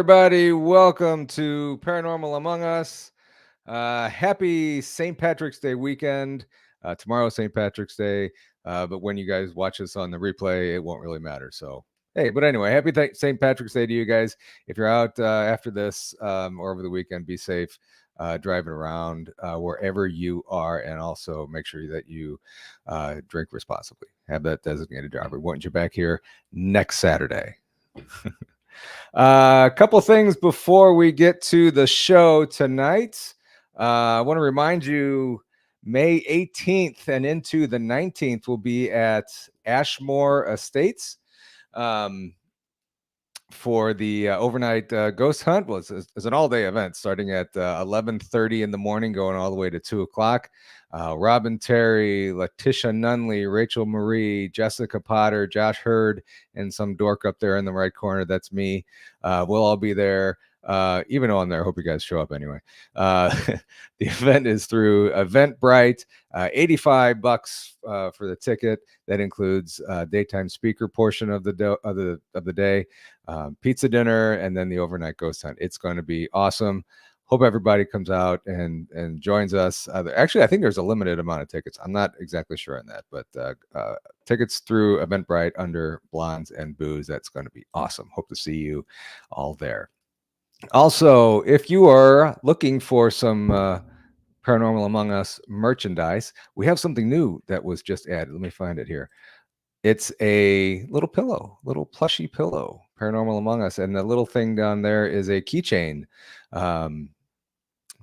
everybody. Welcome to Paranormal Among Us. Happy St. Patrick's Day weekend. Tomorrow's St. Patrick's Day, but when you guys watch this on the replay, it won't really matter. So, hey, but anyway, happy St. Patrick's Day to you guys. If you're out after this or over the weekend, be safe driving around wherever you are, and also make sure that you drink responsibly. Have that designated driver. We want you back here next Saturday. A couple things before we get to the show tonight. I want to remind you, May 18th and into the 19th will be at Ashmore Estates for the overnight ghost hunt. Well, it's an all-day event starting at 11:30 in the morning, going all the way to 2 o'clock. Robin Terry, Letitia Nunnelly, Rachel Marie, Jessica Potter, Josh Hurd, and some dork up there in the right corner. That's me. We'll all be there. Even though I'm there, I hope you guys show up anyway. The event is through Eventbrite. $85 for the ticket. That includes daytime speaker portion of the day, pizza dinner, and then the overnight ghost hunt. It's going to be awesome. Hope everybody comes out and joins us. Actually, I think there's a limited amount of tickets. I'm not exactly sure on that, but tickets through Eventbrite under Blondes and Booze. That's going to be awesome. Hope to see you all there. Also, if you are looking for some Paranormal Among Us merchandise, we have something new that was just added. Let me find it here. It's a little pillow, little plushy pillow, Paranormal Among Us, and the little thing down there is a keychain.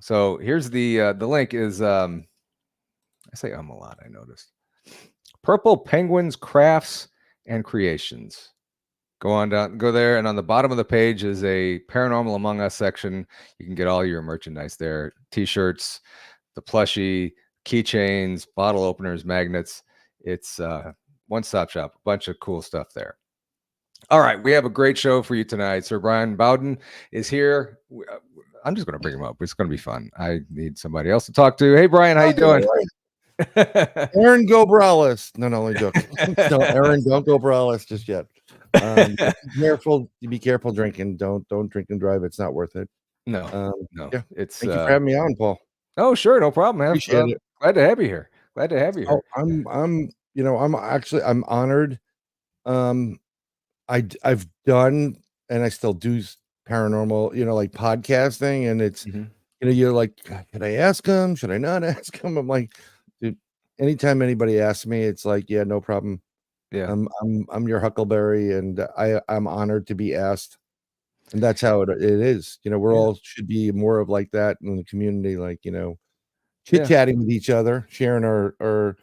So here's the link is I say a lot, I noticed. Purple Penguins Crafts and Creations. Go there, and on the bottom of the page is a Paranormal Among Us section. You can get all your merchandise there: t-shirts, the plushie, keychains, bottle openers, magnets. It's one-stop shop. A bunch of cool stuff there. All right, we have a great show for you tonight. Sir Bryan Bowden is here. I'm just going to bring him up. It's going to be fun. I need somebody else to talk to. Hey, Brian, how you doing? Aaron Gobralis. No, only joking. No, Aaron, don't go Bralis just yet. Be careful drinking. Don't drink and drive. It's not worth it. No. Yeah. It's thank you for having me on, Paul. Oh, sure, no problem. Appreciate it. Glad to have you here. Oh, I'm honored. I've done, and I still do paranormal, like podcasting, and it's you're like, should I ask him? Should I not ask him? I'm like, dude, anytime anybody asks me, it's like, yeah, no problem. Yeah, I'm your Huckleberry, and I'm honored to be asked, and that's how it is. We're all should be more of like that in the community, like chit-chatting with each other, sharing our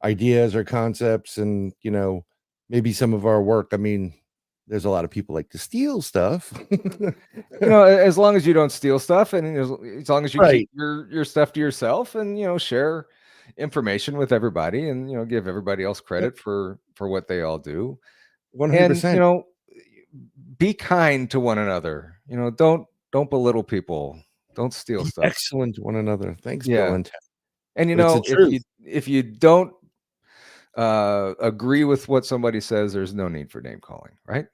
ideas or concepts, and maybe some of our work. I mean, there's a lot of people like to steal stuff. As long as you don't steal stuff, and as long as you keep your stuff to yourself, and share information with everybody, and give everybody else credit for what they all do. 100%. And be kind to one another. Don't belittle people. Don't steal stuff. Excellent to one another. Thanks, Bill and Ted. And if you don't agree with what somebody says, there's no need for name calling, right?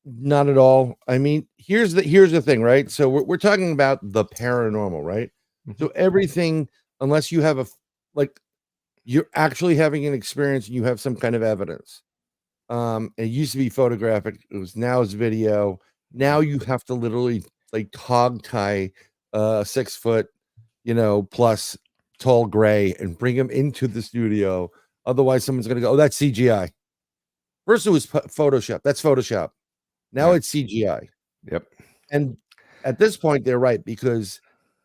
Not at all. I mean, here's the thing, right? So we're talking about the paranormal, right? So everything, unless you have you're actually having an experience and you have some kind of evidence. It used to be photographic. Now it's video. Now you have to literally hog tie 6 foot, plus tall gray and bring him into the studio. Otherwise, someone's going to go, oh, that's CGI. First, it was Photoshop. That's Photoshop. Now it's CGI. Yep. And at this point, they're right, because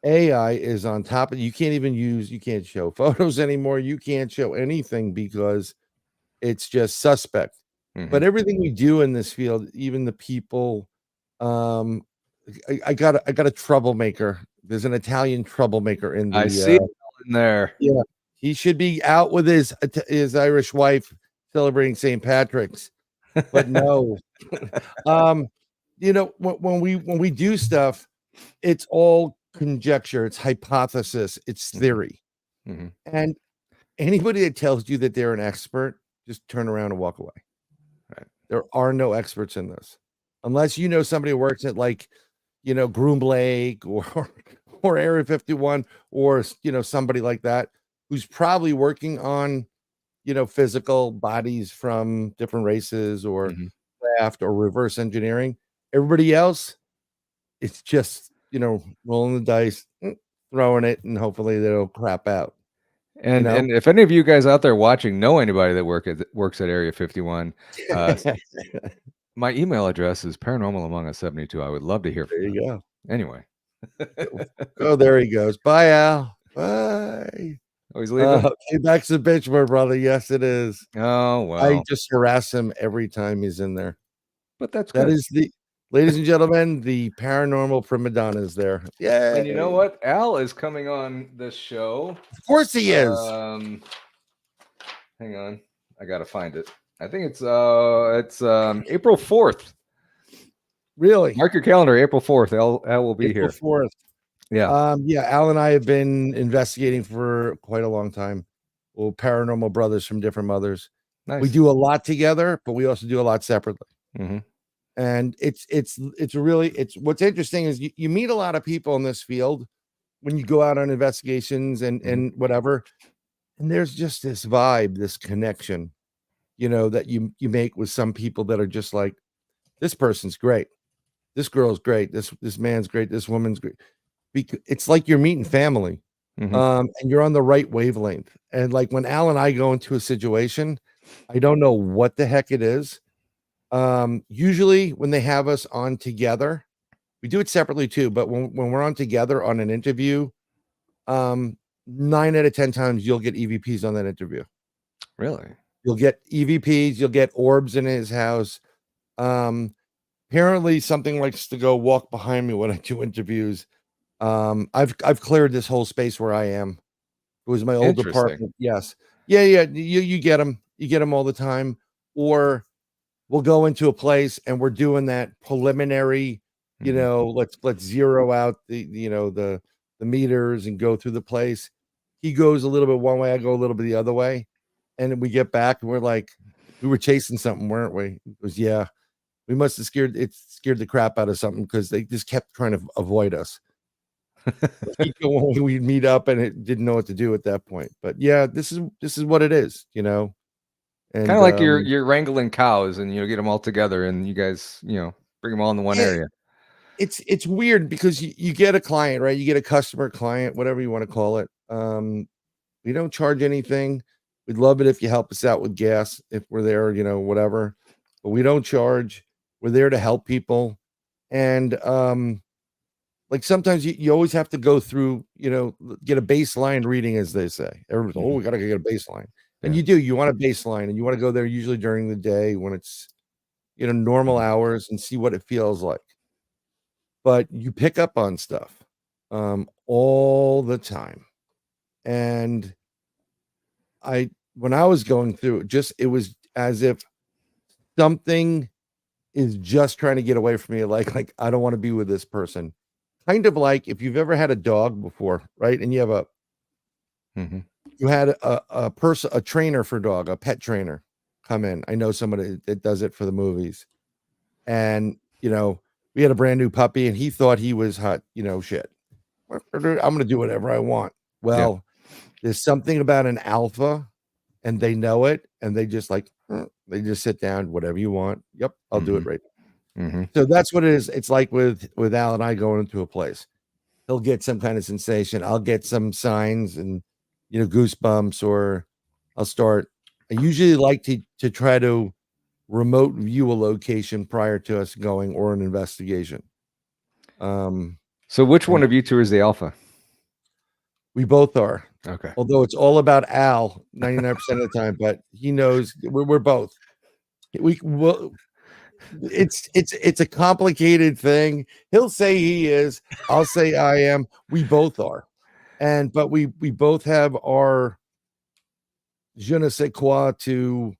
AI is on top of you. You can't show photos anymore. You can't show anything because it's just suspect. But everything we do in this field, even the people, I got a troublemaker. There's an Italian troublemaker in the. I see it in there. Yeah, he should be out with his Irish wife celebrating St. Patrick's, but no. When we do stuff, it's all conjecture, it's hypothesis, it's theory, and anybody that tells you that they're an expert, just turn around and walk away. Right. There are no experts in this. unless you know somebody who works at like, Groom Lake or Area 51 or somebody like that who's probably working on physical bodies from different races or Mhm. craft or reverse engineering. Everybody else, it's just rolling the dice, throwing it, and hopefully they'll crap out. And if any of you guys out there watching know anybody that works at Area 51, There my email address is paranormalamong us72. I would love to hear from you them. go. Anyway. Oh, there he goes. Bye, Al. Bye. Oh, he's leaving? Payback's the bitch, my brother. Yes, it is. Oh, I well. just harass him every time he's in there. But that's That good. is ladies and gentlemen, the paranormal prima donna is there. Yeah. And you know what? Al is coming on this show. Of course he is. Hang on. I gotta find it. I think it's April 4th. Really? Mark your calendar, April 4th. Al will be April here. 4th. Yeah. Yeah, Al and I have been investigating for quite a long time. Well, paranormal brothers from different mothers. Nice. We do a lot together, but we also do a lot separately. Mhm. And it's really what's interesting is you meet a lot of people in this field when you go out on investigations and whatever, and there's just this vibe, this connection, that you make with some people that are just like, this person's great, this girl's great, this man's great, this woman's great. It's like you're meeting family, and you're on the right wavelength. And like when Al and I go into a situation, I don't know what the heck it is. Usually when they have us on together, we do it separately too, but when we're on together on an interview, 9 out of 10 times you'll get EVPs on that interview. Really? You'll get EVPs, you'll get orbs in his house. Apparently something likes to go walk behind me when I do interviews. I've cleared this whole space where I am. It was my old department. Yes. Yeah. You get them. You get them all the time. Or we'll go into a place and we're doing that preliminary, let's zero out the meters and go through the place. He goes a little bit one way, I go a little bit the other way. And then we get back and we're like, we were chasing something, weren't we? It was, yeah. We must have scared the crap out of something because they just kept trying to avoid us. We'd meet up and it didn't know what to do at that point. But yeah, this is what it is, And kind of like you're wrangling cows and get them all together and you guys, bring them all in one area. It's weird because you get a client, right? You get a customer, client, whatever you want to call it. We don't charge anything. We'd love it if you help us out with gas if we're there, whatever. But we don't charge. We're there to help people. And like sometimes you always have to go through, get a baseline reading, as they say. Everyone's, we got to get a baseline. And you do. You want a baseline, and you want to go there usually during the day when it's, normal hours and see what it feels like. But you pick up on stuff all the time. And when I was going through it, it was as if something is just trying to get away from me. Like I don't want to be with this person. Kind of like if you've ever had a dog before, right? And you have you had a trainer for dog, a pet trainer come in. I know somebody that does it for the movies. And, we had a brand new puppy and he thought he was hot, shit. I'm going to do whatever I want. Well, there's something about an alpha and they know it. And they just they just sit down, whatever you want. Yep. I'll do it right. So that's what it is. It's like with Al and I going into a place. He'll get some kind of sensation. I'll get some signs and, goosebumps, or I usually like to try to remote view a location prior to us going or an investigation. So which one of you two is the alpha? We both are. Okay. Although it's all about Al 99% of the time, but he knows we're both. It's a complicated thing. He'll say he is. I'll say I am. We both are. But we both have our je ne sais quoi to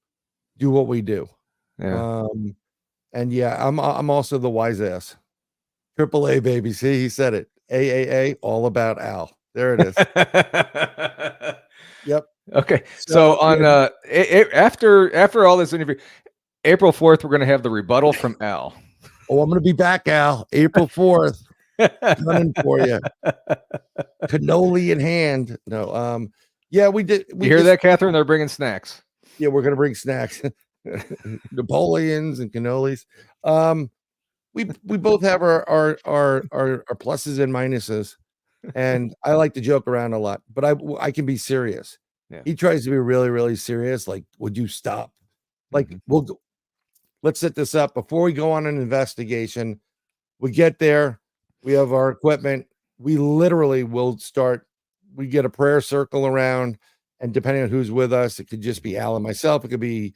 do what we do. Yeah. And yeah, I'm also the wise ass. AAA baby. See, he said it. AAA, all about Al. There it is. Yep. Okay. So on after all this interview, April 4th, we're going to have the rebuttal from Al. Oh, I'm gonna be back, Al. April 4th. Coming for you. Cannoli in hand. No, yeah, we did. You hear that, Catherine? They're bringing snacks. Yeah, we're gonna bring snacks, Napoleons and cannolis. We both have our pluses and minuses, and I like to joke around a lot, but I can be serious. Yeah. He tries to be really, really serious. Like, would you stop? Like, we'll go, let's set this up before we go on an investigation. We get there, we have our equipment. We literally will start. We get a prayer circle around, and depending on who's with us, it could just be Al and myself. It could be,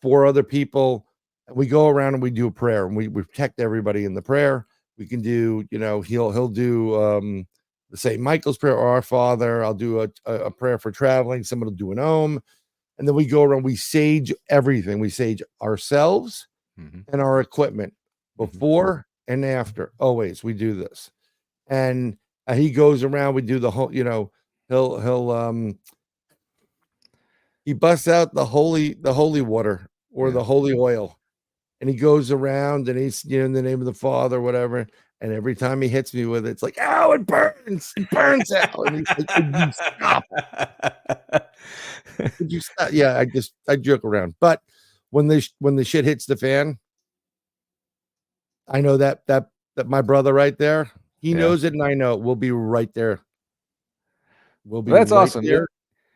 4 other people. We go around and we do a prayer, and we protect everybody in the prayer. We can do, he'll do the St. Michael's prayer or Our Father. I'll do a prayer for traveling. Someone will do an Om, and then we go around. We sage everything. We sage ourselves and our equipment before and after. Always we do this, and he goes around. We do the whole, he busts out the holy water or the holy oil, and he goes around and he's, in the name of the Father, whatever. And every time he hits me with it, it's like, ow, it burns out. And he's like, would you stop? Would you stop? Yeah, I joke around. But when the shit hits the fan, I know that my brother right there, he knows it, and I know it. We'll be right there. That's right awesome. There.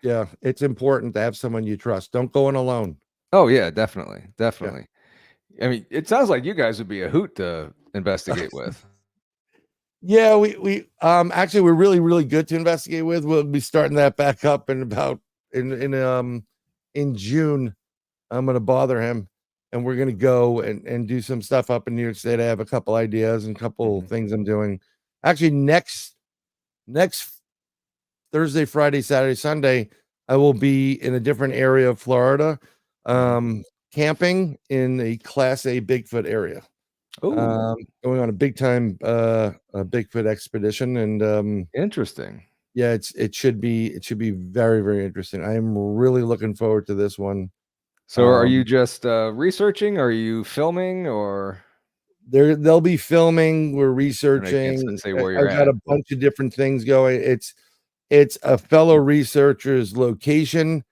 Yeah, it's important to have someone you trust. Don't go in alone. Oh yeah, definitely. Yeah. I mean, it sounds like you guys would be a hoot to investigate with. Yeah, we actually we're really, really good to investigate with. We'll be starting that back up in about in June. I'm gonna bother him, and we're gonna go and do some stuff up in New York State. I have a couple ideas and a couple things I'm doing. Actually, next Thursday, Friday, Saturday, Sunday, I will be in a different area of Florida, camping in a Class A Bigfoot area. Going on a big time a Bigfoot expedition, and interesting. Yeah, it should be very, very interesting. I am really looking forward to this one. So are you just researching? Are you filming, or they'll be filming? We're researching. I've got a bunch of different things going. It's a fellow researcher's location.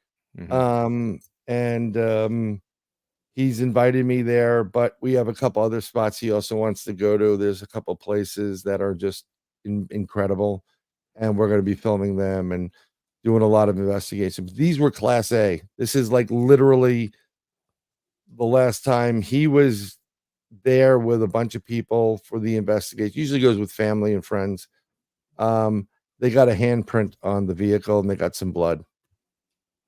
And he's invited me there, but we have a couple other spots he also wants to go to. There's a couple places that are just incredible, and we're going to be filming them and doing a lot of investigations. These were Class A. This is like literally the last time he was there with a bunch of people for the investigation. Usually goes with family and friends. They got a handprint on the vehicle, and they got some blood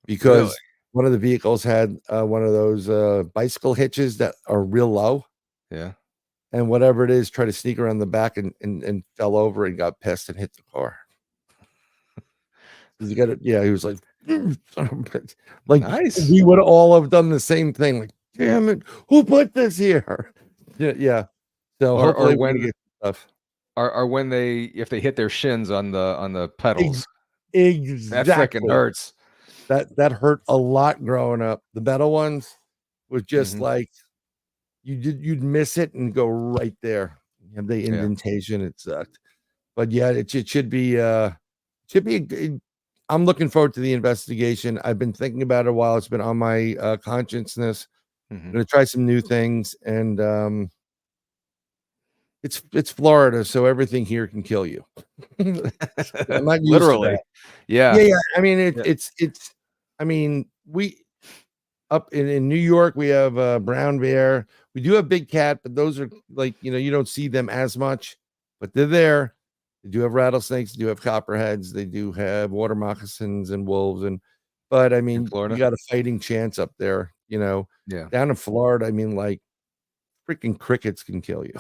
because one of the vehicles had one of those bicycle hitches that are real low. Yeah. And whatever it is, tried to sneak around the back and fell over and got pissed and hit the car. He got it. Yeah, he was like, like nice. We would all have done the same thing. Like, damn it, who put this here? Yeah. So hopefully when we get stuff. Or when if they hit their shins on the pedals. Exactly. That freaking hurts. That hurt a lot growing up. The metal ones was just like you'd miss it and go right there. And the indentation, it sucked. But yeah, it should be I'm looking forward to the investigation. I've been thinking about it a while. It's been on my consciousness. I'm gonna try some new things, and it's Florida, so everything here can kill you. I'm not used literally. To that. Yeah. I mean, it's. I mean, we up in New York, we have brown bear. We do have big cat, but those are like, you don't see them as much, but they're there. They do have rattlesnakes. They do have copperheads. They do have water moccasins and wolves. But I mean, you got a fighting chance up there. Yeah. Down in Florida, I mean, like freaking crickets can kill you.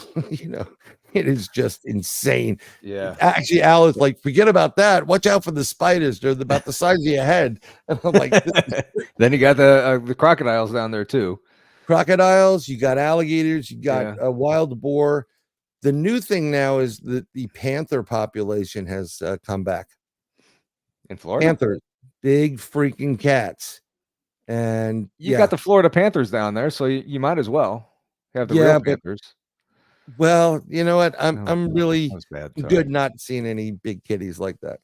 It is just insane. Yeah. Actually, Al is like, forget about that. Watch out for the spiders. They're about the size of your head. And I'm like, then you got the crocodiles down there too. Crocodiles. You got alligators. You got a wild boar. The new thing now is that the panther population has come back in Florida. Panthers, big freaking cats, and you got the Florida Panthers down there, so you might as well have the real Panthers. Well, you know what? No, I'm that really was bad. Sorry. good not seeing any big kitties like that.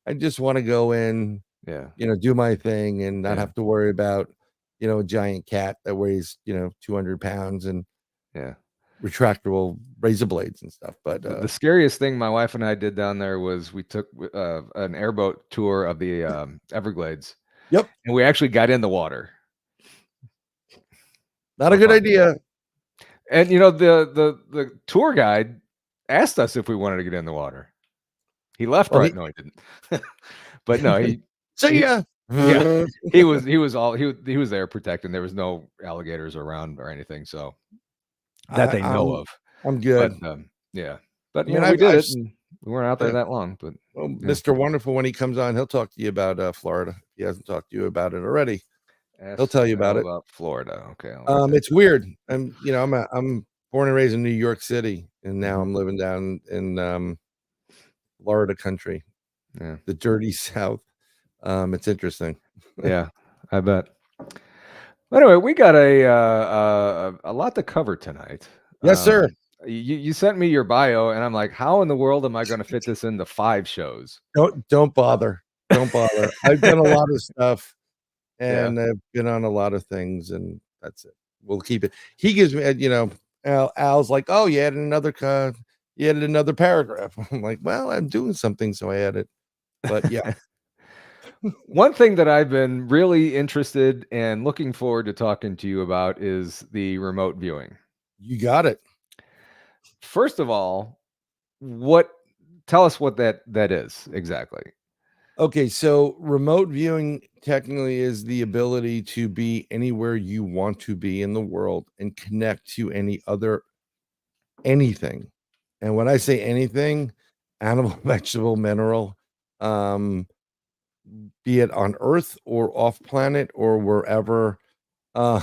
I just wanna go in, Yeah. do my thing and not Yeah. have to worry about, a giant cat that weighs, 200 pounds and Yeah. retractable razor blades and stuff, but, The scariest thing my wife and I did down there was we took an airboat tour of the Everglades, yep, and we actually got in the water not a for good fun. idea. And the tour guide asked us if we wanted to get in the water. He left Well, right. No, he didn't. But no, see he ya. yeah, he was there protecting. There was no alligators around or anything, so that I they know I'm of. I'm But good. yeah, but I mean, we did I've it, and we weren't out there yeah. that long. But Well, yeah, Mr. Wonderful, when he comes on, he'll talk to you about, Florida. If he hasn't talked to you about it already. He'll ask tell you about Al it. about Florida. Okay, I'll write that It's weird. I'm born and raised in New York City, and down. now Mhm. I'm living down in, Florida country, Yeah, the dirty South. It's interesting. yeah, I bet. Anyway, we got a lot to cover tonight. Yes, sir. You sent me your bio, and I'm like, how in the world am I going to fit this into 5 shows? Don't bother. Don't bother. I've done a lot of stuff, Yeah. and I've been on a lot of things, and that's it. We'll keep it. He gives me, Al's like, "Oh, you added another paragraph." I'm like, "Well, I'm doing something, so I added." But yeah, One thing that I've been really interested and looking forward to talking to you about is the remote viewing. you got it. First of all, what tell us what that is exactly. Okay, so remote viewing technically is the ability to be anywhere you want to be in the world and connect to anything. And when I say anything, animal, vegetable, mineral, um, be it on Earth or off planet or wherever, uh,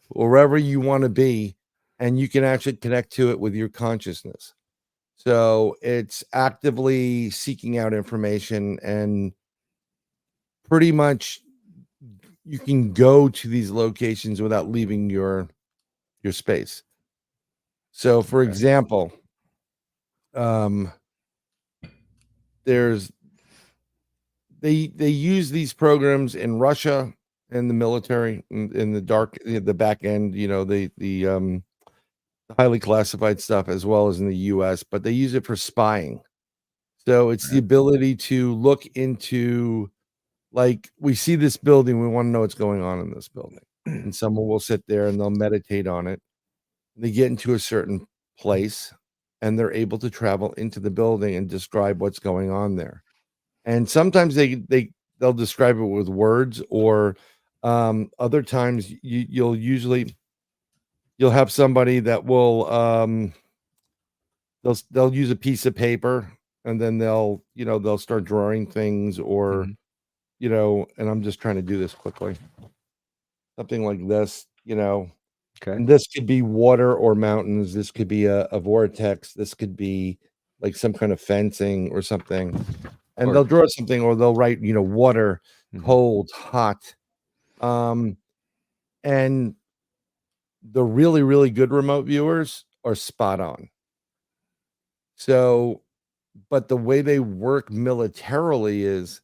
wherever you want to be, and you can actually connect to it with your consciousness. So it's actively seeking out information and pretty much you can go to these locations without leaving your space. So for Okay. example, um there's they use these programs in Russia in the military in the dark the back end, the highly classified stuff as well as in the US, but they use it for spying. So it's the Right. ability to look into like we see this building, we want to know what's going on in this building. And someone will sit there and they'll meditate on it. They get into a certain place and they're able to travel into the building and describe what's going on there. And sometimes they'll describe it with words or other times you'll have somebody that will they'll use a piece of paper and then they'll start drawing things or Mhm. and I'm just trying to do this quickly. Something like this, Okay. and this could be water or mountains. This could be a vortex. This could be like some kind of fencing or something. And Or they'll draw something or they'll write, water, mhm. cold, hot. Um, and the really, really good remote viewers are spot on. So, but the way they work militarily is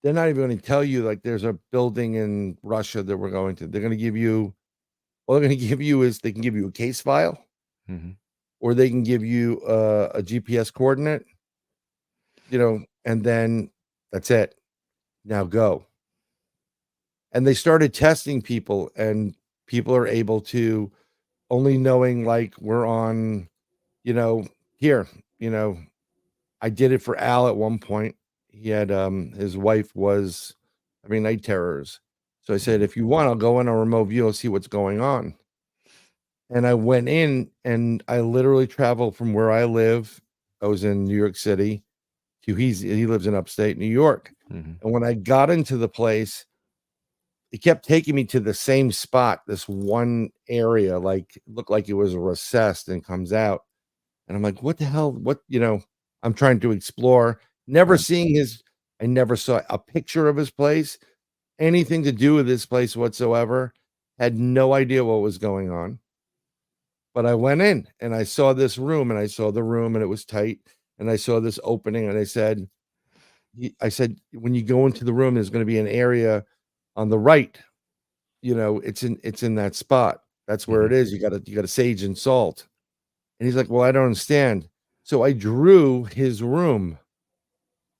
they're not even going to tell you like there's a building in Russia that we're going to. They're going to give you all they're going to give you is they can give you a case file Mhm. or they can give you a GPS coordinate, and then that's it. Now go. And they started testing people, and people are able to only knowing like we're on, you know, here, you know, I did it for Al at one point. He had his wife was having night terrors. So I said, Mhm. if you want, I'll go in a remote view and see what's going on. And I went in and I literally traveled from where I live. I was in New York City to he lives in upstate New York. Mhm. And when I got into the place, it kept taking me to the same spot, this one area, like it looked like it was recessed and comes out. And I'm like, what the hell? I'm trying to explore, never Right. seeing I never saw a picture of his place, anything to do with this place whatsoever. Had no idea what was going on. But I went in and I saw this room, and I saw the room, and it was tight, and I saw this opening, and I said, when you go into the room, there's going to be an area on the right. It's in that spot. That's where it is. You got to sage and salt. And he's like, well, I don't understand. So I drew his room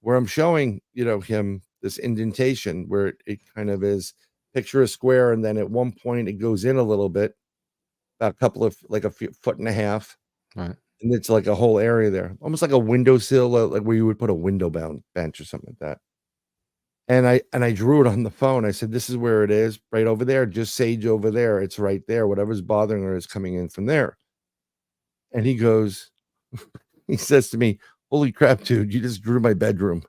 where I'm showing, him this indentation where it kind of is, picture a square. And then at one point it goes in a little bit, about a couple of, like a foot and a half. Right. And it's like a whole area there, almost like a windowsill, like where you would put a window bound bench or something like that. And I drew it on the phone. I said, this is where it is, right over there. Just sage over there. It's right there. Whatever's bothering her is coming in from there. And he goes, he says to me, holy crap, dude, you just drew my bedroom.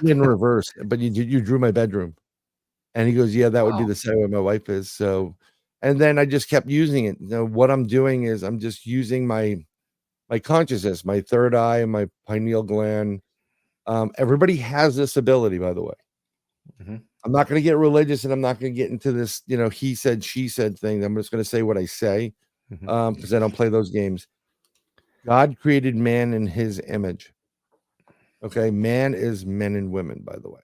In reverse, but you drew my bedroom. And he goes, yeah, that would be the same way my wife is. So, and then I just kept using it. What I'm doing is I'm just using my consciousness, my third eye, and my pineal gland. Everybody has this ability, by the way. I'm not going to get religious, and I'm not going to get into this, he said, she said thing. I'm just going to say what I say, because I don't play those games. God created man in his image. Okay, man is men and women, by the way.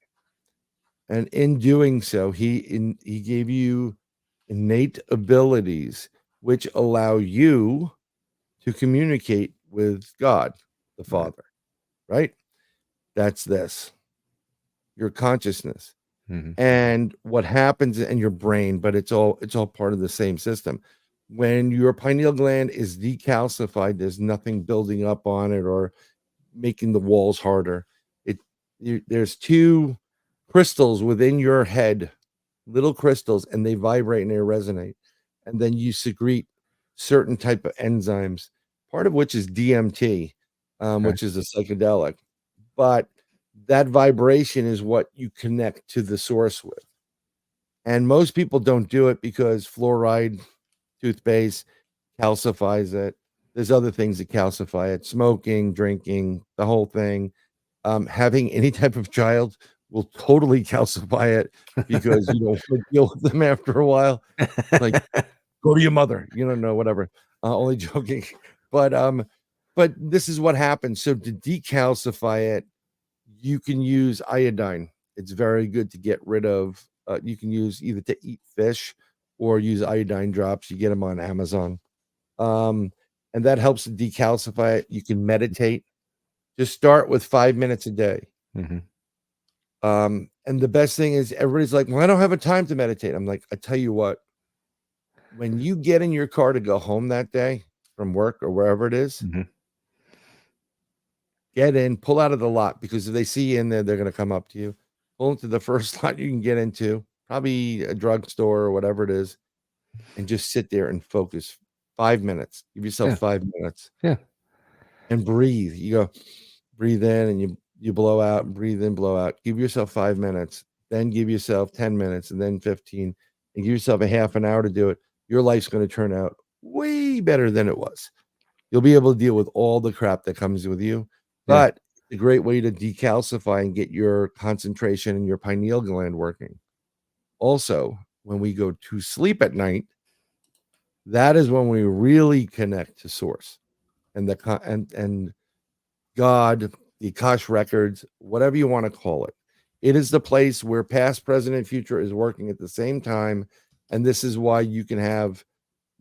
And in doing so, he gave you innate abilities which allow you to communicate with God, the Father, right? That's your consciousness. And what happens in your brain, but it's all part of the same system. When your pineal gland is decalcified, there's nothing building up on it or making the walls harder. There's two crystals within your head, little crystals, and they vibrate and they resonate. And then you secrete certain type of enzymes, part of which is DMT, which is a psychedelic. But that vibration is what you connect to the source with. And most people don't do it because fluoride, toothpaste calcifies it. There's other things that calcify it, smoking, drinking, the whole thing. Having any type of child will totally calcify it because you don't want to deal with them after a while. Like, go to your mother, no, whatever. Only joking. But this is what happens. So to decalcify it, you can use iodine. It's very good to get rid of. You can use either to eat fish or use iodine drops. You get them on Amazon. And that helps to decalcify it. You can meditate. Just start with 5 minutes a day. And the best thing is everybody's like, well, I don't have a time to meditate. I'm like, I tell you what, when you get in your car to go home that day from work or wherever it is, get in, pull out of the lot, because if they see you in there, they're going to come up to you. Pull into the first lot you can get into, probably a drugstore or whatever it is, and just sit there and focus 5 minutes. Give yourself 5 minutes. Yeah. And breathe. You go, breathe in and you blow out, breathe in, blow out. Give yourself 5 minutes, then give yourself 10 minutes, and then 15, and give yourself a half an hour to do it. Your life's going to turn out way better than it was. You'll be able to deal with all the crap that comes with you. But a great way to decalcify and get your concentration and your pineal gland working. Also, when we go to sleep at night, that is when we really connect to source and and God, the Akash records, whatever you want to call it. It is the place where past, present, and future is working at the same time. And this is why you can have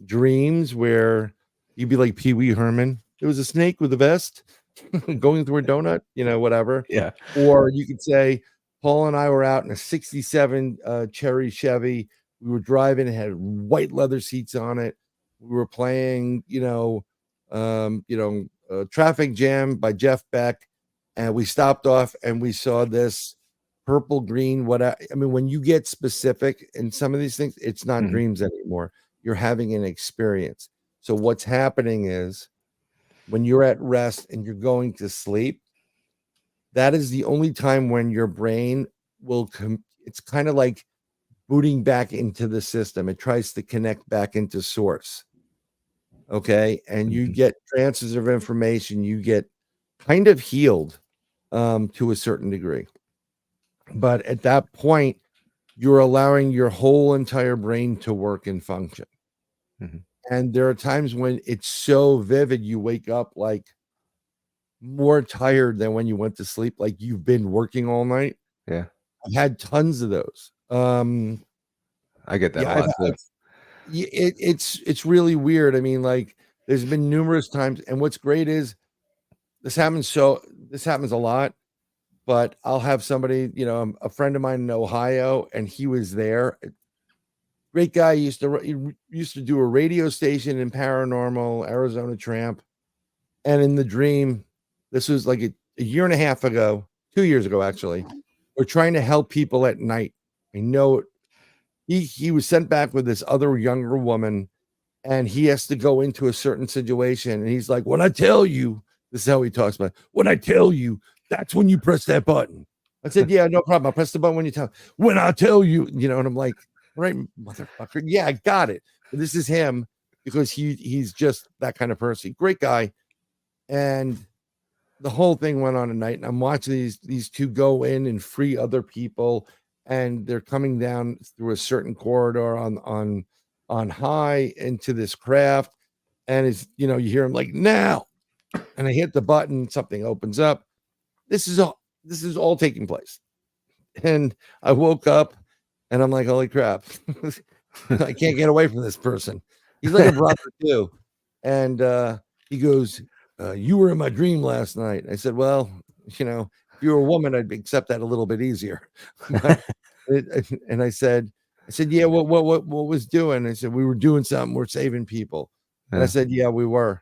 dreams where you'd be like Pee Wee Herman. There was a snake with a vest going through a donut, whatever. Yeah. Or you could say, Paul and I were out in a 67 Cherry Chevy. We were driving, it had white leather seats on it. We were playing, Traffic Jam by Jeff Beck. And we stopped off and we saw this purple, green, whatever. I mean, when you get specific in some of these things, it's not dreams anymore. You're having an experience. So what's happening is when you're at rest and you're going to sleep, that is the only time when your brain will it's kind of like booting back into the system. It tries to connect back into source. Okay. And you get transfers of information. You get kind of healed to a certain degree. But at that point, you're allowing your whole entire brain to work and function. And there are times when it's so vivid, you wake up like more tired than when you went to sleep, like you've been working all night. Yeah. I've had tons of those. I get that Yeah, a lot too. it's really weird. I mean, like there's been numerous times, and what's great is this happens a lot, but I'll have somebody, a friend of mine in Ohio, and he was there. Great guy, he used to do a radio station in Paranormal, Arizona Tramp. And in the dream, this was like a year and a half ago, 2 years ago, actually. We're trying to help people at night. I know he was sent back with this other younger woman, and he has to go into a certain situation. And he's like, when I tell you, this is how he talks about it. When I tell you, that's when you press that button. I said, yeah, no problem. I'll press the button when you tell. When I tell you, and I'm like, right, motherfucker. Yeah, I got it. But this is him because he's just that kind of person. Great guy. And the whole thing went on at night, and I'm watching these two go in and free other people, and they're coming down through a certain corridor on high into this craft, and you hear him like now, and I hit the button, something opens up. This is all taking place, and I woke up, and I'm like, holy crap, I can't get away from this person. He's like a brother too, and he goes, you were in my dream last night. I said, well, if you were a woman, I'd accept that a little bit easier. And I said, yeah, what was doing? I said, we were doing something. We're saving people. And I said, yeah, we were.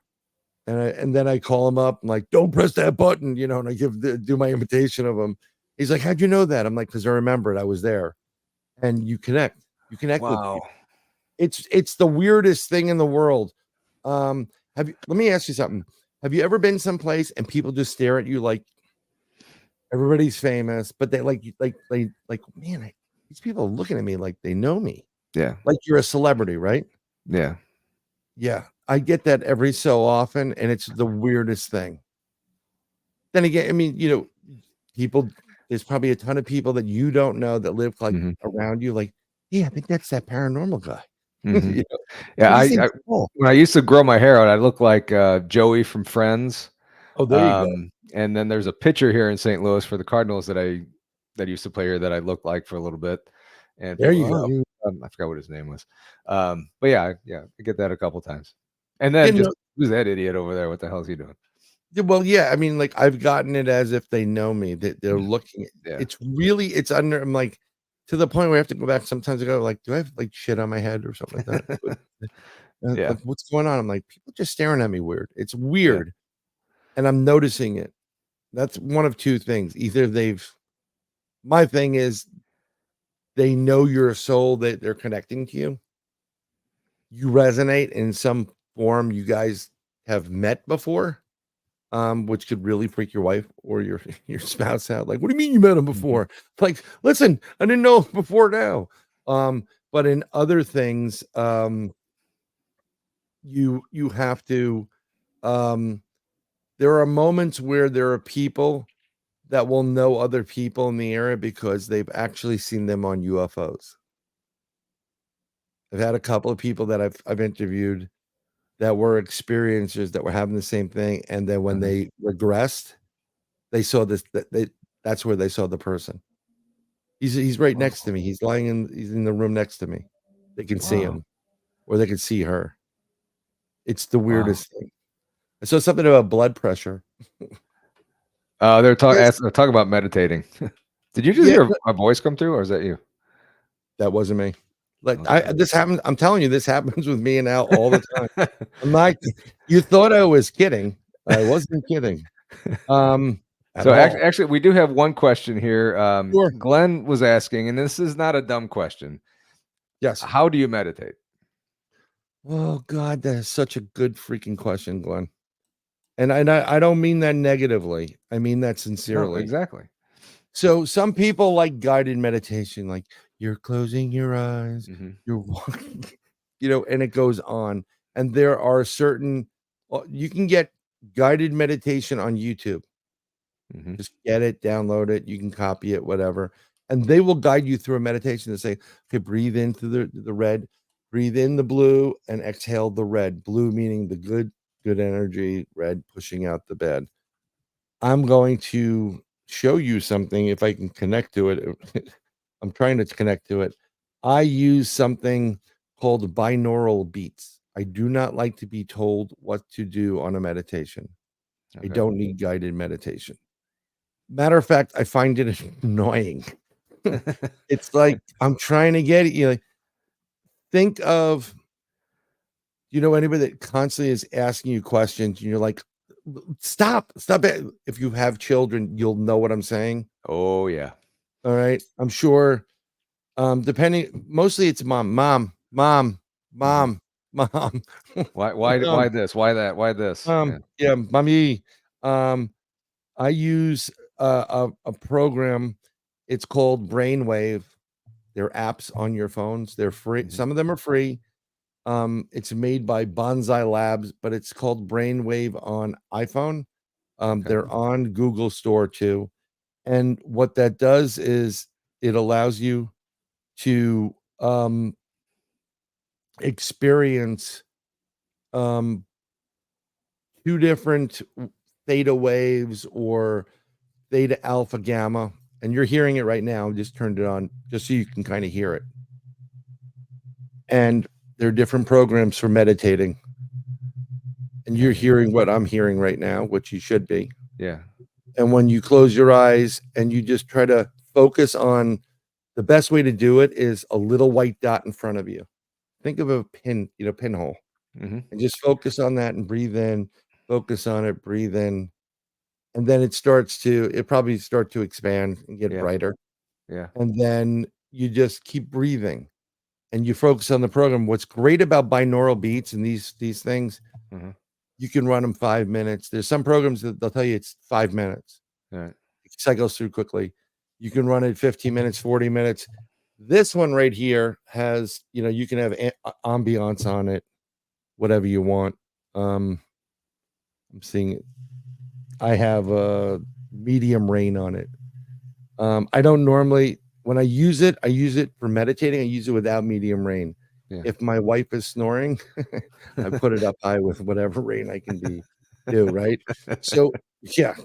And then I call him up. I'm like, don't press that button, and I do my imitation of him. He's like, how'd you know that? I'm like, because I remembered I was there. And you connect with people. It's the weirdest thing in the world. Let me ask you something. Have you ever been someplace and people just stare at you like everybody's famous, but they like man, these people are looking at me like they know me. Yeah. Like you're a celebrity, right? Yeah. Yeah. I get that every so often, and it's the weirdest thing. Then again, I mean, there's probably a ton of people that you don't know that live like around you, like, yeah, I think that's that paranormal guy. Yeah, when I used to grow my hair out, I looked like Joey from Friends. Oh, there you go. And then there's a pitcher here in St. Louis for the Cardinals that used to play here that I looked like for a little bit. And there you go. I forgot what his name was. But yeah, I get that a couple times. And then who's that idiot over there? What the hell is he doing? Well, yeah, I mean, like I've gotten it as if they know me, that they're looking. It's under. I'm like, to the point where I have to go back sometimes. I go like, do I have like shit on my head or something like that? Yeah. Like, what's going on? I'm like, people just staring at me weird. It's weird, and I'm noticing it. That's one of two things. Either my thing is they know you're a soul, that they're connecting to you. You resonate in some form. You guys have met before. Which could really freak your wife or your spouse out. Like, what do you mean you met him before? Like, listen, I didn't know before now. But in other things, you have to. There are moments where there are people that will know other people in the area because they've actually seen them on UFOs. I've had a couple of people that I've interviewed that were experiencers that were having the same thing, and then when they regressed, they saw this. That's where they saw the person. He's right next to me. He's in the room next to me. They can see him, or they can see her. It's the weirdest thing. I saw something about blood pressure. They're talking about meditating. Did you just hear my voice come through, or is that you? That wasn't me. Like this happens. I'm telling you, this happens with me and Al all the time. I'm like, you thought I was kidding. I wasn't kidding. So actually, we do have one question here. Sure. Glenn was asking, and this is not a dumb question. Yes. How do you meditate? Oh God, that is such a good freaking question, Glenn. And I don't mean that negatively. I mean that sincerely. No, exactly. So some people like guided meditation, like you're closing your eyes, you're walking, and it goes on. And there are certain, you can get guided meditation on YouTube. Just get it, download it, you can copy it, whatever. And they will guide you through a meditation to say, okay, breathe into the red, Breathe in the blue and exhale the red. Blue meaning the good energy, red pushing out the bad. I'm going to show you something if I can connect to it. I'm trying to connect to it. I use something called binaural beats. I do not like to be told what to do on a meditation. I Okay. don't need guided meditation. Matter of fact, I find it annoying. It's like I'm trying to get it. You know, think of, anybody that constantly is asking you questions, and you're like, stop it. If you have children, you'll know what I'm saying. Oh yeah. All right. I'm sure. Depending, mostly it's mom. Mhm. Why Mom, this? Why that? Why this? Yeah. yeah, mommy. I use a program. It's called Brainwave. They're apps on your phones. They're free. Mhm. Some of them are free. It's made by Bonsai Labs, but it's called Brainwave on iPhone. Okay. They're on Google Store too. And what that does is it allows you to experience um, two different theta waves or theta alpha gamma. And you're hearing it right now. Just turned it on just so you can kind of hear it. And there are different programs for meditating. And you're hearing what I'm hearing right now, which you should be. Yeah. And when you close your eyes and you just try to focus on, the best way to do it is a little white dot in front of you. Think of a pinhole, Mhm. and just focus on that and breathe in, focus on it, breathe in. And then it probably start to expand and get Yeah. brighter. Yeah. And then you just keep breathing and you focus on the program. What's great about binaural beats and these things, Mhm. you can run them 5 minutes. There's some programs that they'll tell you it's 5 minutes. All right. It cycles through quickly. You can run it 15 minutes, 40 minutes. This one right here has, you can have ambiance on it, whatever you want. I'm seeing it. I have a medium rain on it. I don't normally, when I use it for meditating. I use it without medium rain. Yeah. If my wife is snoring, I put it up high with whatever rain I can do, right? So yeah,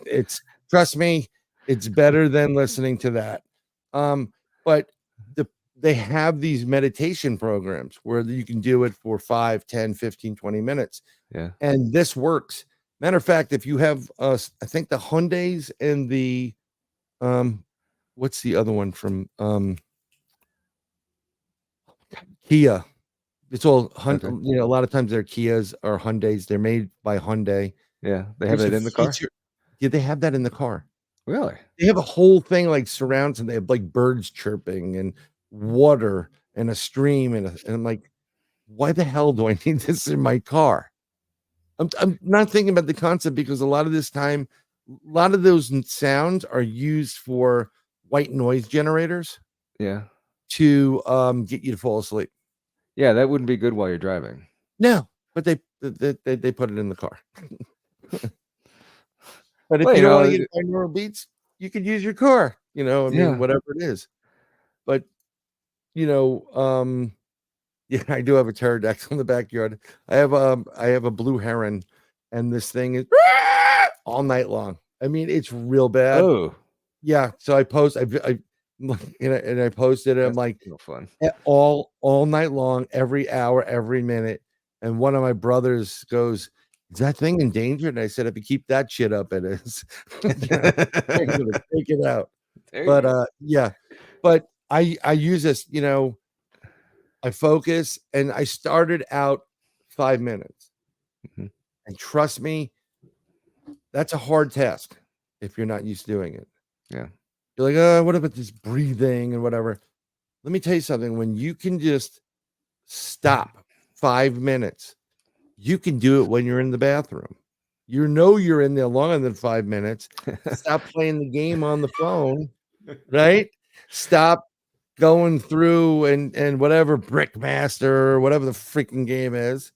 trust me, it's better than listening to that. But they have these meditation programs where you can do it for 5, 10, 15, 20 minutes. Yeah. And this works. Matter of fact, if you have I think the Hyundais and the what's the other one from Kia. It's all Okay. a lot of times they're Kias or Hyundais. They're made by Hyundai. Yeah. They have There's a it in the car? feature. Yeah, they have that in the car. Really? They have a whole thing like surrounds, and they have like birds chirping and water and a stream and I'm like, why the hell do I need this in my car? I'm not thinking about the concept because a lot of this time, a lot of those sounds are used for white noise generators Yeah. to get you to fall asleep. Yeah, that wouldn't be good while you're driving. No, but they put it in the car. But if Well, you don't want to get binaural beats, you could use your car. I mean, yeah. whatever it is. But yeah, I do have a pterodactyl in the backyard. I have a blue heron, and this thing is all night long. I mean, it's real bad. Oh, Yeah. So I and I posted it. I'm that's like, no fun. all night long, every hour, every minute. And one of my brothers goes, "Is that thing endangered?" And I said, "If you keep that shit up, it is." I'm gonna take it out. There you But go. yeah. But I use this, I focus, and I started out 5 minutes. Mhm. And trust me, that's a hard task if you're not used to doing it. Yeah. You're like, "Oh, what about this breathing and whatever?" Let me tell you something. When you can just stop 5 minutes, you can do it when you're in the bathroom. You're in there longer than 5 minutes. Stop playing the game on the phone, right? Stop going through and whatever Brickmaster or whatever the freaking game is.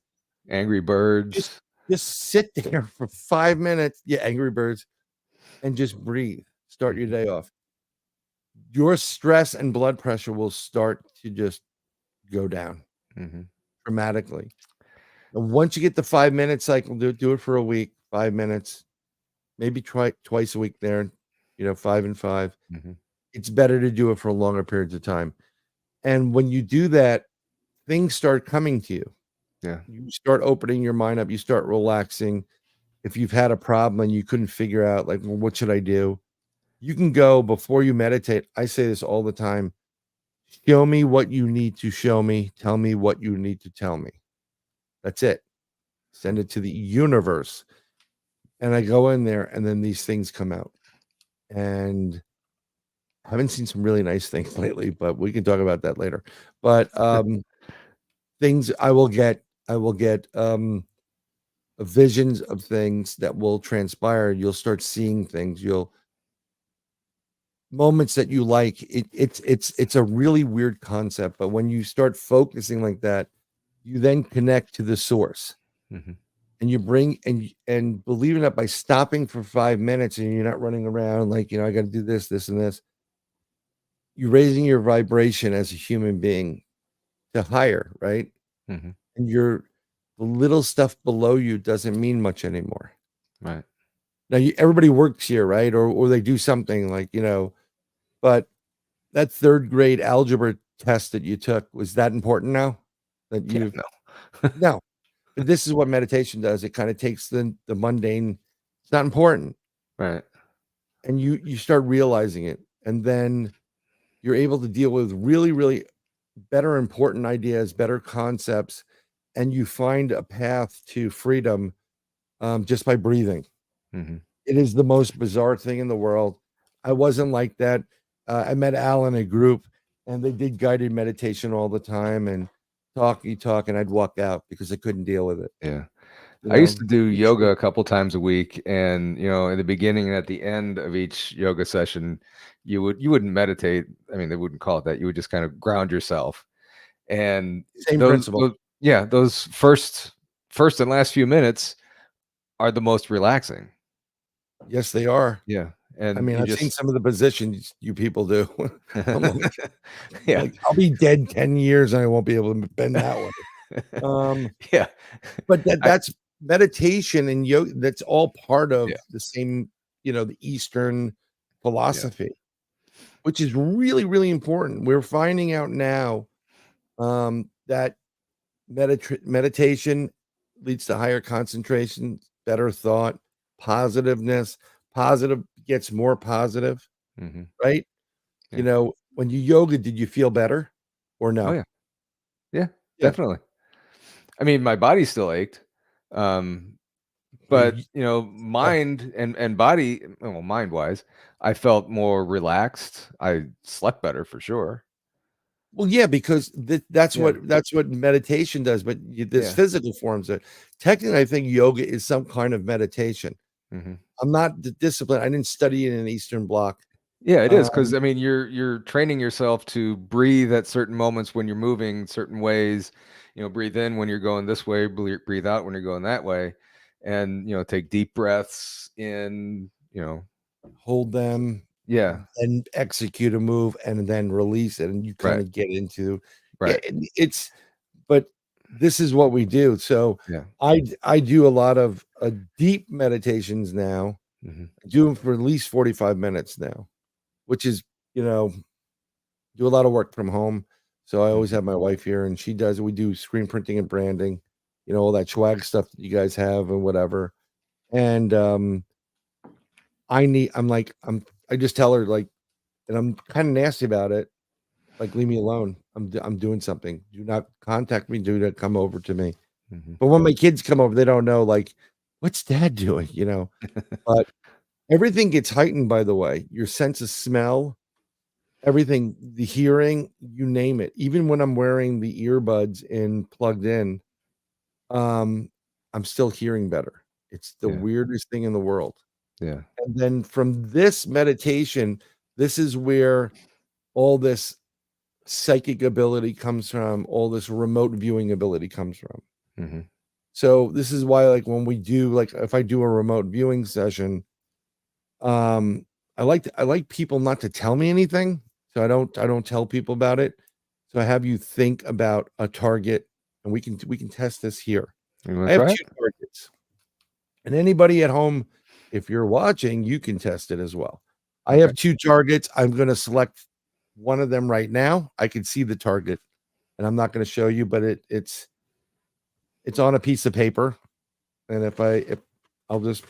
Angry Just Birds. just sit there for 5 minutes. Yeah, Angry Birds, and just breathe. Start your day off. Your stress and blood pressure will start to just go down. Mhm. dramatically. And once you get the 5-minute cycle, do it for a week, 5 minutes, maybe try twice a week there, 5 and 5. Mhm. It's better to do it for longer periods of time. And when you do that, things start coming to you. Yeah. You start opening your mind up, you start relaxing. If you've had a problem and you couldn't figure out, like, well, what should I do? You can go before you meditate. I say this all the time. Show me what you need to show me. Tell me what you need to tell me. That's it. Send it to the universe. And I go in there, and then these things come out. And I haven't seen some really nice things lately, but we can talk about that later. But things I will get visions of things that will transpire. You'll start seeing things. You'll moments that you like. It's a really weird concept, but when you start focusing like that, you then connect to the source. Mhm. And you bring and believe it or not, by stopping for 5 minutes and you're not running around like, I got to do this, this, and this. You're raising your vibration as a human being to higher, right? Mhm. And the little stuff below you doesn't mean much anymore. Right. Now, everybody works here, right? Or they do something like, but that 3rd grade algebra test that you took, was that important now? That Yeah, you no. No. But this is what meditation does. It kind of takes the mundane, it's not important. Right. And you start realizing it. And then you're able to deal with really, really better important ideas, better concepts, and you find a path to freedom just by breathing. Mhm. It is the most bizarre thing in the world. I wasn't like that. I met Al in a group, and they did guided meditation all the time, and you talk, and I'd walk out because I couldn't deal with it. Yeah. You I used know, to do It's- yoga a couple times a week, and in the beginning and at the end of each yoga session, you wouldn't meditate. I mean, they wouldn't call it that. You would just kind of ground yourself. And Same principle. those first and last few minutes are the most relaxing. Yes, they are. Yeah. I And mean, you I've seen just some of the positions you people do. I'm yeah. like, I'll be dead 10 years and I won't be able to bend that way. Um, Yeah. but I that's meditation and yoga. That's all part of yeah, the same, the Eastern yeah. philosophy, which is really, really important. We're finding out now that meditation leads to higher concentration, better thought, positiveness. Positive gets more positive, Mhm. right? Yeah. When you yoga, did you feel better or Oh, no? yeah. Yeah, Yeah. definitely. I mean, my body still ached. Um, Well, but, yeah. mind and body, well, mind-wise, I felt more relaxed. I slept better for sure. Well, yeah, because Yeah. that's what meditation does, but there's Yeah. physical forms of it. Technically, I think yoga is some kind of meditation. Mhm. I'm not the discipline. I didn't study it in an Eastern Bloc. Yeah, it is because Um, I mean, you're training yourself to breathe at certain moments when you're moving certain ways. Breathe in when you're going this way, breathe out when you're going that way, and take deep breaths in. hold them, Yeah, and execute a move, and then release it, and you kind right, of get into yeah. right, It's but this is what we do. So yeah, I do a lot of deep meditations now. hmm I do them for at least 45 minutes now, which is you know do a lot of work from home. So I always hmm have my wife here, and she does. We do screen printing and branding, all that swag stuff that you guys have and whatever. And I just tell her like, and I'm kind of nasty about it. Like, leave me alone. I'm doing something. Do not contact me. Do not come over to me. hmm But when my kids come over, they don't know like, what's dad doing? But everything gets heightened. By the way, your sense of smell, everything, the hearing, you name it. Even when I'm wearing the earbuds and plugged in, um, I'm still hearing better. It's the yeah, weirdest thing in the world. yeah, And then from this meditation, this is where all this psychic ability comes from, all this remote viewing ability comes from. hmm So this is why, like, when we do, like, if I do a remote viewing session, um, I like people not to tell me anything. So I don't tell people about it. So I have you think about a target, and we can test this here. You I want to have try 2 it? targets. And anybody at home, if you're watching, you can test it as well. I Okay. have 2 targets. I'm going to select one of them right now. I can see the target, and I'm not going to show you, but it's on a piece of paper. And if I'll just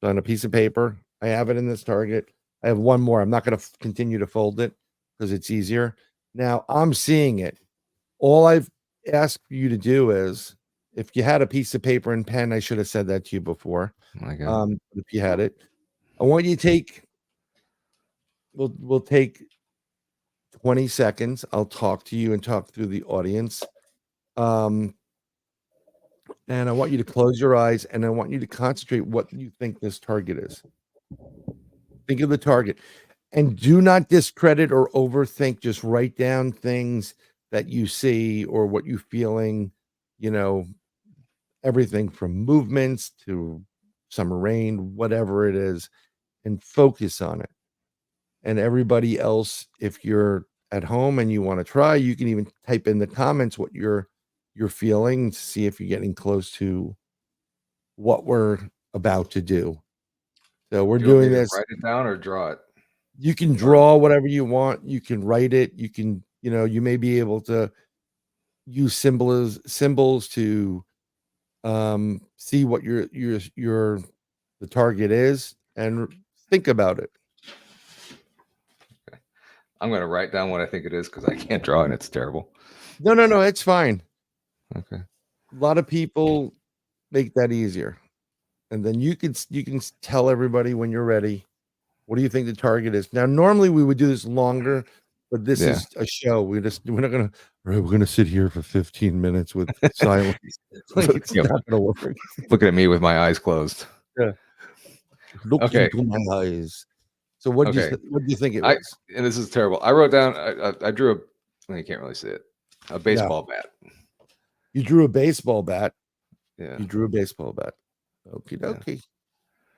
on a piece of paper, I have it in this target. I have one more. I'm not going to continue to fold it because it's easier. Now I'm seeing it. All I've asked you to do is, if you had a piece of paper and pen, I should have said that to you before. Oh my God. If you had it, I want you to take. We'll take 20 seconds. I'll talk to you and talk through the audience. And I want you to close your eyes, and I want you to concentrate what you think this target is. Think of the target, and do not discredit or overthink. Just write down things that you see or what you're feeling, everything from movements to summer rain, whatever it is, and focus on it. And everybody else, if you're at home and you want to try, you can even type in the comments what you're feeling to see if you're getting close to what we're about to do. So we're Do you want me doing to this. write it down or draw it? You can draw whatever you want. You can write it. You can, you may be able to use symbols to see what the target is and think about it. I'm going to write down what I think it is because I can't draw and it's terrible. No, it's fine. Okay. A lot of people make that easier. And then you can tell everybody when you're ready, what do you think the target is? Now, normally we would do this longer, but this is a show. We're not gonna, all right, we're gonna sit here for 15 minutes with silence. It's not gonna work. Looking at me with my eyes closed. Yeah. Look into my eyes. So what do you think it was? And this is terrible. I wrote down, I drew you can't really see it. A baseball bat. You drew a baseball bat. Yeah. You drew a baseball bat. Okie dokie.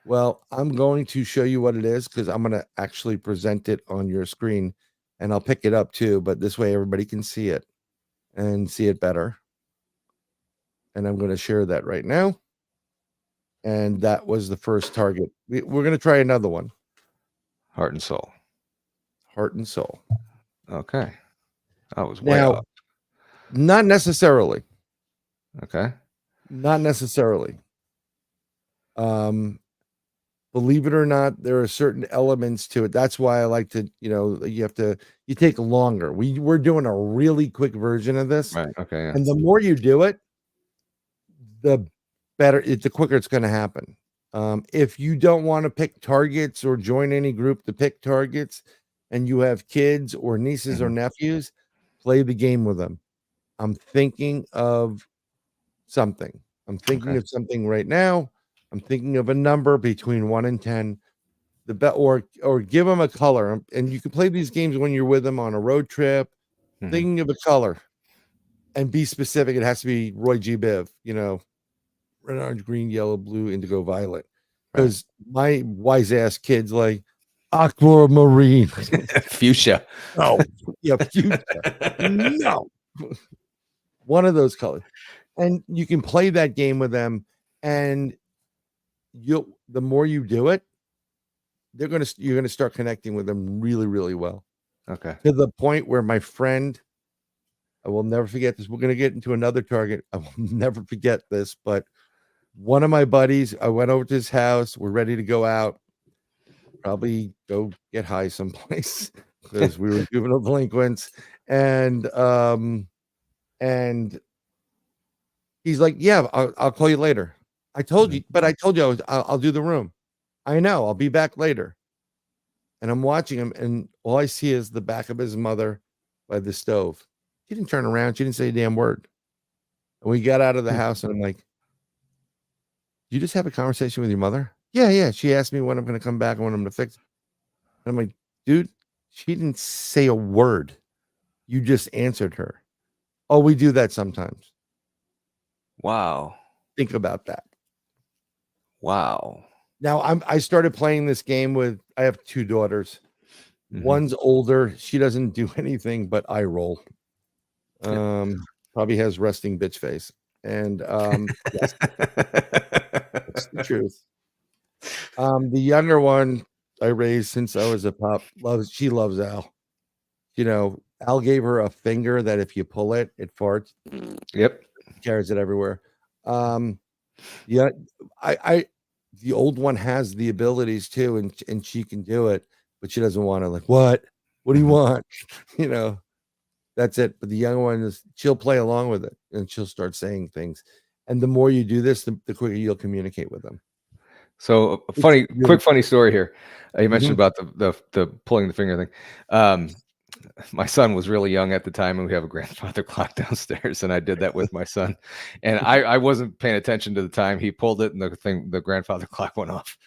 Well, I'm going to show you what it is because I'm going to actually present it on your screen, and I'll pick it up too, but this way everybody can see it and see it better. And I'm going to share that right now. And that was the first target. We're going to try another one. Heart and soul. Heart and soul. Okay. I was way Now, up. not necessarily. Okay. Not necessarily. Believe it or not, there are certain elements to it. That's why I like to, you take longer. We're doing a really quick version of this. Right. Okay. Yeah. And the more you do it, the better, the quicker it's going to happen. If you don't want to pick targets or join any group to pick targets, and you have kids or nieces or nephews, play the game with them. I'm thinking of something. I'm thinking of something right now. I'm thinking of a number between 1 and 10. Or give them a color. And you can play these games when you're with them on a road trip. Thinking of a color, and be specific. It has to be Roy G. Biv. Red, orange, green, yellow, blue, indigo, violet. Because my wise ass kids like aquamarine, fuchsia. No, yeah, fuchsia. No, one of those colors. And you can play that game with them, and the more you do it, you're gonna start connecting with them really, really well. Okay. To the point where my friend, I will never forget this. We're gonna get into another target. I will never forget this, but one of my buddies, I went over to his house. We're ready to go out, probably go get high someplace because we were juvenile delinquents. And he's like, "Yeah, I'll call you later." I told you, but I told you I'll do the room. I know, I'll be back later. And I'm watching him, and all I see is the back of his mother by the stove. She didn't turn around. She didn't say a damn word. And we got out of the house, and I'm like, "You just have a conversation with your mother?" Yeah. She asked me when I'm going to come back and when I'm going to fix it. And I'm like, "Dude, she didn't say a word. You just answered her." Oh, we do that sometimes. Wow. Think about that. Wow. Now I started playing this game I have 2 daughters. One's older. She doesn't do anything but eye roll. probably has resting bitch face. And yes, that's the truth. The younger one I raised since I was a pup she loves Al. You know, Al gave her a finger that if you pull it, it farts. Yep. Carries it everywhere. Yeah, I the old one has the abilities too, and she can do it, but she doesn't want to. Like, what? What do you want? You know, that's it. But the young one is she'll play along with it, and she'll start saying things. And the more you do this, the quicker you'll communicate with them. So It's really funny story here. You mentioned Mhm. about the pulling the finger thing. My son was really young at the time, and we have a grandfather clock downstairs, and I did that with my son, and I wasn't paying attention to the time. He pulled it, and the grandfather clock went off.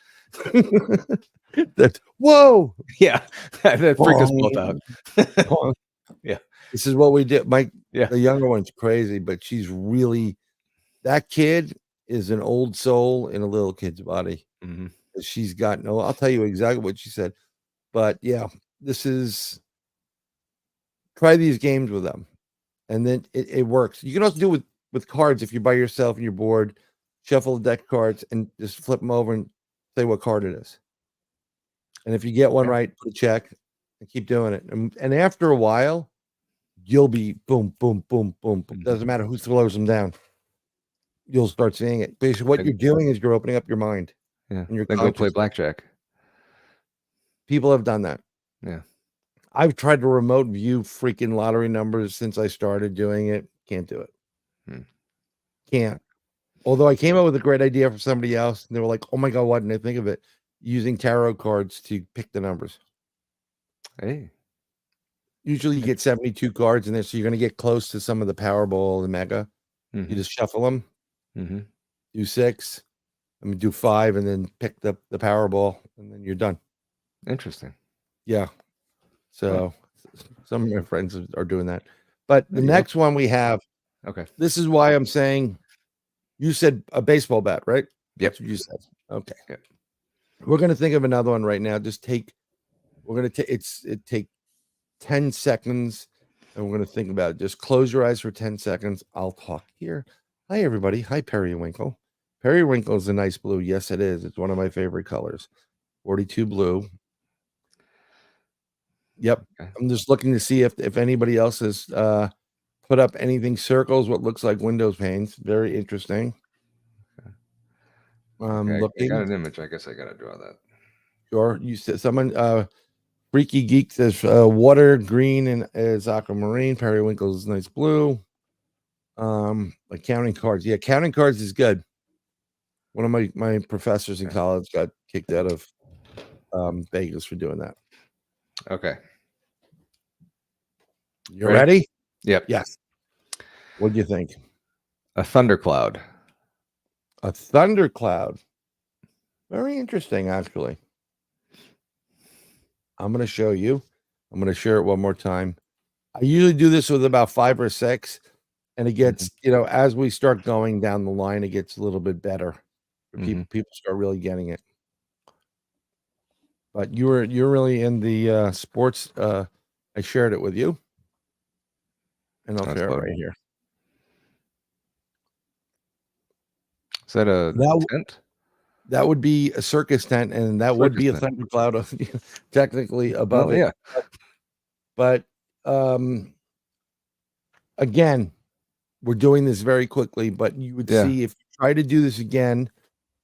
That's whoa. Yeah, that freaked us both Boing, out. boing. Yeah, This is what we did. yeah. The younger one's crazy, but she's really that kid is an old soul in a little kid's body. Hmm. She's got no, I'll tell you exactly what she said. But yeah, this is try these games with them. And then it works. You can also do it with cards if you're by yourself and you're bored. Shuffle a deck of cards and just flip them over and say what card it is. And if you get one Yeah. right, put a check and keep doing it. And after a while, you'll be boom, boom, boom, boom. Mhm. Doesn't matter who throws them down. You'll start seeing it. Basically, what Then- you're doing is you're opening up your mind Yeah. and your Then go play consciousness. blackjack. People have done that. Yeah. I've tried to remote view freaking lottery numbers since I started doing it. Can't do it. Hmm. Can't. Although I came up with a great idea for somebody else, and they were like, "Oh my god, why didn't I think of it?" Using tarot cards to pick the numbers. Hey. Usually, you get 72 cards in there, so you're going to get close to some of the Powerball and Mega. You Hmm. just shuffle them, Hmm. do 6, do 5, and then pick the Powerball, and then you're done. Interesting. Yeah. So some of my friends are doing that. But the next one we have, Okay. this is why I'm saying, you said a baseball bat, right? Yep. That's what you said. Okay. Yep. We're going to think of another one right now. We're going to take 10 seconds and we're going to think about it. Just close your eyes for 10 seconds. I'll talk here. Hi, everybody. Hi, Periwinkle. Periwinkle is a nice blue. Yes, it is. It's one of my favorite colors. 42 blue. Yep. Okay. I'm just looking to see if anybody else has put up anything circles, what looks like windows panes. Very interesting. Okay. I Looking. got an image. I guess I got to draw that. Sure. You said someone Freaky Geek says water green and is aquamarine. Periwinkle is nice blue. Like counting cards. Yeah, counting cards is good. One of my professors in college got kicked out of Vegas for doing that. Okay. You ready? Yep. Yes. What do you think? A thundercloud. A thundercloud. Very interesting, actually. I'm going to show you. I'm going to share it one more time. I usually do this with about 5 or 6, and it gets, as we start going down the line, it gets a little bit better. People start really getting it. But you're really in the sports. I shared it with you, and I'll share it right here. Is that a tent? That would be a circus tent, and that would be a thundercloud technically above it. Yeah. But again, we're doing this very quickly, but you would see if you try to do this again.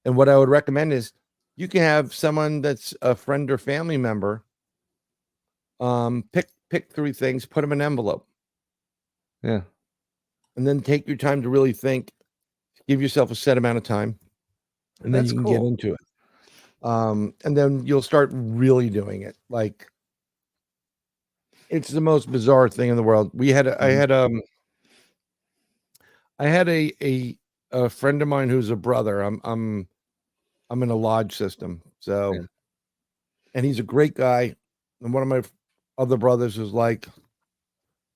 And what I would recommend is you can have someone that's a friend or family member pick 3 things, put them in an envelope. Yeah. And then take your time to really think. Give yourself a set amount of time, and then you can get into it. And then you'll start really doing it. Like, it's the most bizarre thing in the world. I had a friend of mine who's a brother. I'm in a lodge system. So, and he's a great guy. And one of my other brothers was like,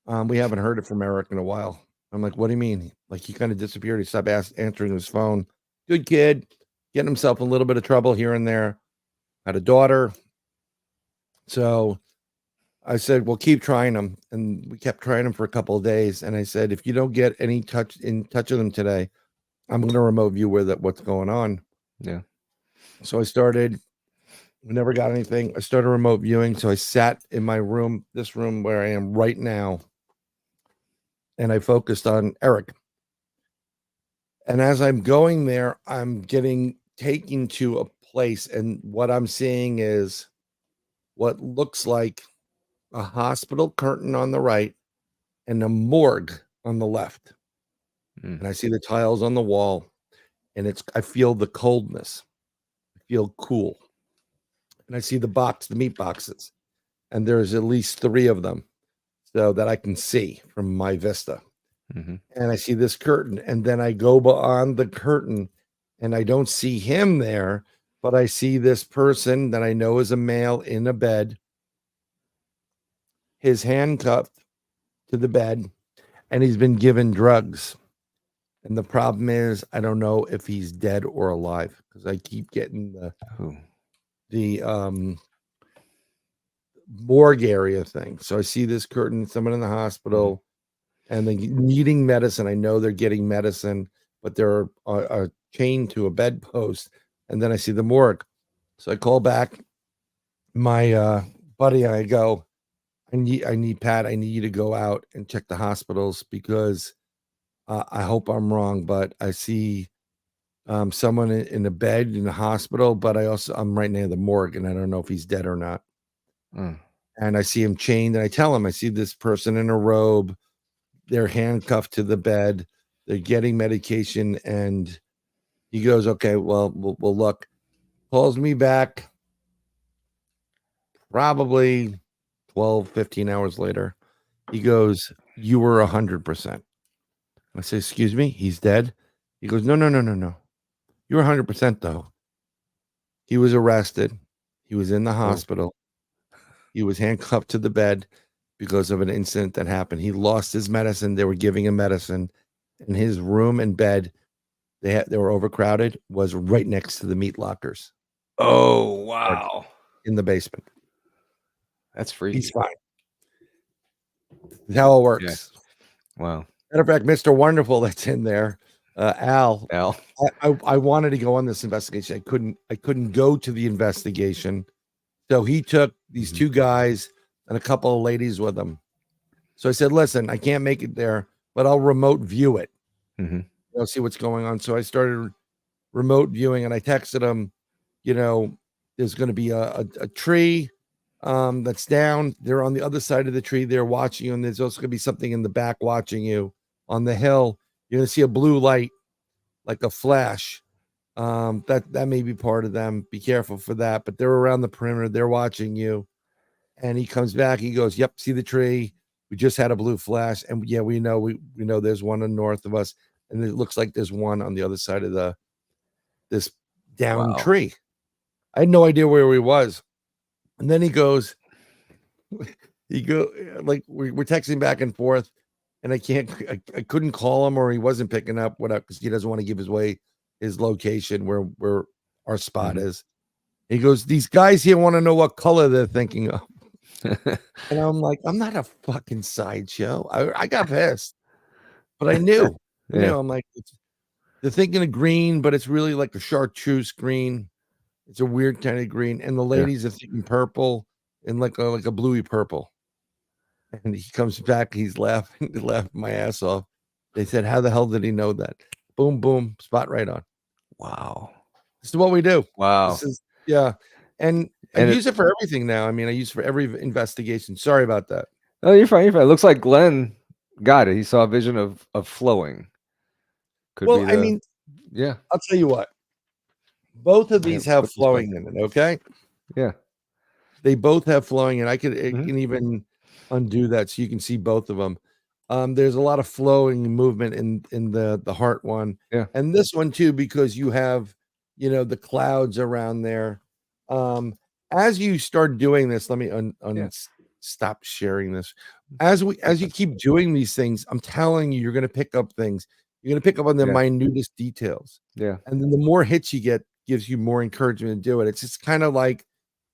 we haven't heard it from Eric in a while. I'm like, what do you mean? Like, he kind of disappeared. He stopped answering his phone. Good kid, getting himself in a little bit of trouble here and there. Had a daughter. So I said, well, keep trying them. And we kept trying them for a couple of days. And I said, if you don't get any touch with them today, I'm going to remote view what's going on. Yeah. So I started, we never got anything. I started remote viewing. So I sat in my room, this room where I am right now, and I focused on Eric. And as I'm going there, I'm getting taken to a place, and what I'm seeing is what looks like a hospital curtain on the right and a morgue on the left. And I see the tiles on the wall, and I feel the coldness. I feel cool. And I see the meat boxes, and there's at least 3 of them so that I can see from my vista. And I see this curtain, and then I go beyond the curtain, and I don't see him there, but I see this person that I know is a male in a bed, his handcuffed to the bed, and he's been given drugs. And the problem is, I don't know if he's dead or alive because I keep getting the morgue area thing. So I see this curtain, someone in the hospital, and they needing medicine. I know they're getting medicine, but they're chained to a bedpost. And then I see the morgue. So I call back my buddy and I go, I need Pat. I need you to go out and check the hospitals because I hope I'm wrong, but I see someone in a bed in the hospital, but I'm right near the morgue and I don't know if he's dead or not. And I see him chained, and I tell him I see this person in a robe. They're handcuffed to the bed. They're getting medication, and he goes, "Okay, well, we'll look." Calls me back probably 12, 15 hours later. He goes, "You were 100%." I say, "Excuse me, he's dead." He goes, "No. You were 100% though. He was arrested. He was in the hospital. He was handcuffed to the bed because of an incident that happened. He lost his medicine. They were giving him medicine, and his room and bed, they were overcrowded, was right next to the meat lockers." Oh, wow. In the basement. That's freaky. He's fine. That's how it works. Yeah. Wow. Matter of fact, Mr. Wonderful that's in there, Al. I wanted to go on this investigation. I couldn't go to the investigation. So he took these 2 guys and a couple of ladies with him. So I said, listen, I can't make it there, but I'll remote view it. I'll see what's going on. So I started remote viewing, and I texted him, there's going to be a tree that's down. They're on the other side of the tree. They're watching you, and there's also going to be something in the back watching you on the hill. You're going to see a blue light, like a flash. That may be part of them. Be careful for that. But they're around the perimeter. They're watching you. And he comes back. He goes, "Yep, see the tree. We just had a blue flash, and yeah, we know there's one in north of us, and it looks like there's one on the other side of this down tree." I had no idea where he was. And then he goes, like we're texting back and forth, and I couldn't call him, or he wasn't picking up whatever, because he doesn't want to give his location where our spot is. He goes, "These guys here want to know what color they're thinking of." And I'm like, I'm not a fucking sideshow. I got pissed, but I knew. I'm like, they're thinking of green, but it's really like a chartreuse green. It's a weird kind of green, and the ladies are thinking purple and like a bluey purple. And he comes back, he's laughing, laughing my ass off. They said, "How the hell did he know that?" Boom, boom, spot right on. Wow. This is what we do. Wow. This is, and I use it for everything now. I mean, I use it for every investigation. Sorry about that. No, you're fine. You're fine. It looks like Glenn got it. He saw a vision of flowing. I mean, yeah. I'll tell you what. Both of these have flowing in it. Okay. Yeah. They both have flowing, and it can even undo that, so you can see both of them. There's a lot of flowing movement in the heart one, and this one too, because you have the clouds around there. As you start doing this, let me stop sharing this. As you keep doing these things, I'm telling you, you're going to pick up things. You're going to pick up on the minutest details. Yeah. And then the more hits you get gives you more encouragement to do it. It's just kind of like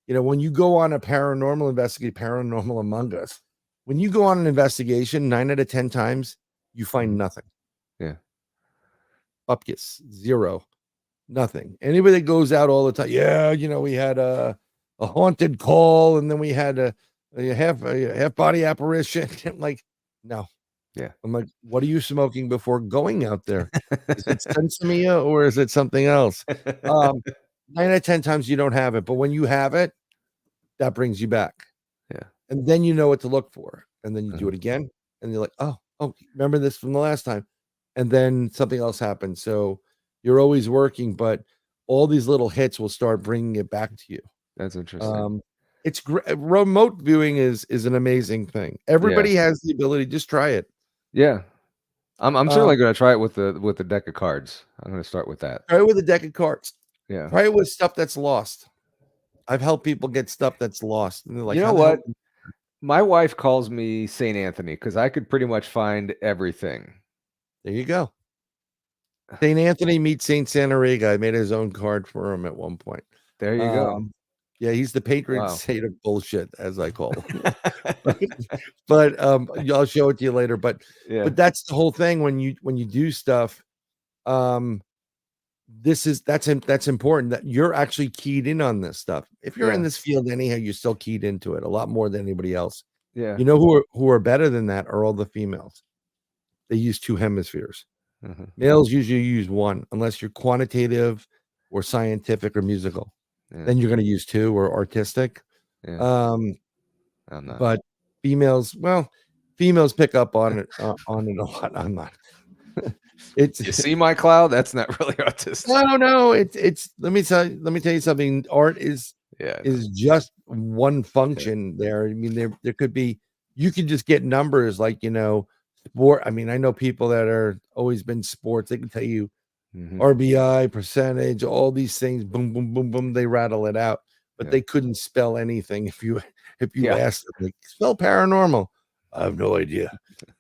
when you go on a paranormal investigation, Paranormal Among Us, when you go on an investigation, 9 out of 10 times you find nothing. Yeah. Upkiss, zero, nothing. Anybody that goes out all the time, we had a haunted call, and then we had a half body apparition. I'm like, no. Yeah. I'm like, what are you smoking before going out there? Is it sensimilla or is it something else? 9 out of 10 times you don't have it, but when you have it, that brings you back. Yeah. And then you know what to look for. And then you do it again. And you're like, oh, remember this from the last time. And then something else happens. So you're always working, but all these little hits will start bringing it back to you. That's interesting. It's remote viewing is an amazing thing. Everybody has the ability. Just try it. Yeah. I'm certainly going to try it with the deck of cards. I'm going to start with that. Try it with a deck of cards. Yeah. Try it with stuff that's lost. I've helped people get stuff that's lost. And they're like, you know what? My wife calls me St. Anthony because I could pretty much find everything. There you go. St. Anthony meets St. Santariga. I made his own card for him at one point. There you go. Yeah, he's the patron saint of bullshit, as I call him. but I'll show it to you later. But that's the whole thing when you do stuff. That's important that you're actually keyed in on this stuff. If you're in this field anyhow, you're still keyed into it a lot more than anybody else. Yeah. You know who are better than that are all the females. They use 2 hemispheres. Males usually use 1, unless you're quantitative or scientific or musical. Then you're going to use 2 or artistic. I'm not. But females pick up on it a lot. I'm not. You see my cloud? That's not really autistic. No. It's let me tell you something. Art is just one function there. I mean, there could be, you could just get numbers like, sport. I mean, I know people that are always been sports. They can tell you RBI percentage, all these things. Boom, boom, boom, boom. They rattle it out, but they couldn't spell anything. If you asked them, like, spell paranormal, I have no idea.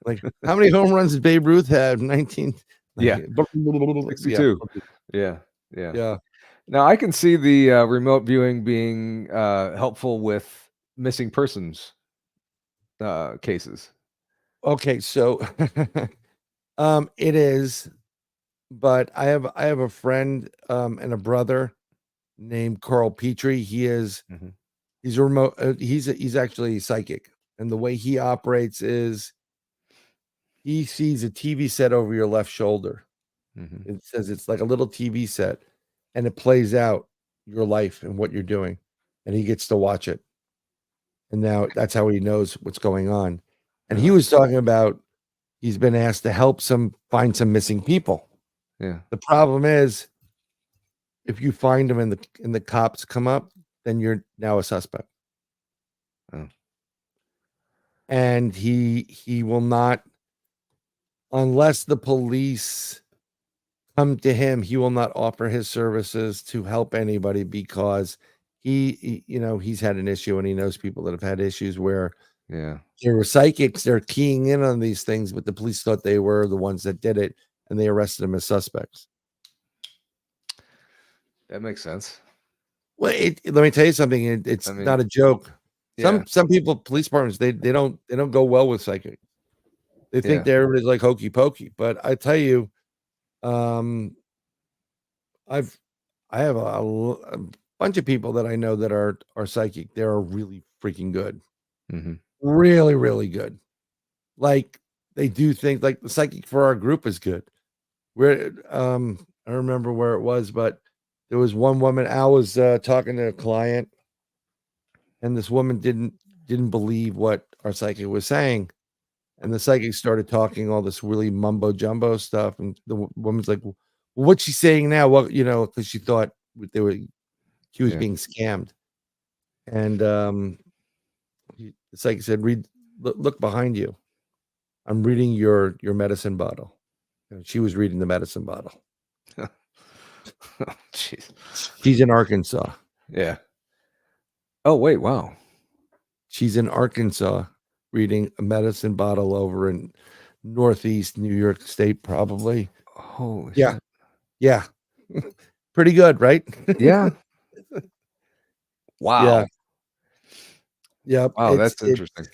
Like, how many home runs did Babe Ruth have? 19. 62. Yeah. Now I can see the remote viewing being helpful with missing persons cases. Okay, so it is, but I have a friend and a brother named Carl Petrie. He's a remote. He's actually psychic, and the way he operates is he sees a TV set over your left shoulder. It says it's like a little TV set, and it plays out your life and what you're doing, and he gets to watch it. And now that's how he knows what's going on. And he was talking about he's been asked to help find some missing people. Yeah. The problem is, if you find them and the cops come up, then you're now a suspect. Oh. And he will not, unless the police come to him, he will not offer his services to help anybody, because he's had an issue, and he knows people that have had issues where there were psychics, they're keying in on these things, but the police thought they were the ones that did it, and they arrested them as suspects. That makes sense. Well, let me tell you something. It's not a joke. Some people, police departments, they don't go well with psychic. They think that everybody's like hokey pokey. But I tell you, I have a bunch of people that I know that are psychic. They are really freaking good. Really, really good. Like, they do things like the psychic for our group is good. Where I don't remember where it was, but there was one woman. Al was talking to a client, and this woman didn't believe what our psychic was saying, and the psychic started talking all this really mumbo jumbo stuff, and the woman's like, well, "What's she saying now?" Well, because she thought she was being scammed, and the psychic said, look behind you. I'm reading your medicine bottle." And she was reading the medicine bottle. Oh, jeez. She's in Arkansas. Yeah. Oh, wait. Wow. She's in Arkansas reading a medicine bottle over in Northeast New York State, probably. Oh, yeah. Yeah. Pretty good, right? Yeah. Wow. Yeah. Yep. Wow, that's interesting.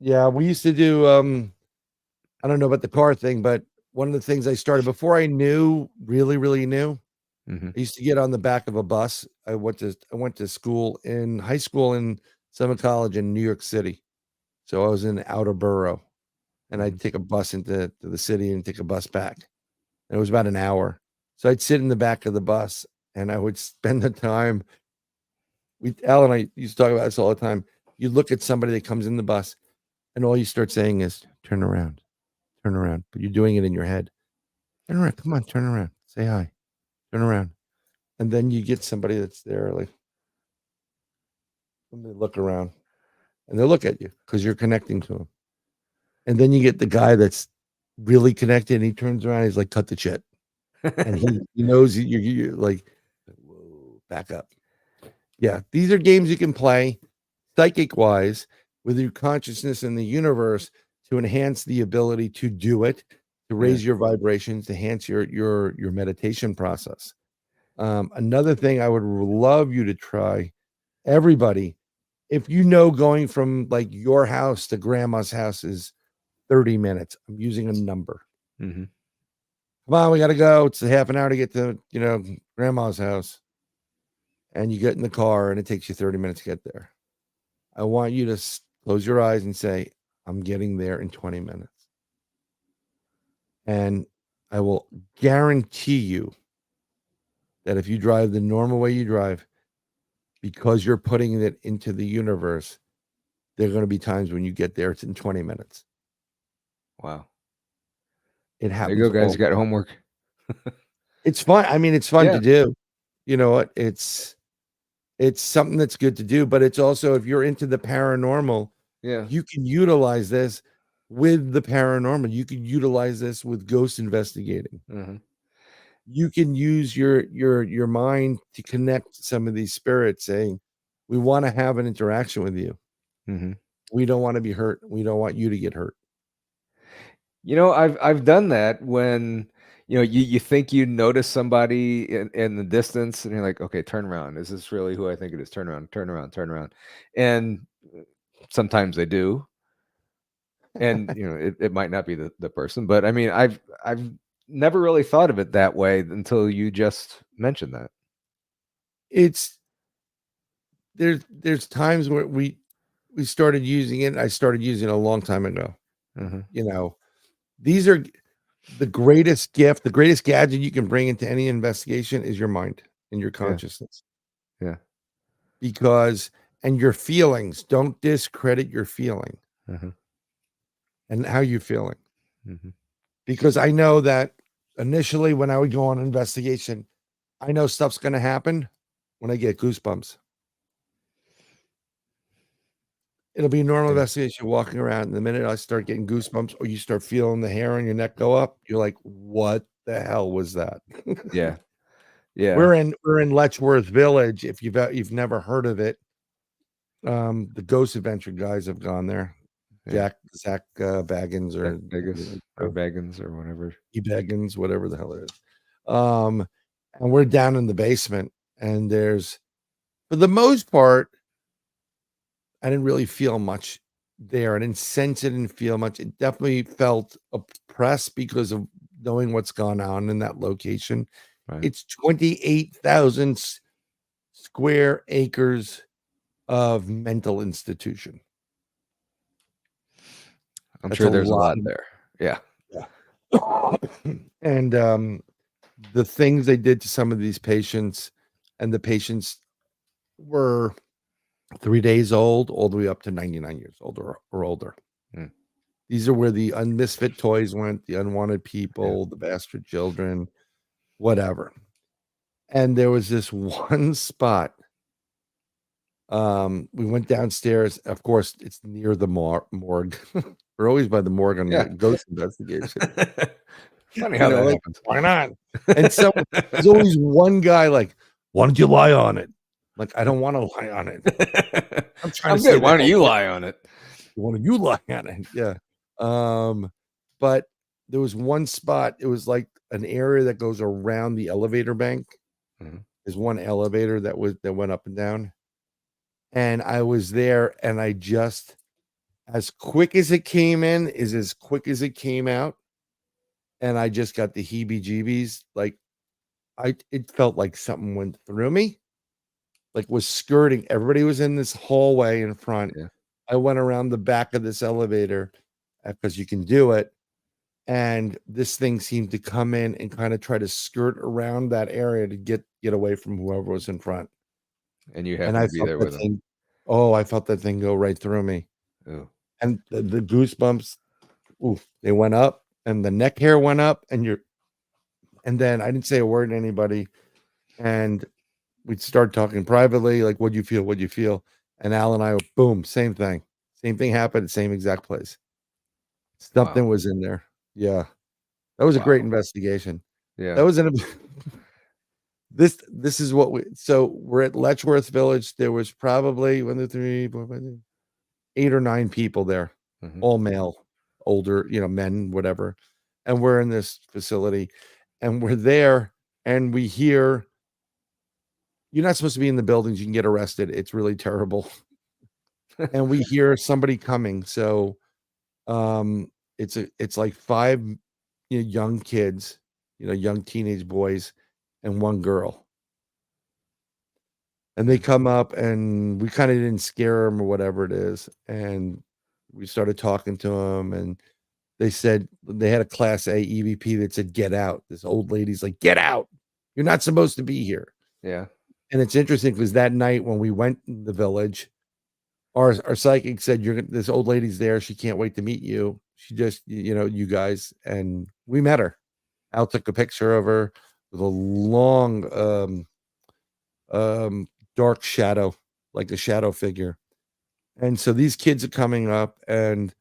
Yeah, we used to do I don't know about the car thing, but one of the things I started before I knew, really knew, Hmm. I used to get on the back of a bus. I went to school in high school and summer college in New York City. So I was in the outer borough, and Hmm. I'd take a bus into the city and take a bus back. And it was about an hour. So I'd sit in the back of the bus and I would spend the time. Al and I used to talk about this all the time. You look at somebody that comes in the bus, and all you start saying is, turn around, turn around. But you're doing it in your head. Turn around. Come on, turn around. Say hi. Turn around. And then you get somebody that's there, like, when they look around and they look at you because you're connecting to them. And then you get the guy that's really connected and he turns around, he's like, cut the shit. And he knows you're like, whoa, back up. Yeah, these are games you can play psychic wise with your consciousness in the universe to enhance the ability to do it, to Yeah. raise your vibrations, to enhance your meditation process. Another thing I would love you to try, everybody, if you know going from like your house to grandma's house is 30 minutes. I'm using a number. Hmm. Come on, we got to go. It's a half an hour to get to, grandma's house. And you get in the car and it takes you 30 minutes to get there. I want you to close your eyes and say, I'm getting there in 20 minutes. And I will guarantee you that if you drive the normal way you drive, because you're putting it into the universe, there are going to be times when you get there, it's in 20 minutes. Wow. It There you happens go, guys. all. You got homework. It's fun. I mean, it's fun Yeah. to do. You know what? It's something that's good to do, but it's also, if you're into the paranormal, Yeah. you can utilize this with the paranormal. You can utilize this with ghost investigating. Hmm. You can use your mind to connect some of these spirits, saying, we want to have an interaction with you. Hmm. We don't want to be hurt. We don't want you to get hurt. I've done that when you think you notice somebody in the distance, and you're like, okay, turn around. Is this really who I think it is? Turn around, turn around, turn around. And sometimes they do, and it might not be the person, but I mean, I've never really thought of it that way until you just mentioned that. It's there's times where we started using it. I started using it a long time ago. Hmm. These are the greatest gift, the greatest gadget you can bring into any investigation is your mind and your Yeah. consciousness. Yeah. Because and your feelings, don't discredit your feeling Hmm. and how you're feeling. Hmm. Because I know that initially when I would go on an investigation, I know stuff's going to happen when I get goosebumps. It'll be a normal Yeah. investigation walking around. And the minute I start getting goosebumps or you start feeling the hair on your neck go up, you're like, what the hell was that? Yeah. Yeah. We're in Letchworth Village. If you've never heard of it, the Ghost Adventure guys have gone there. Yeah. Zach Baggins Jack or Vegas or Baggins or whatever. E Baggins, whatever the hell it is. And we're down in the basement, and there's, for the most part, I didn't really feel much there. I didn't sense it and feel much. It definitely felt oppressed because of knowing what's gone on in that location. Right. It's 28,000 square acres of mental institution. I'm That's sure a there's a lot. lot there. Yeah. Yeah. And the things they did to some of these patients, and the patients were 3 days old all the way up to 99 years old or older. Mm. These are where the misfit toys went, the unwanted Yeah. people, the bastard children, whatever. And there was this one spot. We went downstairs. Of course, it's near the morgue. We're always by the morgue on Yeah. the ghost investigation. Funny how that Like, happens. why not? And so there's always one guy like, why don't you lie on it? Like, I don't want to lie on it. I'm trying I'm to say good. Why that. don't you lie on it? Why don't you lie on it? Yeah. But there was one spot, it was like an area that goes around the elevator bank. Mhm. There's one elevator that went up and down. And I was there, and I just, as quick as it came in is as quick as it came out. And I just got the heebie-jeebies. Like, it felt like something went through me, like was skirting. Everybody was in this hallway in front. Yeah. I went around the back of this elevator because you can do it. And this thing seemed to come in and kind of try to skirt around that area to get away from whoever was in front. And you And happen I to be felt there that with him. thing. Oh, I felt that thing go right through me. Oh, And the goosebumps, oof, they went up, and the neck hair went up, and then I didn't say a word to anybody. And we'd start talking privately, like, what'd you feel? What'd you feel? And Al and I, boom, same thing. Same thing happened, same exact place. Something wow. was in there. Yeah. That was a great Wow. investigation. Yeah. That was this is what we're at Letchworth Village. There was probably 1, 2, 3, 4, 5, 6, 8 or 9 people there, Mhm. all male, older, men, whatever. And we're in this facility, and we're there, and we hear, you're not supposed to be in the buildings, you can get arrested. It's really terrible. And we hear somebody coming. So it's like 5 young kids, young teenage boys, and 1 girl. And they come up, and we kind of didn't scare them or whatever it is. And we started talking to them, and they said they had a Class A EVP that said, "Get out." This old lady's like, "Get out. You're not supposed to be here." Yeah. And it's interesting because that night when we went in the village, our psychic said, this old lady's there. She can't wait to meet you. She just, you guys, and we met her. Al took a picture of her with a long, dark shadow, like a shadow figure. And so these kids are coming up and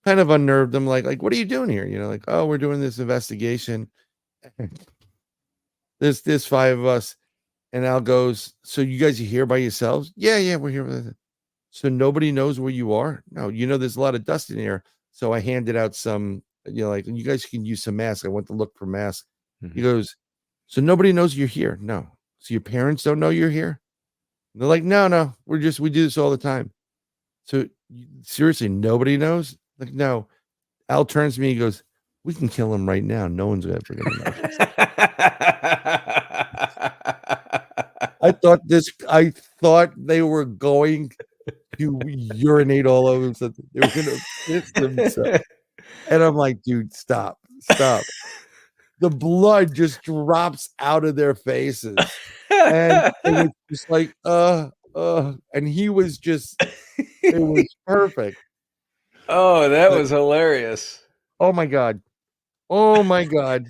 kind of unnerved them, like, what are you doing here? Like, oh, we're doing this investigation. There's 5 of us. And Al goes, so you guys are here by yourselves? Yeah, we're here. So nobody knows where you are? No, there's a lot of dust in here. So I handed out some, like, you guys can use some masks. I went to look for masks. He Mhm. goes, so nobody knows you're here? No. So your parents don't know you're here? And they're like, no, we do this all the time. So seriously, nobody knows? Like, no. Al turns to me, he goes, we can kill him right now. No one's ever gonna know. I thought they were going to urinate all over themselves. They were gonna piss themselves. And I'm like, dude, stop. The blood just drops out of their faces. And it was just like, and he was just, it was perfect. Oh, that But, was hilarious. oh my God. Oh my God.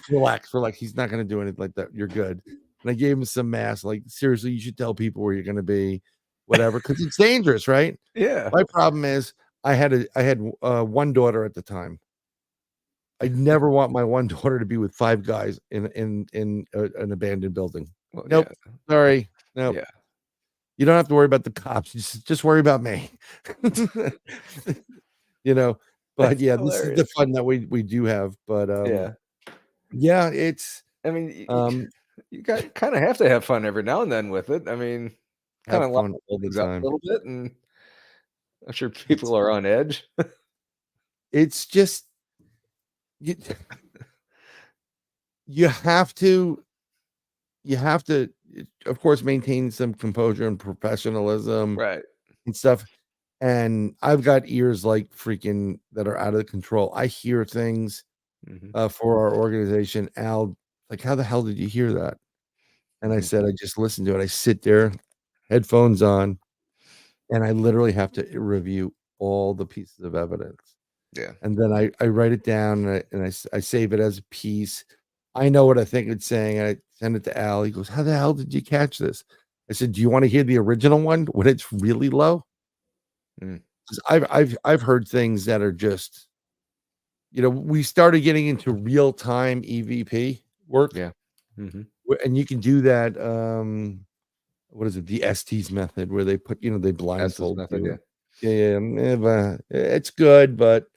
Relax. He's not gonna do anything like that. You're good. And I gave him some masks. Like, seriously, you should tell people where you're gonna be, whatever, because it's dangerous, right? Yeah. My problem is I had 1 daughter at the time. I never want my 1 daughter to be with 5 guys in an abandoned building. Well, yeah. Nope. Sorry. Nope. Yeah. You don't have to worry about the cops. Just worry about me. You know, but That's yeah, this is the hilarious. fun that we do have. But Yeah. yeah, it's I mean, um you got kinda have to have fun every now and then with it. I mean, have kinda liven fun all the things up a time. little bit, and I'm sure It's people are on edge. it's just you, you have to you have to of course maintain some composure and professionalism Right. and stuff. And I've got ears like freaking that are out of control. I hear things Mhm. for our organization. Al, like, how the hell did you hear that? And I Mhm. said, I just listened to it. I sit there, headphones on, and I literally have to review all the pieces of evidence. Yeah. And then I write it down, and I save it as a piece. I know what I think it's saying. I send it to Al. He goes, how the hell did you catch this? I said, do you want to hear the original one when it's really low? Mm. 'Cause I've heard things that are just, we started getting into real time EVP work, Yeah. Mhm. and you can do that. What is it? The Estes method, where they put, they Estes blindfold method, you. yeah. Yeah, but it's good, but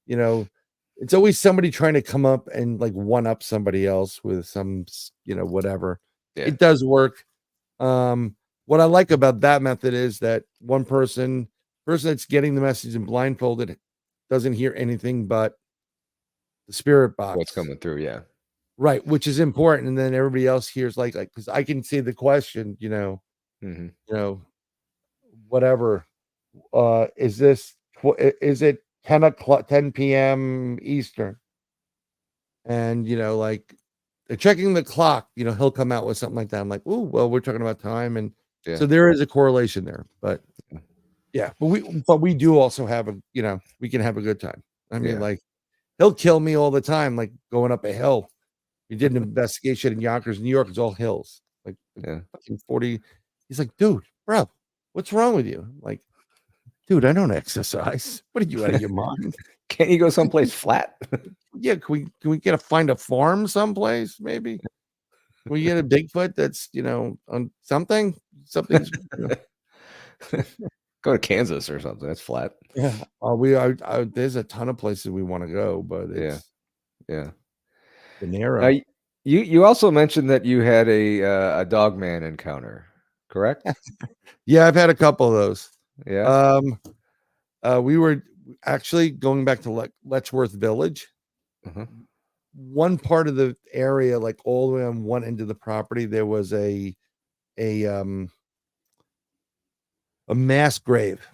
you know, it's always somebody trying to come up and like one up somebody else with some, whatever. Yeah. It does work. Um, what I like about that method is that one person that's getting the message and blindfolded doesn't hear anything but the spirit What's box. coming through? Yeah. Right, which is important, and then everybody else hears like because I can see the question, Hmm. whatever. Is is it 10 p.m. Eastern? And like they're checking the clock, he'll come out with something like that. I'm like, oh, well, we're talking about time, and Yeah. so there is a correlation there. But yeah, but we do also have we can have a good time. I mean, Yeah. like he'll kill me all the time, like going up a hill. We did an investigation in Yonkers, New York. It's all hills, like Yeah. fucking 40. He's like, dude, bro, what's wrong with you? I'm like, dude, I don't exercise. What are you out of your mind? Can't you go someplace flat? Yeah, can we find a farm someplace? Maybe can we get a Bigfoot that's on something's Go to Kansas or something. That's flat. yeah. There's a ton of places we want to go, but Yeah. it's Yeah. the Now, narrow. you also mentioned that you had a dog man encounter, correct? Yeah, I've had a couple of those. Yeah. We were actually going back to Letchworth Village. Uh-huh. One part of the area, like all the way on one end of the property, there was a mass grave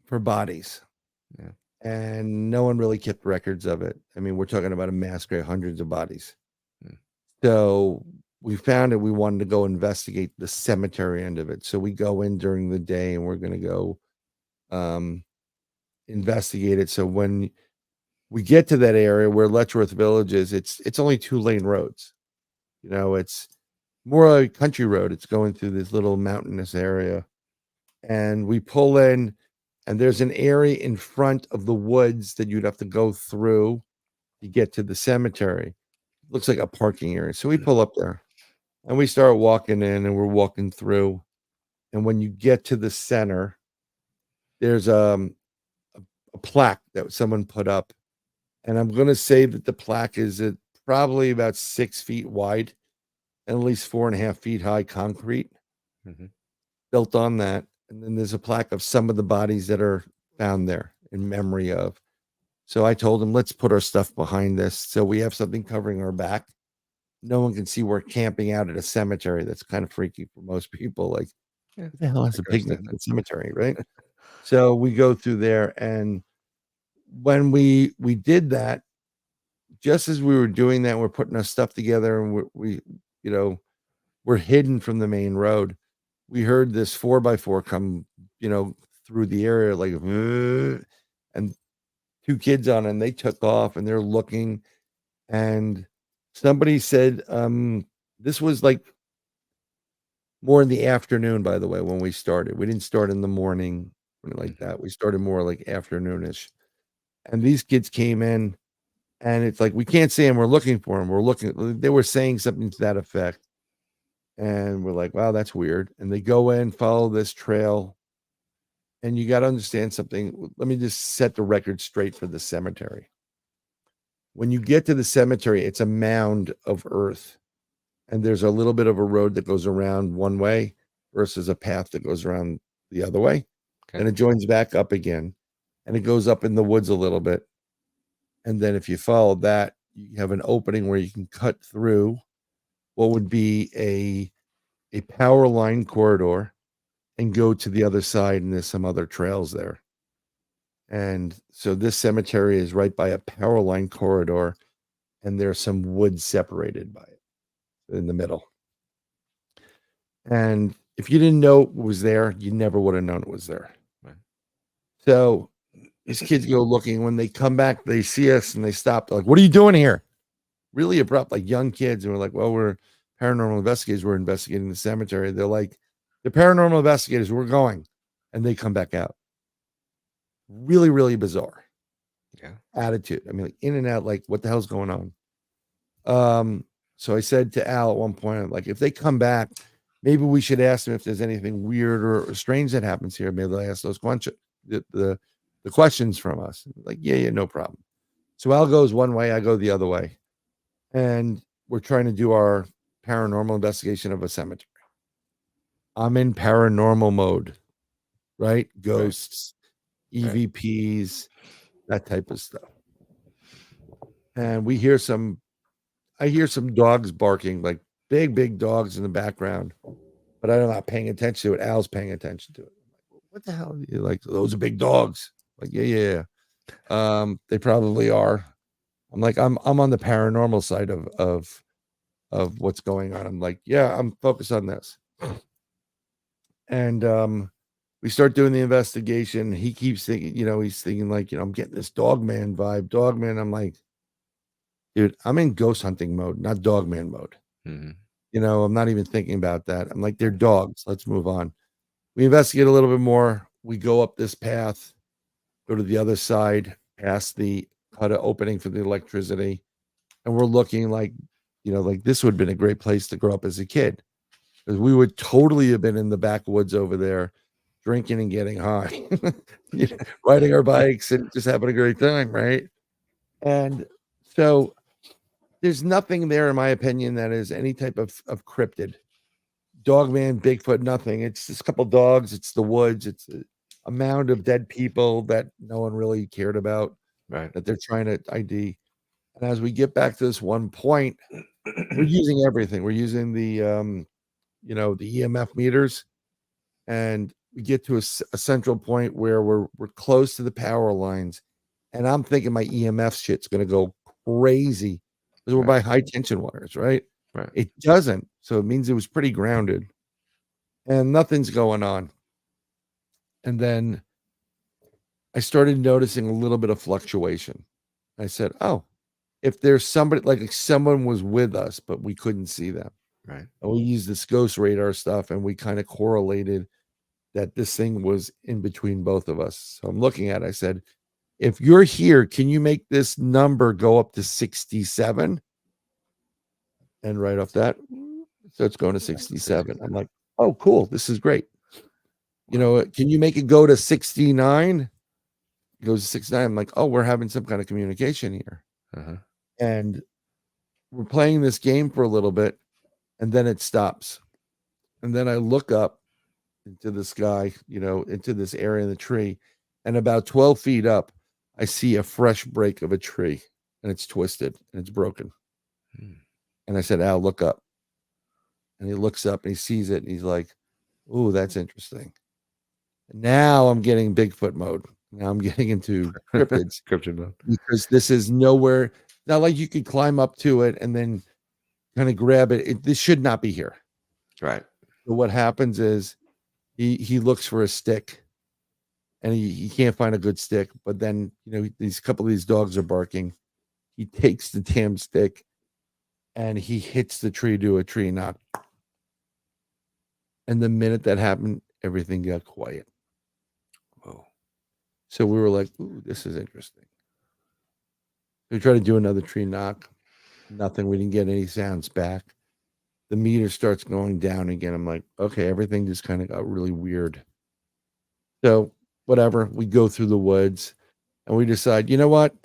for bodies. Yeah. And no one really kept records of it. I mean, we're talking about a mass grave, hundreds of bodies. Hmm. So we found it. We wanted to go investigate the cemetery end of it. So we go in during the day and we're going to go investigate it. So when we get to that area where Letchworth Village is, it's only 2-lane roads. It's more like a country road. It's going through this little mountainous area. And we pull in, and there's an area in front of the woods that you'd have to go through to get to the cemetery. It looks like a parking area. So we pull up there and we start walking in, and we're walking through. And when you get to the center, there's a plaque that someone put up. And I'm going to say that the plaque is probably about 6 feet wide and at least 4.5 feet high, concrete Mhm. built on that. And then there's a plaque of some of the bodies that are found there in memory of. So I told him, let's put our stuff behind this so we have something covering our back. No one can see we're camping out at a cemetery. That's kind of freaky for most people. Like, Yeah. who the hell has I a can picnic understand at a cemetery, right? So we go through there, and when we did that, just as we were doing that, we're putting our stuff together, and we're hidden from the main road. We heard this 4x4 come, through the area, like, and 2 kids on it, and they took off, and they're looking, and somebody said, this was like more in the afternoon, by the way, when we started. We didn't start in the morning like that. We started more like afternoonish. And these kids came in, and it's like, we can't see them. We're looking for them. We're looking. They were saying something to that effect. And we're like, wow, that's weird. And they go in, follow this trail. And you got to understand something. Let me just set the record straight for the cemetery. When you get to the cemetery, it's a mound of earth. And there's a little bit of a road that goes around one way versus a path that goes around the other way. Okay. And it joins back up again. And it goes up in the woods a little bit. And then if you follow that, you have an opening where you can cut through what would be a power line corridor and go to the other side. And there's some other trails there. And so this cemetery is right by a power line corridor, and there's some wood separated by it in the middle. And if you didn't know it was there, you never would have known it was there. Right. So these kids go looking. When they come back, they see us and they stop. They're like, what are you doing here? Really abrupt, like young kids. And we're like, well, we're paranormal investigators. We're investigating the cemetery. They're like, the paranormal investigators, we're going. And they come back out. Really, really bizarre. Yeah. Attitude. I mean, like in and out, like, what the hell's going on? So I said to Al at one point, like, if they come back, maybe we should ask them if there's anything weird or strange that happens here. Maybe they'll ask those questions, the questions from us. Like, yeah, no problem. So Al goes one way, I go the other way. And we're trying to do our paranormal investigation of a cemetery. I'm in paranormal mode, right? Right. Ghosts, Right. EVPs, that type of stuff. And I hear some dogs barking, like big dogs in the background, but I'm not paying attention to it. Al's paying attention to it. I'm like, what the hell? You're like, those are big dogs. Like, yeah. They probably are. I'm like, I'm on the paranormal side of what's going on. I'm like, yeah, I'm focused on this. And we start doing the investigation. He keeps thinking, he's thinking like, I'm getting this Dogman vibe. Dogman. I'm like, dude, I'm in ghost hunting mode, not Dogman mode. Mm-hmm. I'm not even thinking about that. I'm like, they're dogs. Let's move on. We investigate a little bit more. We go up this path, go to the other side, past the cut opening for the electricity. And we're looking like, like this would have been a great place to grow up as a kid. Because we would totally have been in the backwoods over there, drinking and getting high, riding our bikes and just having a great time, right? And so there's nothing there, in my opinion, that is any type of cryptid. Dogman, Bigfoot, nothing. It's just a couple dogs. It's the woods. It's a mound of dead people that no one really cared about, Right. that they're trying to ID. And as we get back to this one point, we're using everything. We're using the the EMF meters, and we get to a central point where we're close to the power lines, and I'm thinking my EMF shit's going to go crazy because we're by high tension wires, right? Right. It doesn't, so it means it was pretty grounded, and nothing's going on. And then I started noticing a little bit of fluctuation. I said, "Oh, if there's somebody, like someone was with us, but we couldn't see them." Right. And we used this ghost radar stuff, and we kind of correlated that this thing was in between both of us. So I'm looking at it. I said, if you're here, can you make this number go up to 67? And right off that, so it's going to 67. I'm like, oh, cool. This is great. Can you make it go to 69? It goes to 69. I'm like, oh, we're having some kind of communication here. Uh-huh. And we're playing this game for a little bit, and then it stops. And then I look up into the sky, into this area in the tree. And about 12 feet up, I see a fresh break of a tree, and it's twisted and it's broken. And I said, Al, look up. And he looks up and he sees it and he's like, ooh, that's interesting. Now I'm getting Bigfoot mode. Now I'm getting into cryptids. Cryptid mode. Because this is nowhere, not like you could climb up to it and then kind of grab it. This should not be here. Right. So what happens is he looks for a stick, and he can't find a good stick. But then, these couple of these dogs are barking. He takes the damn stick and he hits the tree to a tree knock. And the minute that happened, everything got quiet. Whoa. So we were like, ooh, this is interesting. We tried to do another tree knock. Nothing. We didn't get any sounds back. The meter starts going down again. I'm like, okay, everything just kind of got really weird. So whatever, we go through the woods and we decide, you know what?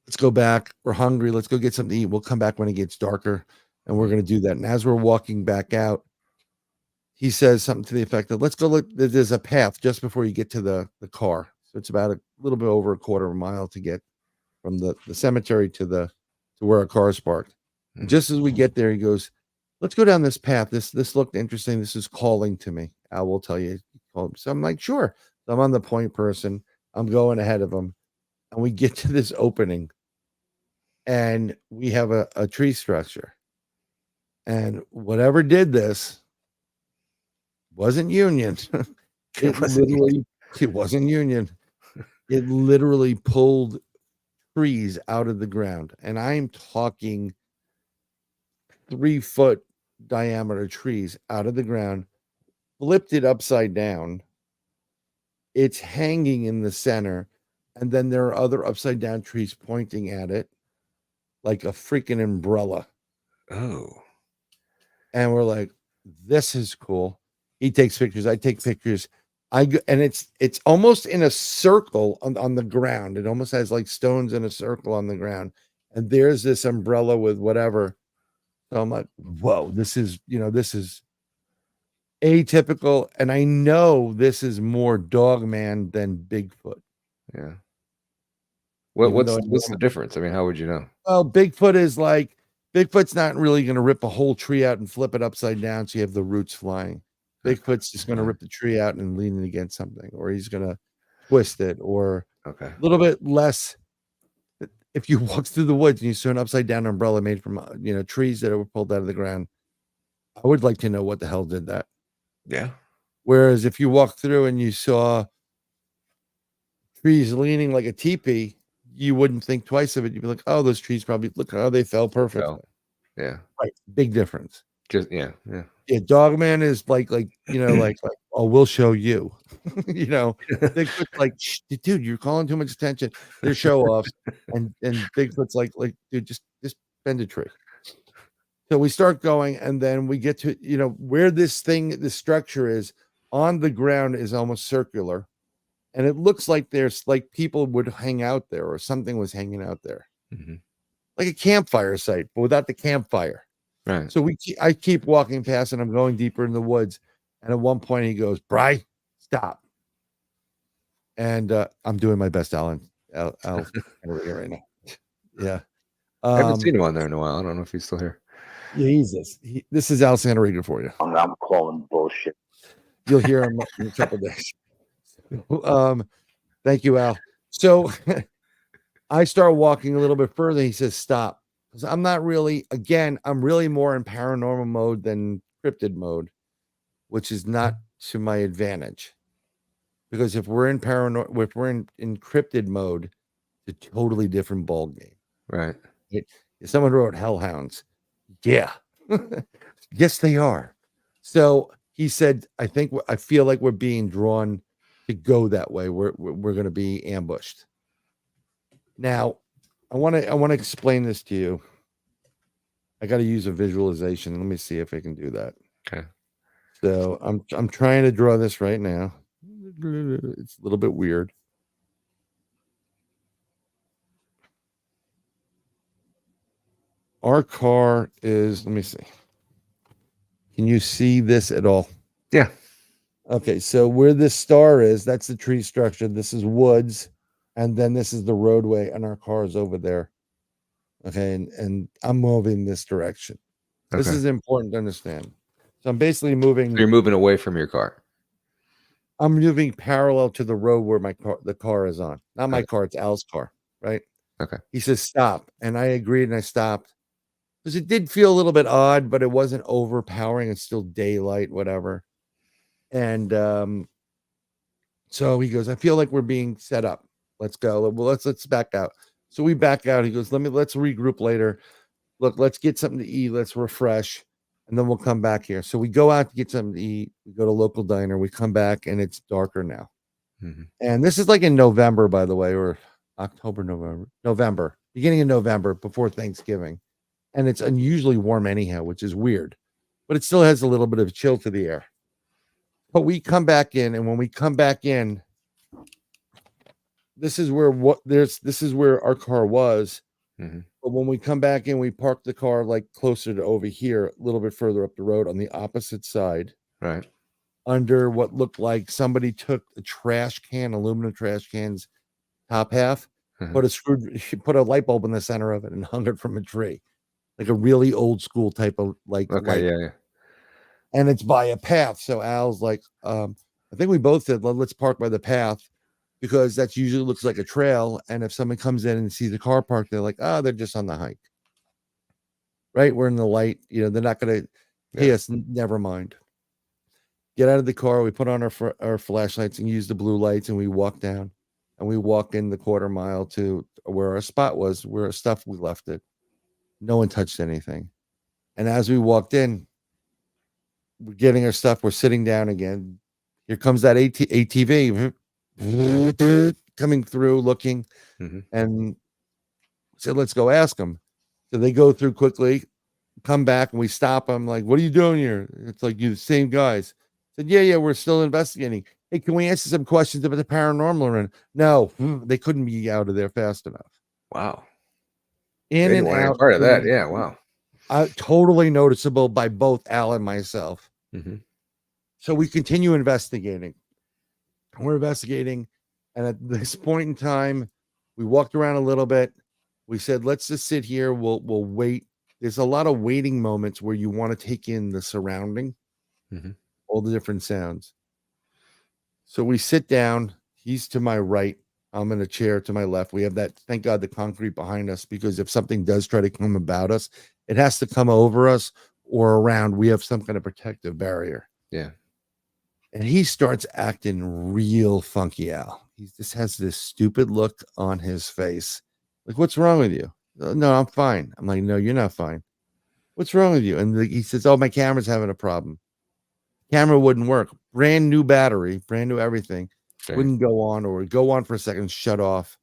Let's go back. We're hungry. Let's go get something to eat. We'll come back when it gets darker, and we're going to do that. And as we're walking back out, he says something to the effect of, let's go look. There's a path just before you get to the car. So it's about a little bit over a quarter of a mile to get from the cemetery to where our car is parked. And just as we get there, he goes, let's go down this path. This looked interesting. This is calling to me. I will tell you. So I'm like, sure. So I'm on the point person. I'm going ahead of him. And we get to this opening, and we have a tree structure. And whatever did this wasn't union. It wasn't union. It literally pulled trees out of the ground. And I'm talking 3-foot diameter trees out of the ground, flipped it upside down. It's hanging in the center. And then there are other upside down trees pointing at it like a freaking umbrella. Oh. And we're like, this is cool. He takes pictures. I take pictures. And it's almost in a circle on the ground. It almost has like stones in a circle on the ground. And there's this umbrella with whatever. So I'm like, whoa, this is atypical, and I know this is more Dogman than Bigfoot. Yeah. Even though What's the difference? I mean, how would you know? well, Bigfoot's not really going to rip a whole tree out and flip it upside down so you have the roots flying. Bigfoot's just going to rip the tree out and lean it against something, or he's going to twist it, or Okay. a little bit less. If you walk through the woods and you saw an upside down umbrella made from trees that were pulled out of the ground, I would like to know what the hell did that. Yeah. Whereas if you walk through and you saw trees leaning like a teepee, you wouldn't think twice of it. You'd be like, oh, those trees probably look how they fell perfectly. Yeah. Right. Big difference. Just Yeah, Dogman is like oh, we'll show you. Bigfoot's like, dude, you're calling too much attention. They're show offs, and Bigfoot's like, dude, just bend a tree. So we start going, and then we get to where the structure is on the ground is almost circular, and it looks like there's like people would hang out there, or something was hanging out there, like a campfire site, but without the campfire. Right. So I keep walking past, and I'm going deeper in the woods. And at one point, he goes, "Bry, stop." And I'm doing my best, Alan. Al right now. Yeah. I haven't seen him on there in a while. I don't know if he's still here. Jesus. This is Al Santoriga for you. I'm calling bullshit. You'll hear him in a couple days. Thank you, Al. So I start walking a little bit further. He says, "Stop." Because I'm really more in paranormal mode than cryptid mode, which is not to my advantage. Because if we're in cryptid mode, it's a totally different ball game. Right. If someone wrote hellhounds, yeah. Yes, they are. So he said, I feel like we're being drawn to go that way. We're going to be ambushed. Now, I want to explain this to you. I got to use a visualization. Let me see if I can do that. Okay. So I'm trying to draw this right now. It's a little bit weird. Our car is, let me see. Can you see this at all? Yeah. Okay, so where this star is, that's the tree structure. This is woods, and then this is the roadway, and our car is over there. Okay, and I'm moving this direction. Okay. This is important to understand. So I'm basically moving. So you're moving away from your car. I'm moving parallel to the road where the car is on. Not my car, it's Al's car, right? Okay. He says stop, and I agreed, and I stopped. Because it did feel a little bit odd, but it wasn't overpowering. It's still daylight, whatever. And so he goes, I feel like we're being set up. Let's go. Well, let's back out. So we back out. He goes, let's regroup later. Look, let's get something to eat. Let's refresh. And then we'll come back here. So we go out to get something to eat. We go to a local diner. We come back, and it's darker now. And this is like in November, by the way, or October, November, beginning of November, before Thanksgiving. And it's unusually warm anyhow, which is weird. But it still has a little bit of chill to the air. But we come back in, and when we come back in, this is where our car was. But when we come back in, we park the car like closer to over here, a little bit further up the road on the opposite side. Right. Under what looked like somebody took a trash can, aluminum trash can's top half, put a light bulb in the center of it, and hung it from a tree. Like a really old school type of light. Yeah. And it's by a path. So Al's like, I think we both said, let's park by the path, because that usually looks like a trail. And if someone comes in and sees the car parked, they're like, they're just on the hike. Right? We're in the light. They're not going to pay us. Never mind. Get out of the car. We put on our flashlights and use the blue lights, and we walk down. And we walk in the quarter mile to where our spot was, where our stuff, we left it. No one touched anything. And as we walked in, we're getting our stuff. We're sitting down again. Here comes that ATV coming through, looking, and said, let's go ask them. So they go through quickly, come back, and we stop them. Like, what are you doing here? It's like, you the same guys. Said, yeah, we're still investigating. Hey, can we answer some questions about the paranormal? And no, they couldn't be out of there fast enough. Wow. In and out. Part of that. Yeah. Wow. Totally noticeable by both Al and myself. So we continue investigating. We're investigating, and at this point in time, we walked around a little bit. We said, let's just sit here. We'll wait. There's a lot of waiting moments where you want to take in the surrounding, all the different sounds. So we sit down. He's to my right. I'm in a chair to my left. We have that, thank God, the concrete behind us, because if something does try to come about us, it has to come over us or around. We have some kind of protective barrier. Yeah. And he starts acting real funky, Al. He just has this stupid look on his face. Like, what's wrong with you? No, I'm fine. I'm like, no, you're not fine. What's wrong with you? And he says, oh, my camera's having a problem. Camera wouldn't work. Brand new battery, brand new everything. Okay. Wouldn't go on, or go on for a second, shut off.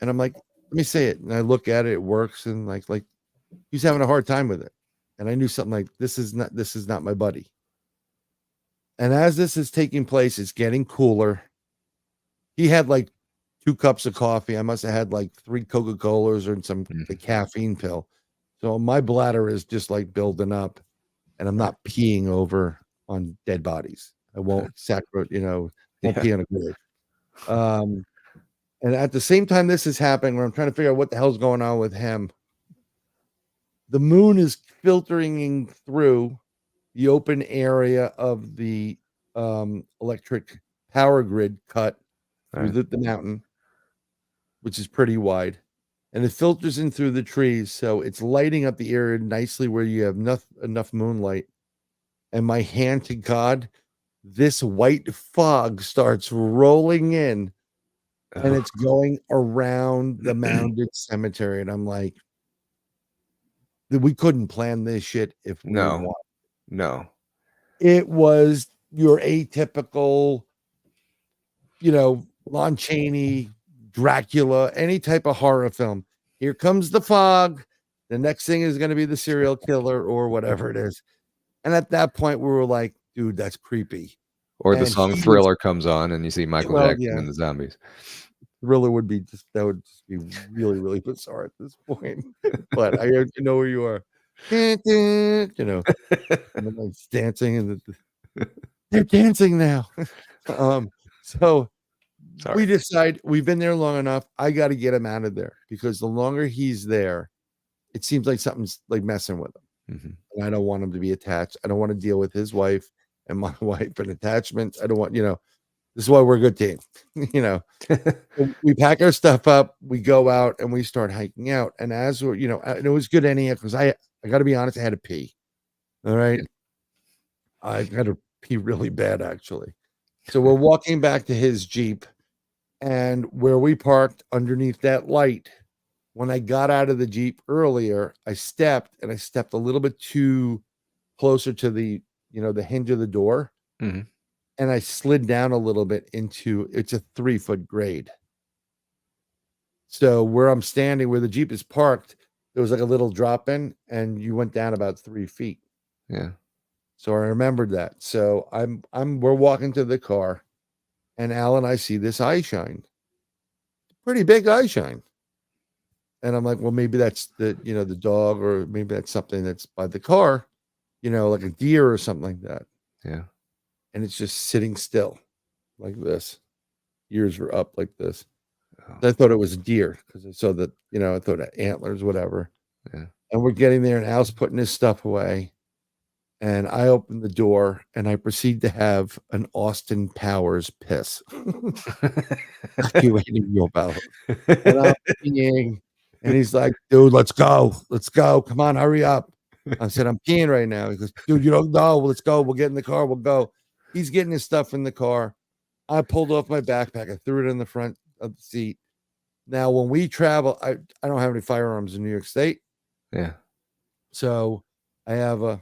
And I'm like, let me say it. And I look at it, it works. And like he's having a hard time with it. And I knew something like, this is not my buddy. And as this is taking place, it's getting cooler. He had like 2 cups of coffee. I must have had like 3 Coca-Colas or some the caffeine pill. So my bladder is just like building up, and I'm not peeing over on dead bodies. I won't won't pee on a grave. And at the same time this is happening, where I'm trying to figure out what the hell's going on with him, the moon is filtering through the open area of the electric power grid cut through the mountain, which is pretty wide, and it filters in through the trees, so it's lighting up the area nicely where you have enough moonlight. And my hand to God, this white fog starts rolling in, and it's going around the mounded cemetery, and I'm like, we couldn't plan this shit if we wanted. No. It was your atypical, Lon Chaney, Dracula, any type of horror film. Here comes the fog. The next thing is going to be the serial killer or whatever it is. And at that point, we were like, dude, that's creepy. Or the song Thriller comes on and you see Michael Jackson and the zombies. Thriller would be be really, really bizarre at this point. But I know where you are. And then like dancing, and they're dancing now. So Sorry. we decide we've been there long enough. I got to get him out of there, because the longer he's there, it seems like something's like messing with him. And I don't want him to be attached. I don't want to deal with his wife and my wife and attachments. I don't want, this is why we're a good team. We pack our stuff up, we go out, and we start hiking out. And as we're, and it was good anyhow, because I got to be honest, I had to pee. All right. I got to pee really bad, actually. So we're walking back to his Jeep, and where we parked underneath that light, when I got out of the Jeep earlier, I stepped a little bit too closer to the, the hinge of the door. And I slid down a little bit into, it's a 3-foot grade. So where I'm standing, where the Jeep is parked, there was like a little drop in, and you went down about 3 feet. Yeah. So I remembered that. So we're walking to the car, and Al and I see this eye shine, pretty big eye shine. And I'm like, well, maybe that's the dog, or maybe that's something that's by the car, like a deer or something like that. Yeah. And it's just sitting still like this. Ears were up like this. I thought it was a deer, because I saw that, I thought antlers, whatever. Yeah. And we're getting there, and Al's putting his stuff away. And I open the door, and I proceed to have an Austin Powers piss. Evacuating you about. And I'm peeing, and he's like, dude, let's go. Let's go. Come on, hurry up. I said, I'm peeing right now. He goes, dude, you don't know. Let's go. We'll get in the car. We'll go. He's getting his stuff in the car. I pulled off my backpack. I threw it in the front of the seat. Now, when we travel, I don't have any firearms in New York State. Yeah. So I have a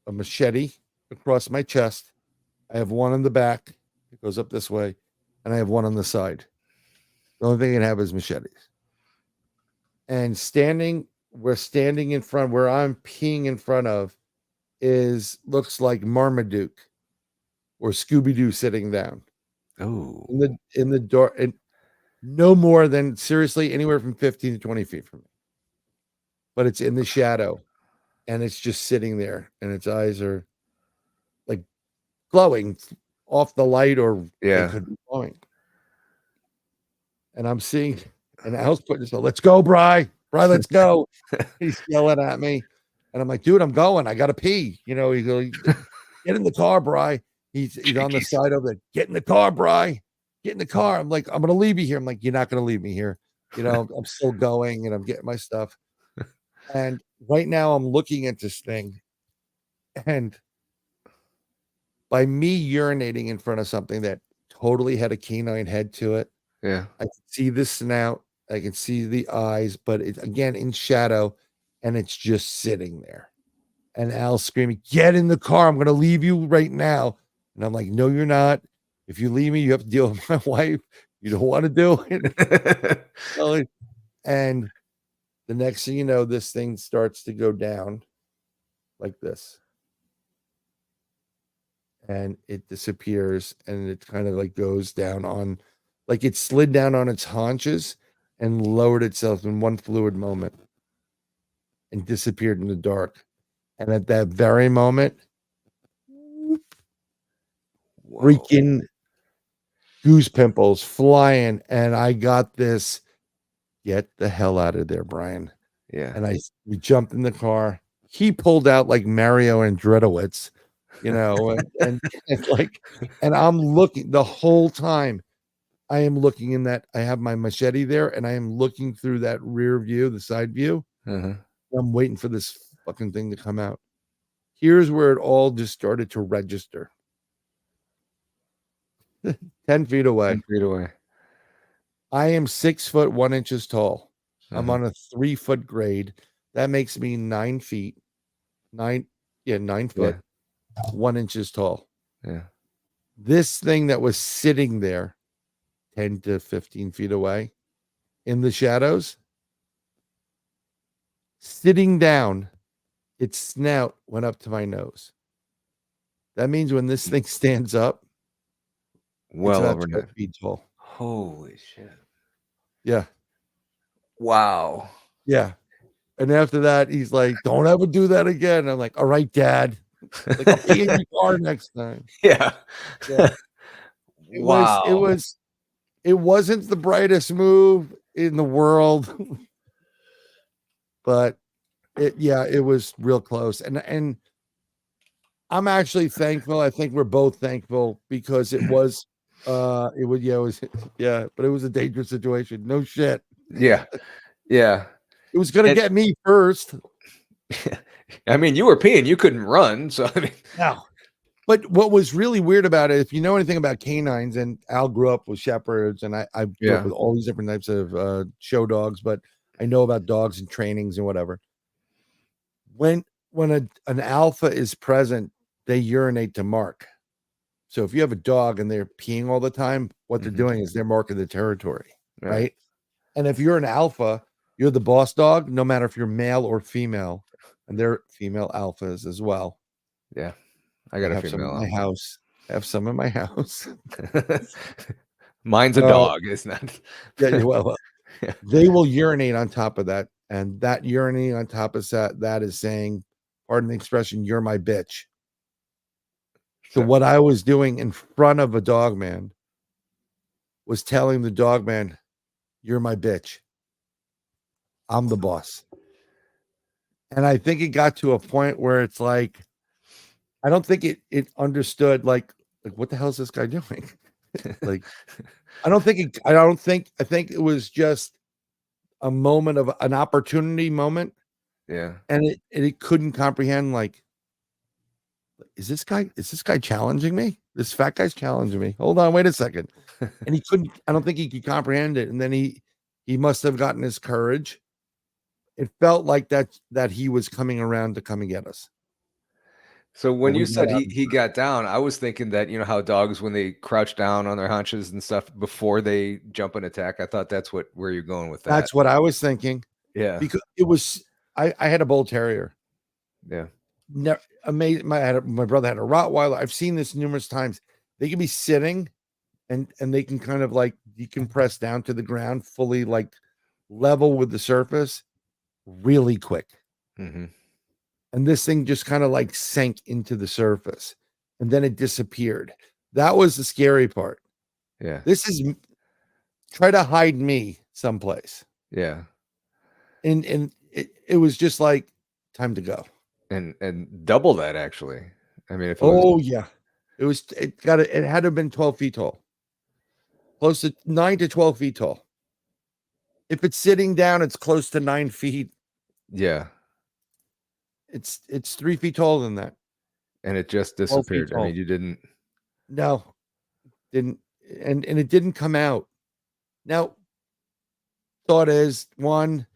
machete across my chest. I have one on the back. It goes up this way. And I have one on the side. The only thing I can have is machetes. And we're standing in front, where I'm peeing in front of, looks like Marmaduke or Scooby-Doo sitting down. Oh. In the door, and no more than, seriously, anywhere from 15 to 20 feet from me. But it's in the shadow, and it's just sitting there, and its eyes are like glowing off the light, or Yeah. they could be glowing. And I'm seeing, and Al's putting, so let's go, Bry, let's go. He's yelling at me, and I'm like, dude, I'm going. I gotta pee. You know, he goes, get in the car, Bry. He's on the side of it. Get in the car, Bry. Get in the car. I'm like, I'm gonna leave you here. I'm like, you're not gonna leave me here. You know, I'm still going, and I'm getting my stuff. And right now, I'm looking at this thing, and by me urinating in front of something that totally had a canine head to it, Yeah. I can see the snout, I can see the eyes, but it's again in shadow, and it's just sitting there. And Al's screaming, get in the car. I'm going to leave you right now. And I'm like, no, you're not. If you leave me, you have to deal with my wife. You don't want to do it. And the next thing you know, this thing starts to go down like this. And it disappears, and it kind of like goes down on, like it slid down on its haunches and lowered itself in one fluid moment and disappeared in the dark. And at that very moment, freaking goose pimples flying, and I got this, get the hell out of there, Brian. Yeah. And we jumped in the car. He pulled out like Mario Andretowitz, you know, and like, and I'm looking the whole time. I am looking in that, I have my machete there, and I am looking through that rear view, the side view. Uh-huh. I'm waiting for this fucking thing to come out. Here's where it all just started to register. 10 feet away. 10 feet away. I am 6 foot 1 inches tall. I'm Uh-huh. on a 3 foot grade. That makes me 9 feet. 9 foot, 1 inches tall. Yeah. This thing that was sitting there 10 to 15 feet away in the shadows, sitting down, its snout went up to my nose. That means when this thing stands up, Well it's over about 12 9 feet tall. Holy shit. Yeah. Wow. Yeah. And after that, he's like, don't ever do that again. And I'm like, all right, Dad. Like, I'll be in your car next time. Yeah. Yeah. Wow. It wasn't the brightest move in the world, but it was real close. And I'm actually thankful. I think we're both thankful because it was but it was a dangerous situation. No shit. Yeah. Yeah. It was gonna get me first. I mean, you were peeing, you couldn't run. So I mean, No. But what was really weird about it, if you know anything about canines, and Al grew up with shepherds, and I grew up with all these different types of show dogs, but I know about dogs and trainings and whatever. When an alpha is present, they urinate to mark. So if you have a dog and they're peeing all the time, what they're doing is they're marking the territory, right? And if you're an alpha, you're the boss dog, no matter if you're male or female, and they're female alphas as well. Yeah. I got a have female some in my house. I have some in my house. Mine's a dog, isn't it? Yeah, well, they will urinate on top of that, and that urinating on top of that is saying, pardon the expression, you're my bitch. So what I was doing in front of a dog man was telling the dog man, you're my bitch. I'm the boss. And I think it got to a point where it's like, I don't think it understood like what the hell is this guy doing? Like, I think it was just a moment of an opportunity moment. Yeah. And it couldn't comprehend, like, is this guy challenging me? This fat guy's challenging me. Hold on, wait a second. And I don't think he could comprehend it. And then he must have gotten his courage. It felt like that he was coming around to come and get us. So when you said he got down, I was thinking that, you know, how dogs, when they crouch down on their haunches and stuff before they jump and attack, I thought that's where you're going with that. That's what I was thinking. Yeah. Because it was, I had a bull terrier. Yeah. Amazing. My brother had a Rottweiler. I've seen this numerous times. They can be sitting and they can kind of like decompress down to the ground, fully like level with the surface really quick. Mm-hmm. And this thing just kind of like sank into the surface. and then it disappeared. That was the scary part. Yeah. This is try to hide me someplace. Yeah. And it was just like time to go. And double that, actually. I mean, if it was, Oh yeah. It had to have been 12 feet tall. Close to 9 to 12 feet tall. If it's sitting down, it's close to 9 feet. yeah, It's 3 feet taller than that. and it just 12 feet disappeared. I tall. mean, you didn't. No, didn't, and it didn't come out. Now, thought is one,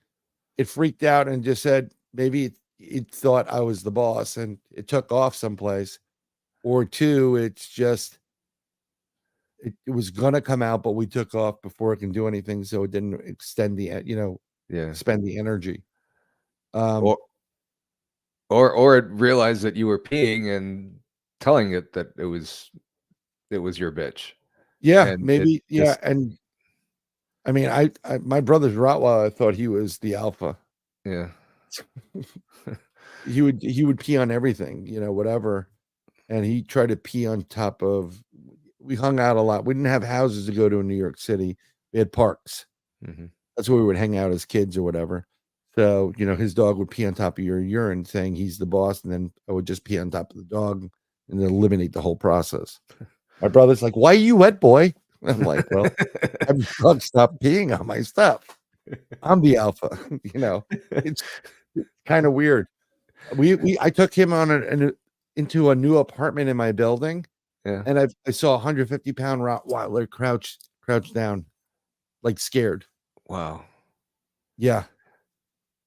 it freaked out and just said maybe it thought I was the boss and it took off someplace, or two, it's just it was gonna come out, but we took off before it can do anything, so it didn't extend the Yeah. spend the energy. Or it realized that you were peeing and telling it that it was your bitch. Yeah, And maybe. it just, And I mean, I my brother's Rottweiler, I thought he was the alpha. yeah. He would pee on everything, whatever. And he tried to pee on top of. We hung out a lot. We didn't have houses to go to in New York City. We had parks. Mm-hmm. That's where we would hang out as kids or whatever. So, his dog would pee on top of your urine saying he's the boss. And then I would just pee on top of the dog and then eliminate the whole process. My brother's like, "Why are you wet, boy?" I'm like, "Well, I'm dog stop peeing on my stuff. I'm the alpha." It's kind of weird. I took him on into a new apartment in my building. Yeah. And I saw a 150-pound Rottweiler crouched down, like scared. Wow. Yeah.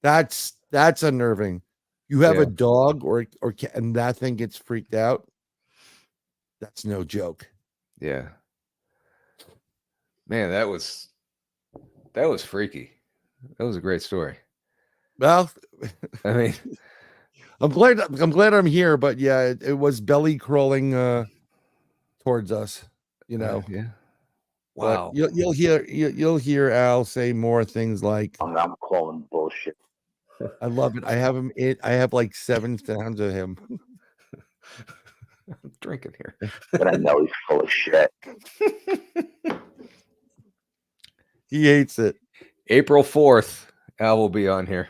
That's unnerving. You have Yeah. a dog or and that thing gets freaked out. That's no joke. Yeah. Man, that was freaky. That was a great story. Well, I mean, I'm glad I'm here, but yeah, it was belly crawling towards us, yeah. But Wow. you'll hear Al say more things like, I'm calling bullshit. I love it. I have like 7 sounds of him. I'm drinking here. But I know he's full of shit. He hates it. April 4th, Al will be on here.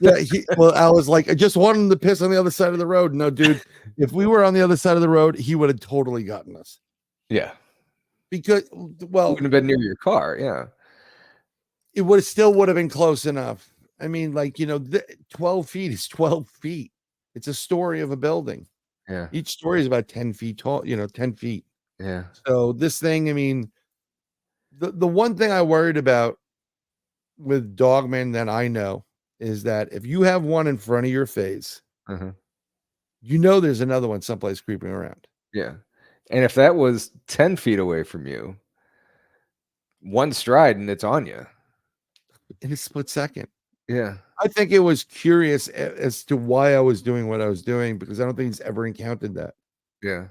Yeah, Al was like, I just wanted him to piss on the other side of the road. No, dude, if we were on the other side of the road, he would have totally gotten us. Yeah. Because, well, Wouldn't have been near your car. Yeah. it would have been close enough. I mean, 12 feet is 12 feet. It's a story of a building. Yeah. Each story is about 10 feet tall, 10 feet. Yeah. So this thing, I mean, the one thing I worried about with Dogman that I know is that if you have one in front of your face, Uh-huh. there's another one someplace creeping around. Yeah. And if that was 10 feet away from you, one stride and it's on you. In a split second. Yeah. I think it was curious as to why I was doing what I was doing, because I don't think it's ever encountered that. Yeah.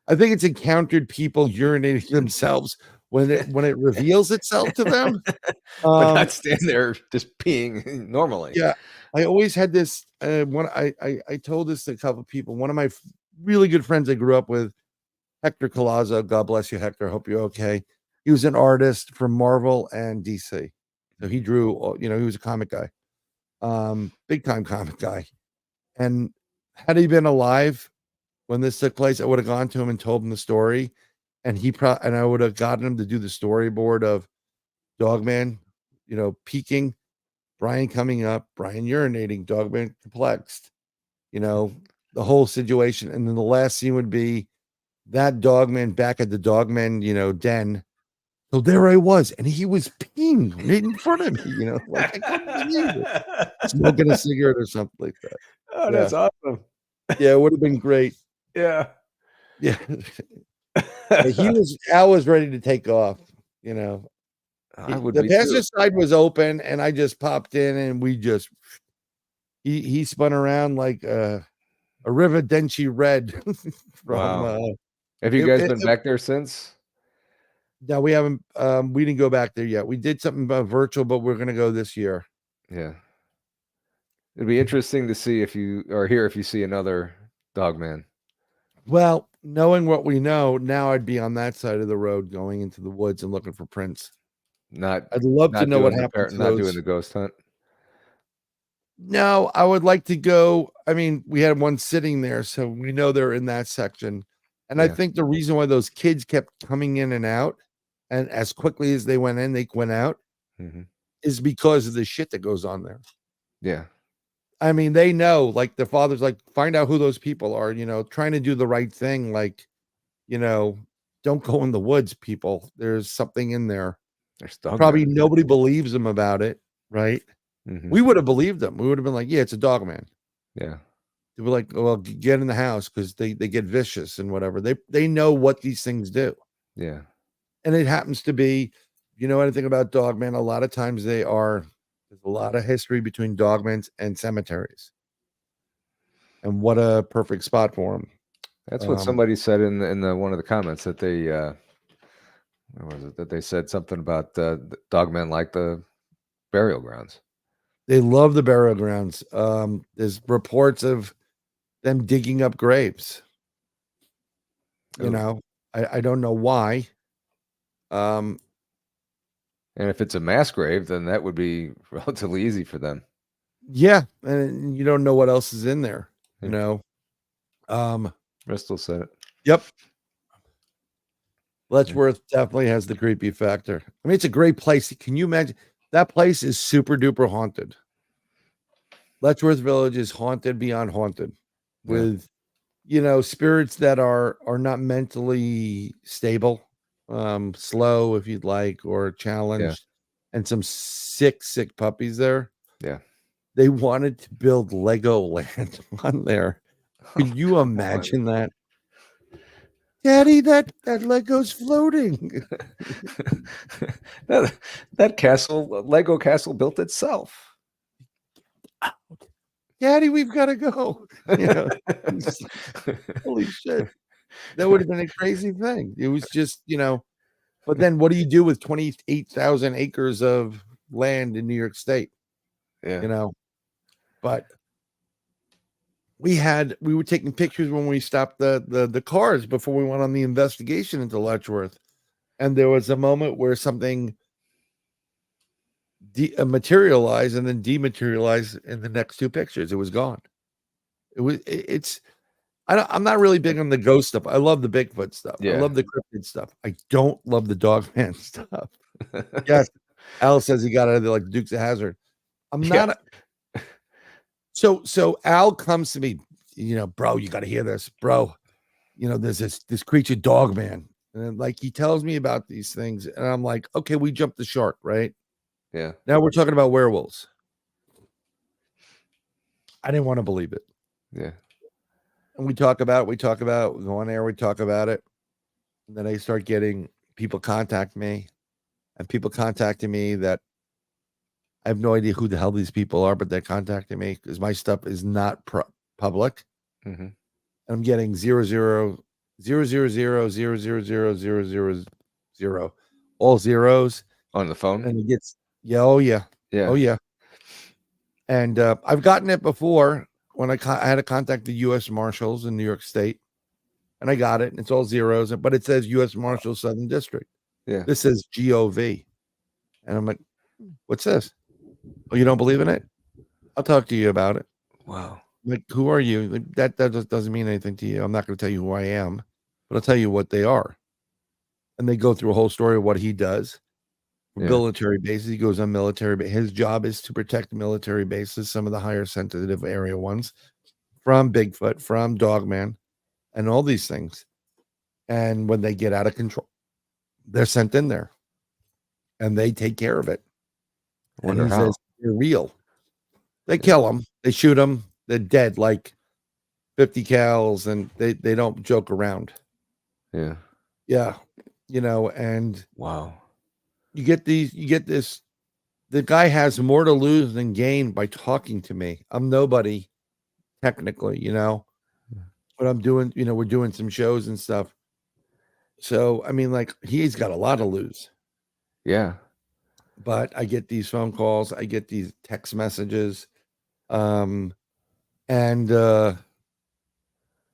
I think it's encountered people urinating themselves when it reveals itself to them. But not stand there just peeing normally. Yeah. I always had this I told this to a couple of people. One of my really good friends I grew up with, Hector Colazzo, God bless you, Hector. Hope you're okay. He was an artist from Marvel and DC. So he drew, he was a comic guy. Big time comic guy. And had he been alive when this took place, I would have gone to him and told him the story. And and I would have gotten him to do the storyboard of Dogman, peeking, Brian coming up, Brian urinating, Dogman perplexed, the whole situation. And then the last scene would be that Dogman back at the Dogman, den. So there I was, and he was peeing right in front of me, like I couldn't believe it. Smoking a cigarette or something like that. Oh, that's awesome. Yeah, it would have been great. Yeah. Yeah. Al was ready to take off, The passenger side was open, and I just popped in, and he spun around like a Rivadenci red. Wow. Have you guys been back there since? No, we haven't. We didn't go back there yet. We did something about virtual, but we're gonna go this year. Yeah. It'd be interesting to see if you see another Dogman. Well, knowing what we know now, I'd be on that side of the road going into the woods and looking for prints. Not I'd love to not know what doing the happened to not doing those. the ghost hunt. No, I would like to go. I mean, we had one sitting there, so we know they're in that section. And I Yeah. think the reason why those kids kept coming in and out, and as quickly as they went in, they went out, Mhm. is because of the shit that goes on there. Yeah. I mean, they know, like the father's like, find out who those people are, trying to do the right thing. Like, don't go in the woods, people. There's something in there. There's dog Probably man. nobody believes them about it, right? Mhm. We would have believed them. We would have been like, yeah, it's a dog man. Yeah. They were like, well, get in the house because they get vicious and whatever. They know what these things do. Yeah. And it happens to be, anything about dogmen, a lot of times there's a lot of history between dogmen and cemeteries. And what a perfect spot for them. That's what somebody said in the one of the comments that they what was it that they said something about the dogmen like the burial grounds. They love the burial grounds. There's reports of them digging up graves. Ooh. I don't know why. And if it's a mass grave, then that would be relatively easy for them. Yeah, and you don't know what else is in there, Yeah. Um, Bristol said it. Yep. Letchworth definitely has the creepy factor. I mean, it's a great place. Can you imagine? That place is super duper haunted. Letchworth Village is haunted beyond haunted with, spirits that are not mentally stable, slow, if you'd like, or challenged, and some sick puppies there. Yeah. They wanted to build Lego land on there. Could you imagine that? Daddy, that Lego's floating. that castle, Lego castle, built itself. Daddy, we've got to go. Holy shit. That would have been a crazy thing. It was just, but then what do you do with 28,000 acres of land in New York State? Yeah. But we were taking pictures when we stopped the cars before we went on the investigation into Letchworth. And there was a moment where something materialized and then dematerialized in the next two pictures. It was gone. I'm not really big on the ghost stuff. I love the Bigfoot stuff. I love the cryptid stuff. I don't love the Dogman stuff. Yes. Al says he got out of there like Dukes of Hazzard. I'm not. So Al comes to me, bro, you got to hear this, bro. There's this creature, Dogman. And like he tells me about these things. And I'm like, okay, we jumped the shark, right? Yeah. Now we're talking about werewolves. I didn't want to believe it. Yeah. And we go on air, we talk about it. And then I start getting people contact me, and people contacting me that I have no idea who the hell these people are, but they're contacting me because my stuff is not public. Mm-hmm. And I'm getting 00000000000, all zeros on the phone. And it gets, oh yeah. And I've gotten it before when I had to contact the U.S. Marshals in New York State, and I got it, and it's all zeros, but it says U.S. Marshals Southern District. Yeah. This says GOV. And I'm like, what's this? Oh, you don't believe in it? I'll talk to you about it. Wow. Like, who are you? Like, that just doesn't mean anything to you. I'm not going to tell you who I am, but I'll tell you what they are. And they go through a whole story of what he does. Military bases. He goes on military, but his job is to protect military bases, some of the higher sensitive area ones, from Bigfoot, from Dogman, and all these things. And when they get out of control, they're sent in there, and they take care of it. And he says they're real. They kill them, they shoot them, they're dead like 50 cals, and they don't joke around. Yeah. And wow. You get this. The guy has more to lose than gain by talking to me. I'm nobody, technically, but I'm doing, we're doing some shows and stuff. So, I mean, like, he's got a lot to lose. Yeah. But I get these phone calls, I get these text messages. And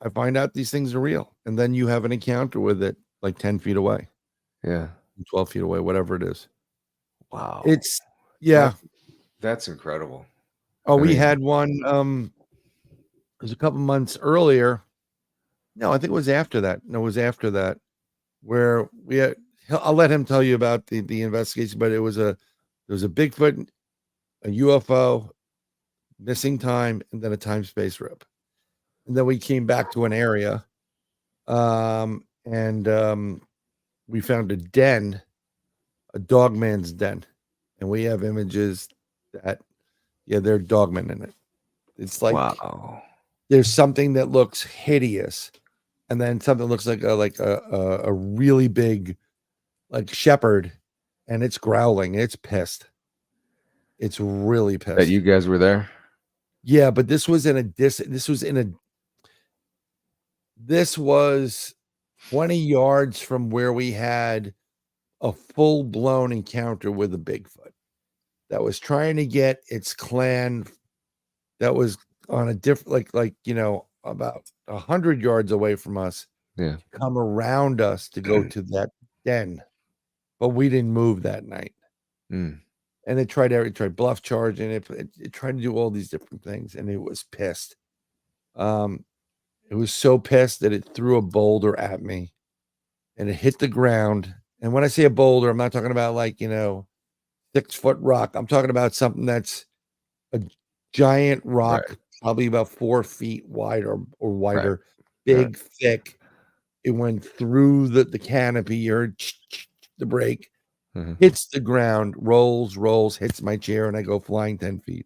I find out these things are real, and then you have an encounter with it like 10 feet away, Yeah. 12 feet away, whatever it is. Wow. It's yeah. That's incredible. Oh, I we mean- had one. It was a couple months earlier. No, I think it was after that. No, it was after that, where we had. I'll let him tell you about the investigation, but there was a Bigfoot, a UFO, missing time, and then a time space rip, and then we came back to an area, and we found a den, a dogman's den, and we have images that, yeah, there are dogmen in it. It's like wow. there's something that looks hideous, and then something that looks like a really big, like shepherd, and it's growling. It's pissed. It's really pissed. That you guys were there? Yeah, but this was 20 yards from where we had a full-blown encounter with a Bigfoot that was trying to get its clan that was on a different, about 100 yards away from us, Yeah. come around us to go to that den, but we didn't move that night. Mm. And it tried bluff charging. It tried to do all these different things, and it was pissed. It was so pissed that it threw a boulder at me, and it hit the ground. And when I say a boulder, I'm not talking about 6-foot rock. I'm talking about something that's a giant rock, Right. probably about 4 feet wide or wider, Right. big, thick. It went through the canopy. You heard the break, hits the ground, rolls, hits my chair, and I go flying 10 feet.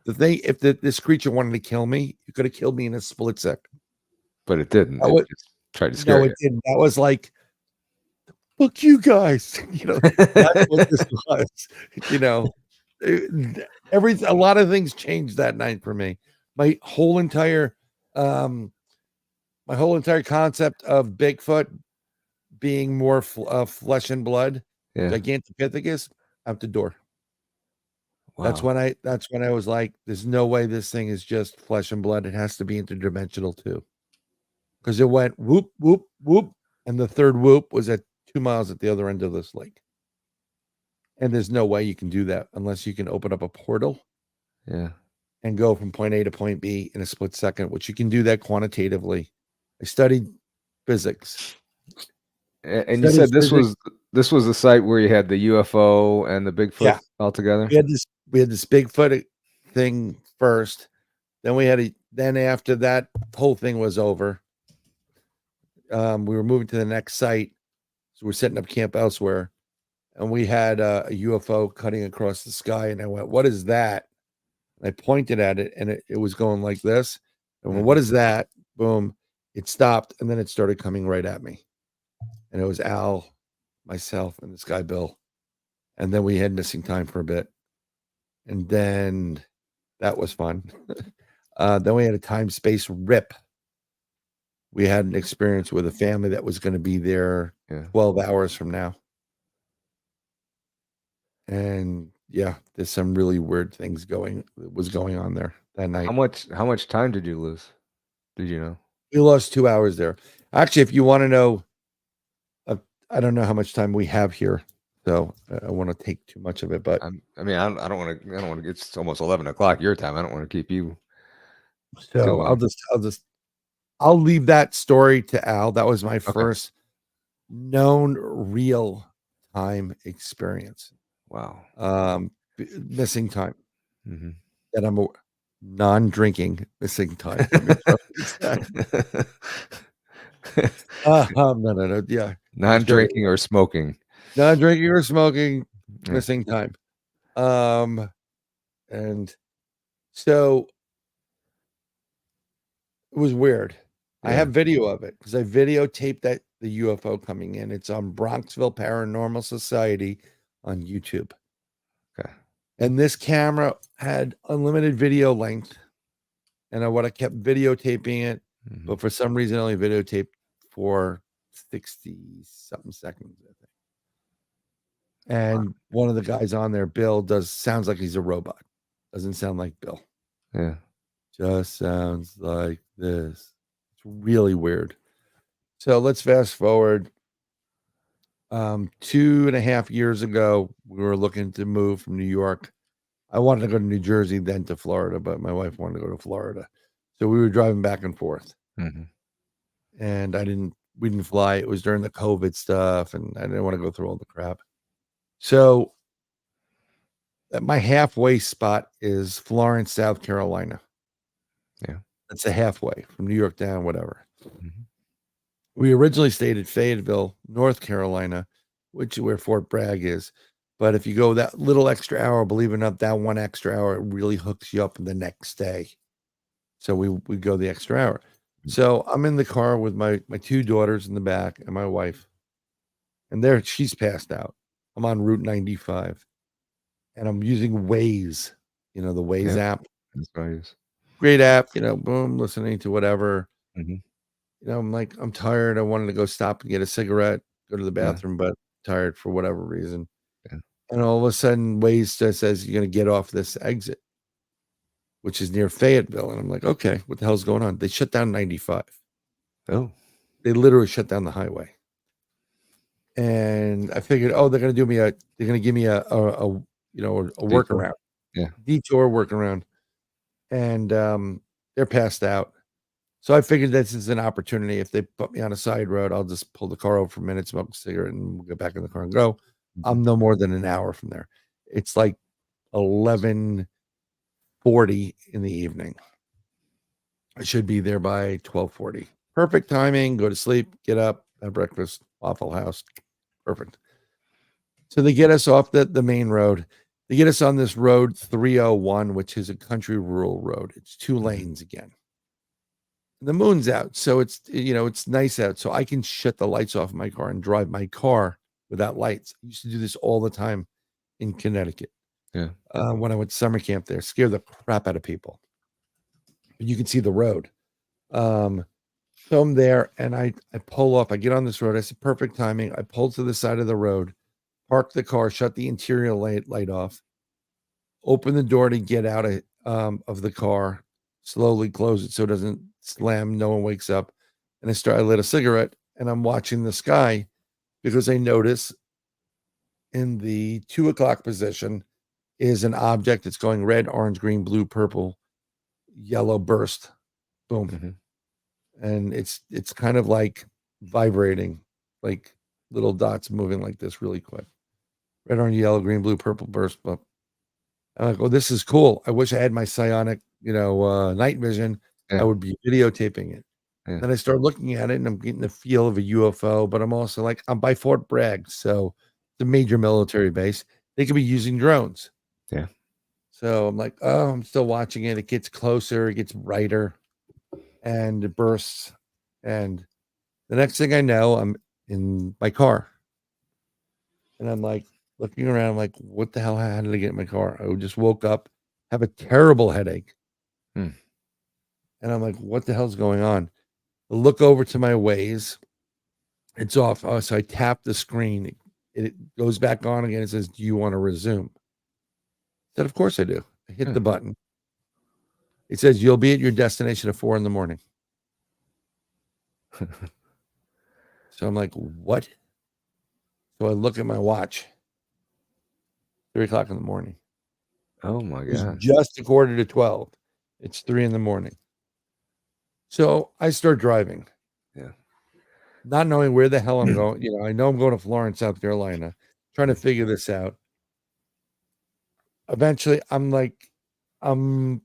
The thing, if this creature wanted to kill me, it could have killed me in a split second. But it didn't. It just tried to scare no, you. it didn't. That was like, fuck you guys. That's what this was. A lot of things changed that night for me. My whole entire concept of Bigfoot being more flesh and blood, Yeah. Gigantopithecus, out the door. Wow. That's when I was like, there's no way this thing is just flesh and blood. It has to be interdimensional too. Because it went whoop, whoop, whoop. And the third whoop was at 2 miles at the other end of this lake. And there's no way you can do that unless you can open up a portal. Yeah. And go from point A to point B in a split second, which you can do that quantitatively. I studied physics. And you said this was the site where you had the UFO and the Bigfoot all together? We had this Bigfoot thing first. Then after that whole thing was over, we were moving to the next site. So we're setting up camp elsewhere. And we had a UFO cutting across the sky. And I went, what is that? And I pointed at it, and it was going like this. And I went, what is that? Boom. It stopped, and then it started coming right at me. And it was Al, myself, and this guy, Bill. And then we had missing time for a bit. And then that was fun. Then we had a time-space rip. We had an experience with a family that was going to be there 12 hours from now. And yeah, there's some really weird things going on there that night. How much time did you lose? Did you know? We lost 2 hours there. Actually, if you want to know, I don't know how much time we have here, so I want to take too much of it. But I don't want to. It's almost 11 o'clock your time. I don't want to keep you. So I'll leave that story to Al. That was my first known real time experience. Wow. Missing time. That I'm non-drinking missing time. No. Yeah. Non-drinking or smoking. Non-drinking or smoking, missing time. And so it was weird. I have video of it because I videotaped the UFO coming in. It's on Bronxville Paranormal Society on YouTube. Okay. And this camera had unlimited video length. And I would have kept videotaping it, but for some reason I only videotaped for 60-something seconds, I think. And one of the guys on there, Bill, sounds like he's a robot. Doesn't sound like Bill. Yeah. Just sounds like this. really weird. So let's fast forward. 2.5 years ago, we were looking to move from New York. I wanted to go to New Jersey, then to Florida, but my wife wanted to go to Florida. So we were driving back and forth. And we didn't fly. It was during the COVID stuff, and I didn't want to go through all the crap. So my halfway spot is Florence, South Carolina. Yeah. That's the halfway from New York down, whatever. We originally stayed at Fayetteville, North Carolina, which is where Fort Bragg is. But if you go that little extra hour, believe it or not, that one extra hour, it really hooks you up the next day. So we go the extra hour. So I'm in the car with my two daughters in the back and my wife. And she's passed out. I'm on Route 95. And I'm using Waze, the Waze app. That's what I use. Great app, boom, listening to whatever. I'm like, I'm tired. I wanted to go stop and get a cigarette, go to the bathroom, but tired for whatever reason. Yeah. And all of a sudden, Waze just says you're going to get off this exit, which is near Fayetteville. And I'm like, okay, what the hell's going on? They shut down 95. Oh. They literally shut down the highway. And I figured, they're going to give me a workaround. Yeah. Detour workaround. And they're passed out. So I figured this is an opportunity. If they put me on a side road, I'll just pull the car over for a minute, smoke a cigarette, and we'll get back in the car and go. I'm no more than an hour from there. It's like 11:40 in the evening. I should be there by 12:40. Perfect timing. Go to sleep, get up, have breakfast, Waffle House. Perfect. So they get us off the main road. They get us on this road 301, which is a country rural road. It's 2 lanes again. The moon's out, so it's it's nice out, so I can shut the lights off my car and drive my car without lights. I used to do this all the time in Connecticut. Yeah. When I went to summer camp there, scare the crap out of people. But you can see the road. So I'm there, and I pull off. I get on this road. I said, perfect timing. I pull to the side of the road, park the car, shut the interior light off, open the door to get out of the car, slowly close it so it doesn't slam, no one wakes up. And I lit a cigarette, and I'm watching the sky because I notice in the 2 o'clock position is an object that's going red, orange, green, blue, purple, yellow burst. Boom. And it's kind of like vibrating, like little dots moving like this really quick. Red, orange, yellow, green, blue, purple burst. But I'm like, this is cool. I wish I had my psionic, night vision. I would be videotaping it. Yeah. Then I start looking at it, and I'm getting the feel of a UFO, but I'm also like, I'm by Fort Bragg, so it's a major military base. They could be using drones. Yeah. So I'm like, I'm still watching it. It gets closer, it gets brighter, and it bursts. And the next thing I know, I'm in my car. And I'm like looking around, I'm like, what the hell? How did I get in my car? I just woke up, have a terrible headache. And I'm like, what the hell's going on? I look over to my Waze. It's off. So I tap the screen. It goes back on again. It says, do you want to resume? I said, of course I do. I hit the button. It says, you'll be at your destination at 4 a.m. So I'm like, what? So I look at my watch. 3 o'clock in the morning. Oh my It's God. just a 11:45. It's 3 a.m. So I start driving. Yeah. Not knowing where the hell I'm going. I know I'm going to Florence, South Carolina, trying to figure this out. Eventually, I'm like, I'm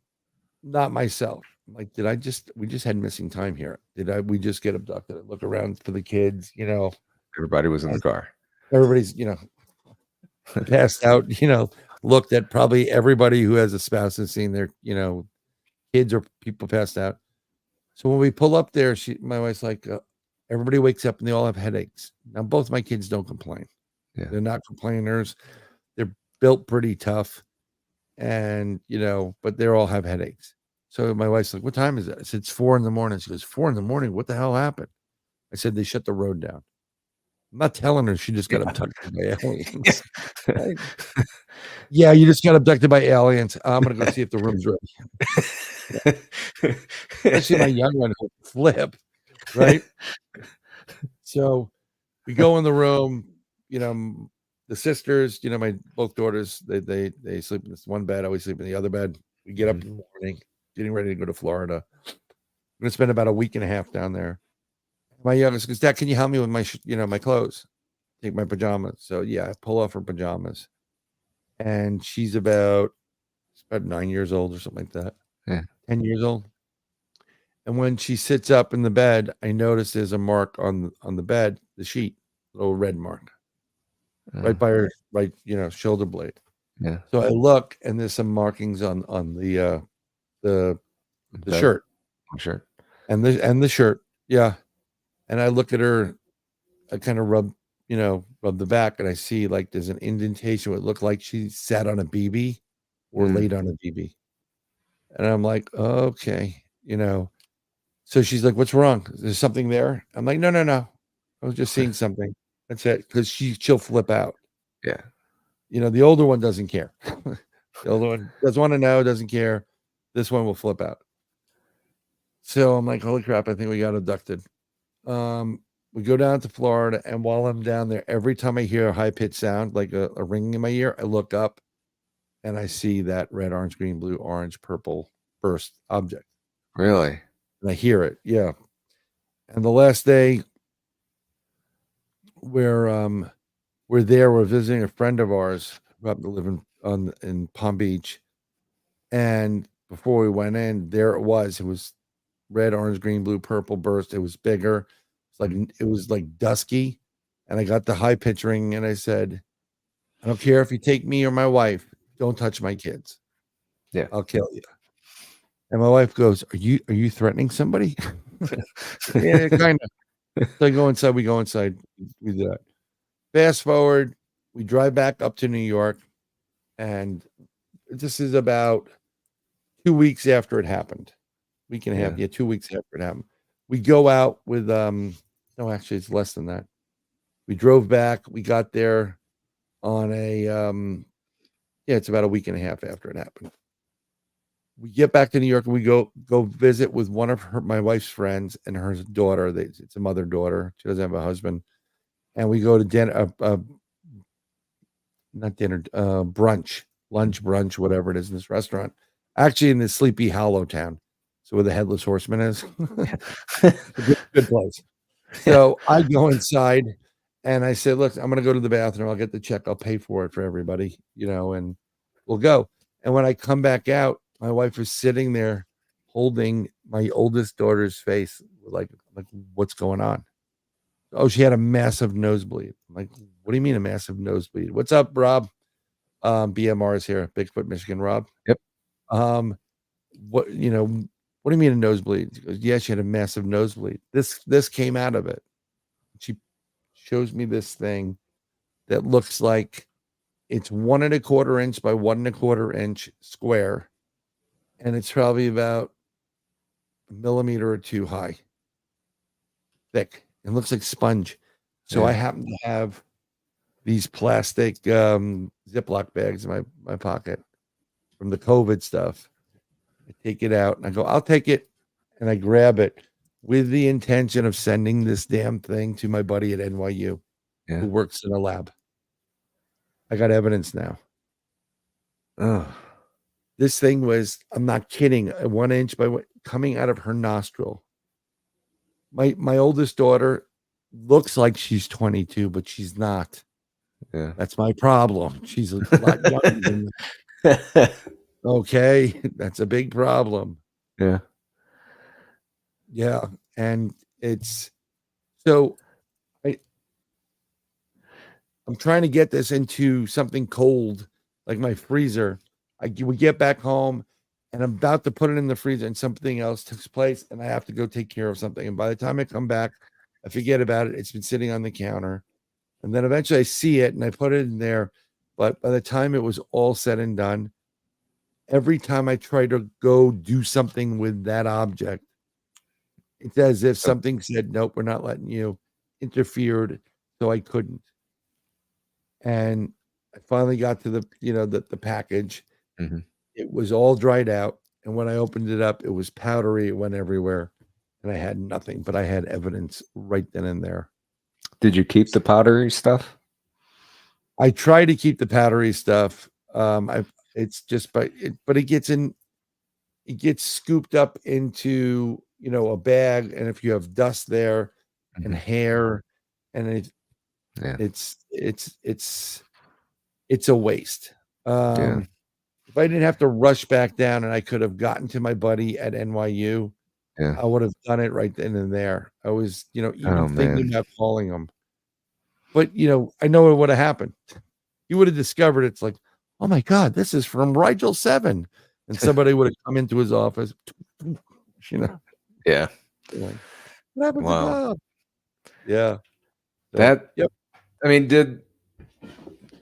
not myself. I'm like, we just had missing time here. We just get abducted? I look around for the kids, Everybody was in the car. Everybody's, passed out, looked at probably everybody who has a spouse and seen their, kids or people passed out. So when we pull up there, my wife's like, everybody wakes up and they all have headaches. Now, both my kids don't complain. Yeah. They're not complainers. They're built pretty tough. And, but they all have headaches. So my wife's like, what time is it? I said, it's 4 a.m. She goes, 4 a.m? What the hell happened? I said, they shut the road down. I'm not telling her she just got abducted by aliens. Right? Yeah, you just got abducted by aliens. I'm going to go see if the room's ready. Especially my young one who flip. right? So we go in the room, the sisters, my both daughters, they sleep in this one bed. I always sleep in the other bed. We get up in the morning, getting ready to go to Florida. I'm gonna spend about a week and a half down there. My youngest goes, Dad, can you help me with my, my clothes? Take my pajamas. So yeah, I pull off her pajamas, and she's about 9 years old or something like that. Yeah. 10 years old. And when she sits up in the bed, I notice there's a mark on the bed, the sheet, a little red mark, right by her right, shoulder blade. Yeah. So I look, and there's some markings on the shirt. Shirt. And the shirt. Yeah. And I look at her, I kind of rub the back, and I see like there's an indentation. It looked like she sat on a BB or laid on a BB. And I'm like, okay, So she's like, what's wrong? Is there something there? I'm like, no. I was just seeing something. That's it. Because she'll flip out. Yeah. The older one doesn't care. The older one doesn't want to know, doesn't care. This one will flip out. So I'm like, holy crap, I think we got abducted. We go down to Florida, and while I'm down there, every time I hear a high-pitched sound, like a ringing in my ear, I look up, and I see that red, orange, green, blue, orange, purple burst object. Really? And I hear it, yeah. And the last day we're there, we're visiting a friend of ours who happened to live in Palm Beach. And before we went in, there it was red, orange, green, blue, purple burst. It was bigger. It was like dusky. And I got the high pitch ring, and I said, I don't care if you take me or my wife, don't touch my kids. Yeah. I'll kill you. And my wife goes, Are you threatening somebody? Yeah, kind of. So we go inside, we do that. Fast forward, we drive back up to New York, and this is about 2 weeks after it happened. Week and a half, 2 weeks after it happened. We go out with no, actually it's less than that. We drove back, we got there on it's about a week and a half after it happened. We get back to New York, and we go visit with one of my wife's friends and her daughter. It's a mother-daughter. She doesn't have a husband. And we go to dinner, not dinner, lunch, brunch, whatever it is in this restaurant. Actually, in this Sleepy Hollow town. So where the Headless Horseman is. good place. So I go inside, and I said, look, I'm going to go to the bathroom. I'll get the check. I'll pay for it for everybody, and we'll go. And when I come back out, my wife was sitting there holding my oldest daughter's face, like what's going on? Oh, she had a massive nosebleed. I'm like, what do you mean a massive nosebleed? What's up, Rob? BMR is here, Bigfoot Michigan Rob. Yep. What do you mean a nosebleed? She goes, yeah, she had a massive nosebleed. This came out of it. She shows me this thing that looks like it's 1 1/4 inch by 1 1/4 inch square. And it's probably about a millimeter or two high, thick. It looks like sponge. So I happen to have these plastic Ziploc bags in my pocket from the COVID stuff. I take it out, and I go, I'll take it. And I grab it with the intention of sending this damn thing to my buddy at NYU who works in a lab. I got evidence now. Oh. This thing was, I'm not kidding, 1 inch by coming out of her nostril. My oldest daughter looks like she's 22, but she's not. Yeah. That's my problem. She's a lot younger than that. Okay, that's a big problem. Yeah. Yeah, and it's so I'm trying to get this into something cold, like my freezer. We get back home, and I'm about to put it in the freezer, and something else takes place, and I have to go take care of something. And by the time I come back, I forget about it. It's been sitting on the counter. And then eventually I see it, and I put it in there. But by the time it was all said and done, every time I try to go do something with that object, it's as if something said, nope, we're not letting you, interfered, so I couldn't. And I finally got to the package. Mm-hmm. It was all dried out. And when I opened it up, it was powdery. It went everywhere. and I had nothing, but I had evidence right then and there. Did you keep the powdery stuff? I try to keep the powdery stuff. It's just, but it gets scooped up into, a bag. And if you have dust there and hair, and it's a waste. If I didn't have to rush back down and I could have gotten to my buddy at NYU, I would have done it right then and there. I was, even thinking about calling him. But, I know what would have happened. He would have discovered it's like, oh my God, this is from Rigel 7. And somebody would have come into his office, Yeah. Like, what happened to Wow. Bob? Yeah. That, yep. I mean,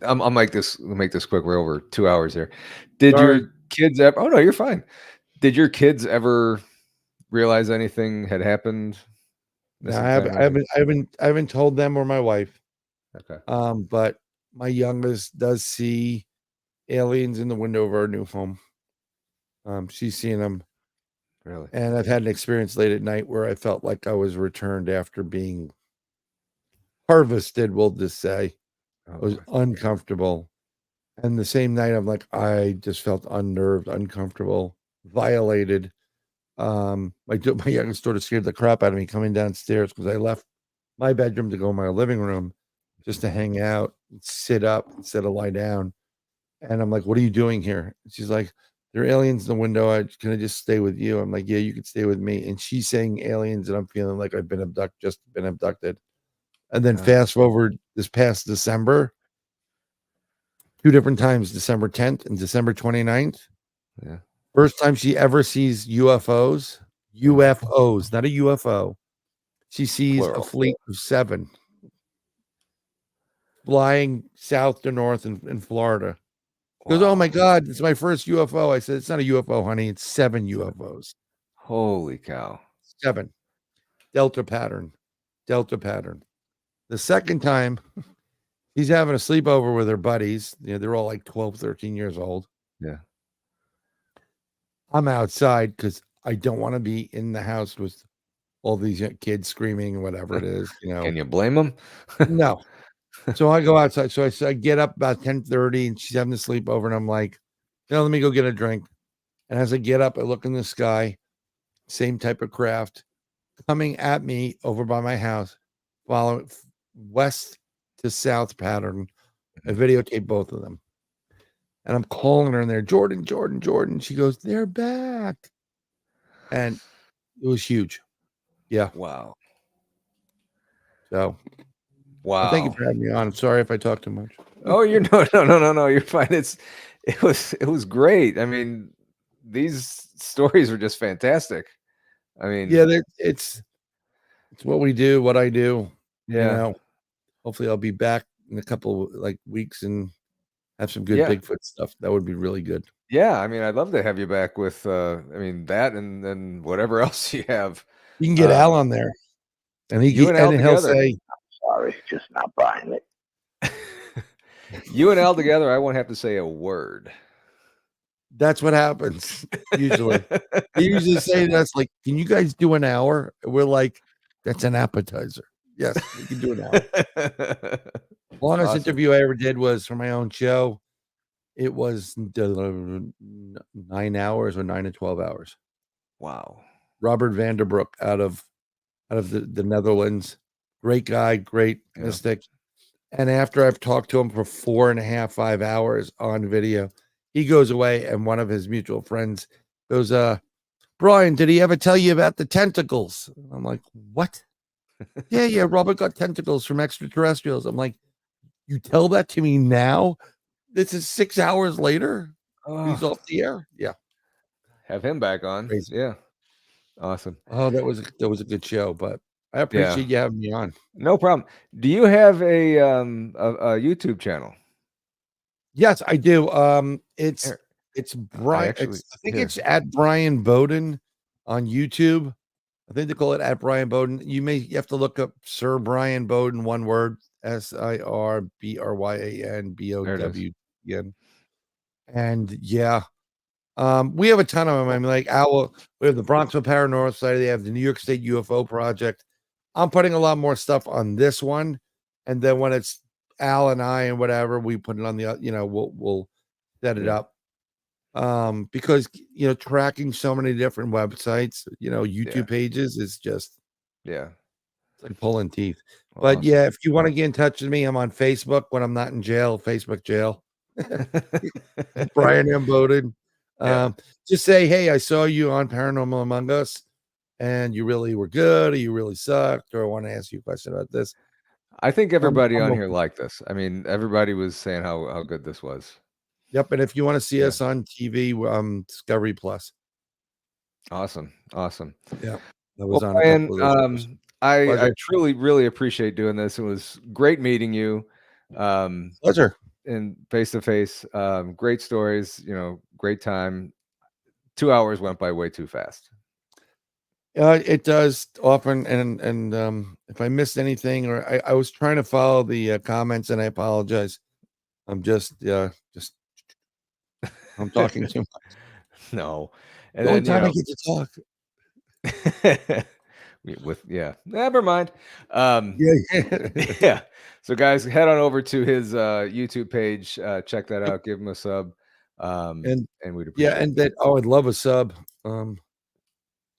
I'll make this quick. We're over 2 hours here. Did Sorry. your kids ever, oh no, you're fine. Did your kids ever realize anything had happened? No, I haven't told them or my wife. Okay. But my youngest does see aliens in the window of our new home. She's seen them. Really? And I've had an experience late at night where I felt like I was returned after being harvested, we'll just say. I was uncomfortable. And the same night, I'm like, I just felt unnerved, uncomfortable, violated. My youngest daughter scared the crap out of me coming downstairs because I left my bedroom to go in my living room just to hang out, and sit up instead of lie down. And I'm like, what are you doing here? And she's like, there are aliens in the window. Can I just stay with you? I'm like, yeah, you can stay with me. And she's saying aliens, and I'm feeling like I've been abducted. And then fast forward this past December, 2 different times, December 10th and December 29th. Yeah. First time she ever sees UFOs, not a UFO. She sees a fleet of 7 flying south to north in Florida. She goes, oh my God, it's my first UFO. I said, it's not a UFO, honey. It's 7 UFOs. Holy cow. 7. Delta pattern. The second time, he's having a sleepover with her buddies. They're all like 12, 13 years old. Yeah. I'm outside because I don't want to be in the house with all these kids screaming or whatever it is. Can you blame them? No. So I go outside. So I get up about 10:30 and she's having a sleepover. And I'm like, let me go get a drink. And as I get up, I look in the sky, same type of craft coming at me over by my house, following west to south pattern. I videotape both of them. And I'm calling her in there, Jordan. She goes, they're back. And it was huge. Yeah. Wow. So, wow. Thank you for having me on. I'm sorry if I talk too much. Oh, you're no. You're fine. It was great. I mean, these stories were just fantastic. I mean, yeah, it's what we do, what I do. Yeah. Hopefully I'll be back in a couple of weeks and have some good Bigfoot stuff. That would be really good. Yeah, I mean, I'd love to have you back with that and then whatever else you have. You can get Al on there, and he'll say, "Sorry, just not buying it." You and Al together, I won't have to say a word. That's what happens usually. They usually say that's like, "Can you guys do an hour?" We're like, "That's an appetizer." Yes, we can do an hour. The longest interview I ever did was for my own show. It was 9 hours or 9 to 12 hours. Wow. Robert Vanderbroek out of the Netherlands. Great guy, great mystic. And after I've talked to him for 4.5, 5 hours on video, he goes away and one of his mutual friends goes, Brian, did he ever tell you about the tentacles? I'm like, what? Yeah, Robert got tentacles from extraterrestrials. I'm like, you tell that to me now? This is 6 hours later. He's off the air. Yeah. Have him back on. Crazy. Yeah. Awesome. Oh, that was a good show, but I appreciate you having me on. No problem. Do you have a YouTube channel? Yes, I do. It's Brian. I think it's at Bryan Bowden on YouTube. I think they call it at Bryan Bowden. You have to look up Sir Bryan Bowden, one word, SirBryanBowden. And We have a ton of them. I mean, like we have the Bronxville Paranormal Society. They have the New York State UFO Project. I'm putting a lot more stuff on this one, and then when it's Al and I and whatever, we put it on the. We'll set it up. Because tracking so many different websites, YouTube pages is just it's like pulling teeth. Well, But yeah, if you want to get in touch with me, I'm on Facebook when I'm not in jail, Facebook jail. Brian M. Bowden. Just say, hey, I saw you on Paranormal Among Us, and you really were good, or you really sucked, or I want to ask you a question about this. I think everybody I'm on open. here liked this. I mean, everybody was saying how good this was. Yep, and if you want to see us on TV, Discovery Plus. Awesome. Yeah, that was on Brian, a couple of those shows. I truly, really appreciate doing this. It was great meeting you. Pleasure. And face to face. Great stories, great time. 2 hours went by way too fast. It does often, and if I missed anything, or I was trying to follow the comments, and I apologize. I'm just I'm talking too much. No, and the only time I get to talk. Never mind. Yeah. So guys, head on over to his YouTube page, check that out, give him a sub, and we'd appreciate and that I'd love a sub.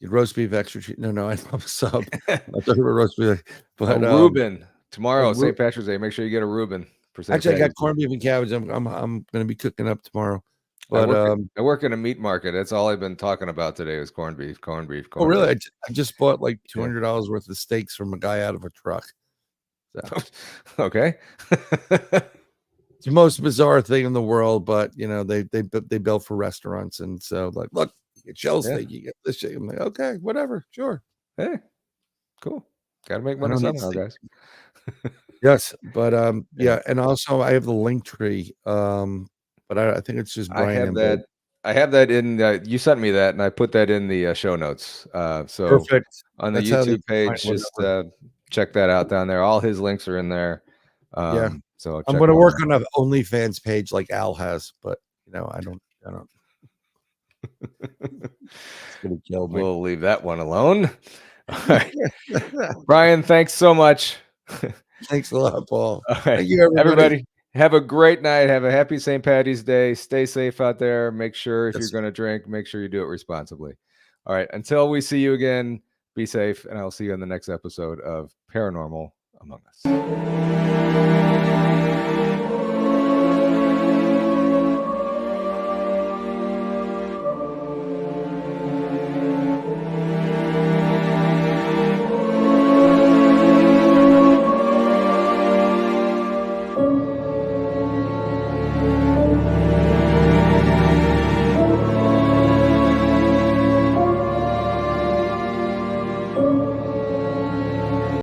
Roast beef extra cheese. No, I'd love a sub. I thought you were roast beef, but Reuben tomorrow, St. Patrick's Day. Make sure you get a Reuben. Actually, I got corned beef and cabbage. I'm going to be cooking up tomorrow. But I work in a meat market. That's all I've been talking about today is corned beef. Oh, really? I just bought like $200 worth of steaks from a guy out of a truck. So. Okay. It's the most bizarre thing in the world, but they built for restaurants, and so like, look, you get shell steak, you get this shit. I'm like, okay, whatever, sure. Hey, cool. Got to make money somehow, guys. Yes, but and also I have the link tree. But I think it's just Brian. I have that in. You sent me that, and I put that in the show notes. So perfect on the YouTube page. Just check that out down there. All his links are in there. So I'm going to work on an OnlyFans page like Al has, but I don't. It's gonna kill me. We'll leave that one alone. All right. Brian, thanks so much. Thanks a lot, Paul. All right. Thank you, everybody. Have a great night. Have a happy St. Patty's Day. Stay safe out there. Make sure if you're going to drink, make sure you do it responsibly. All right. Until we see you again, be safe, and I'll see you in the next episode of Paranormal Among Us.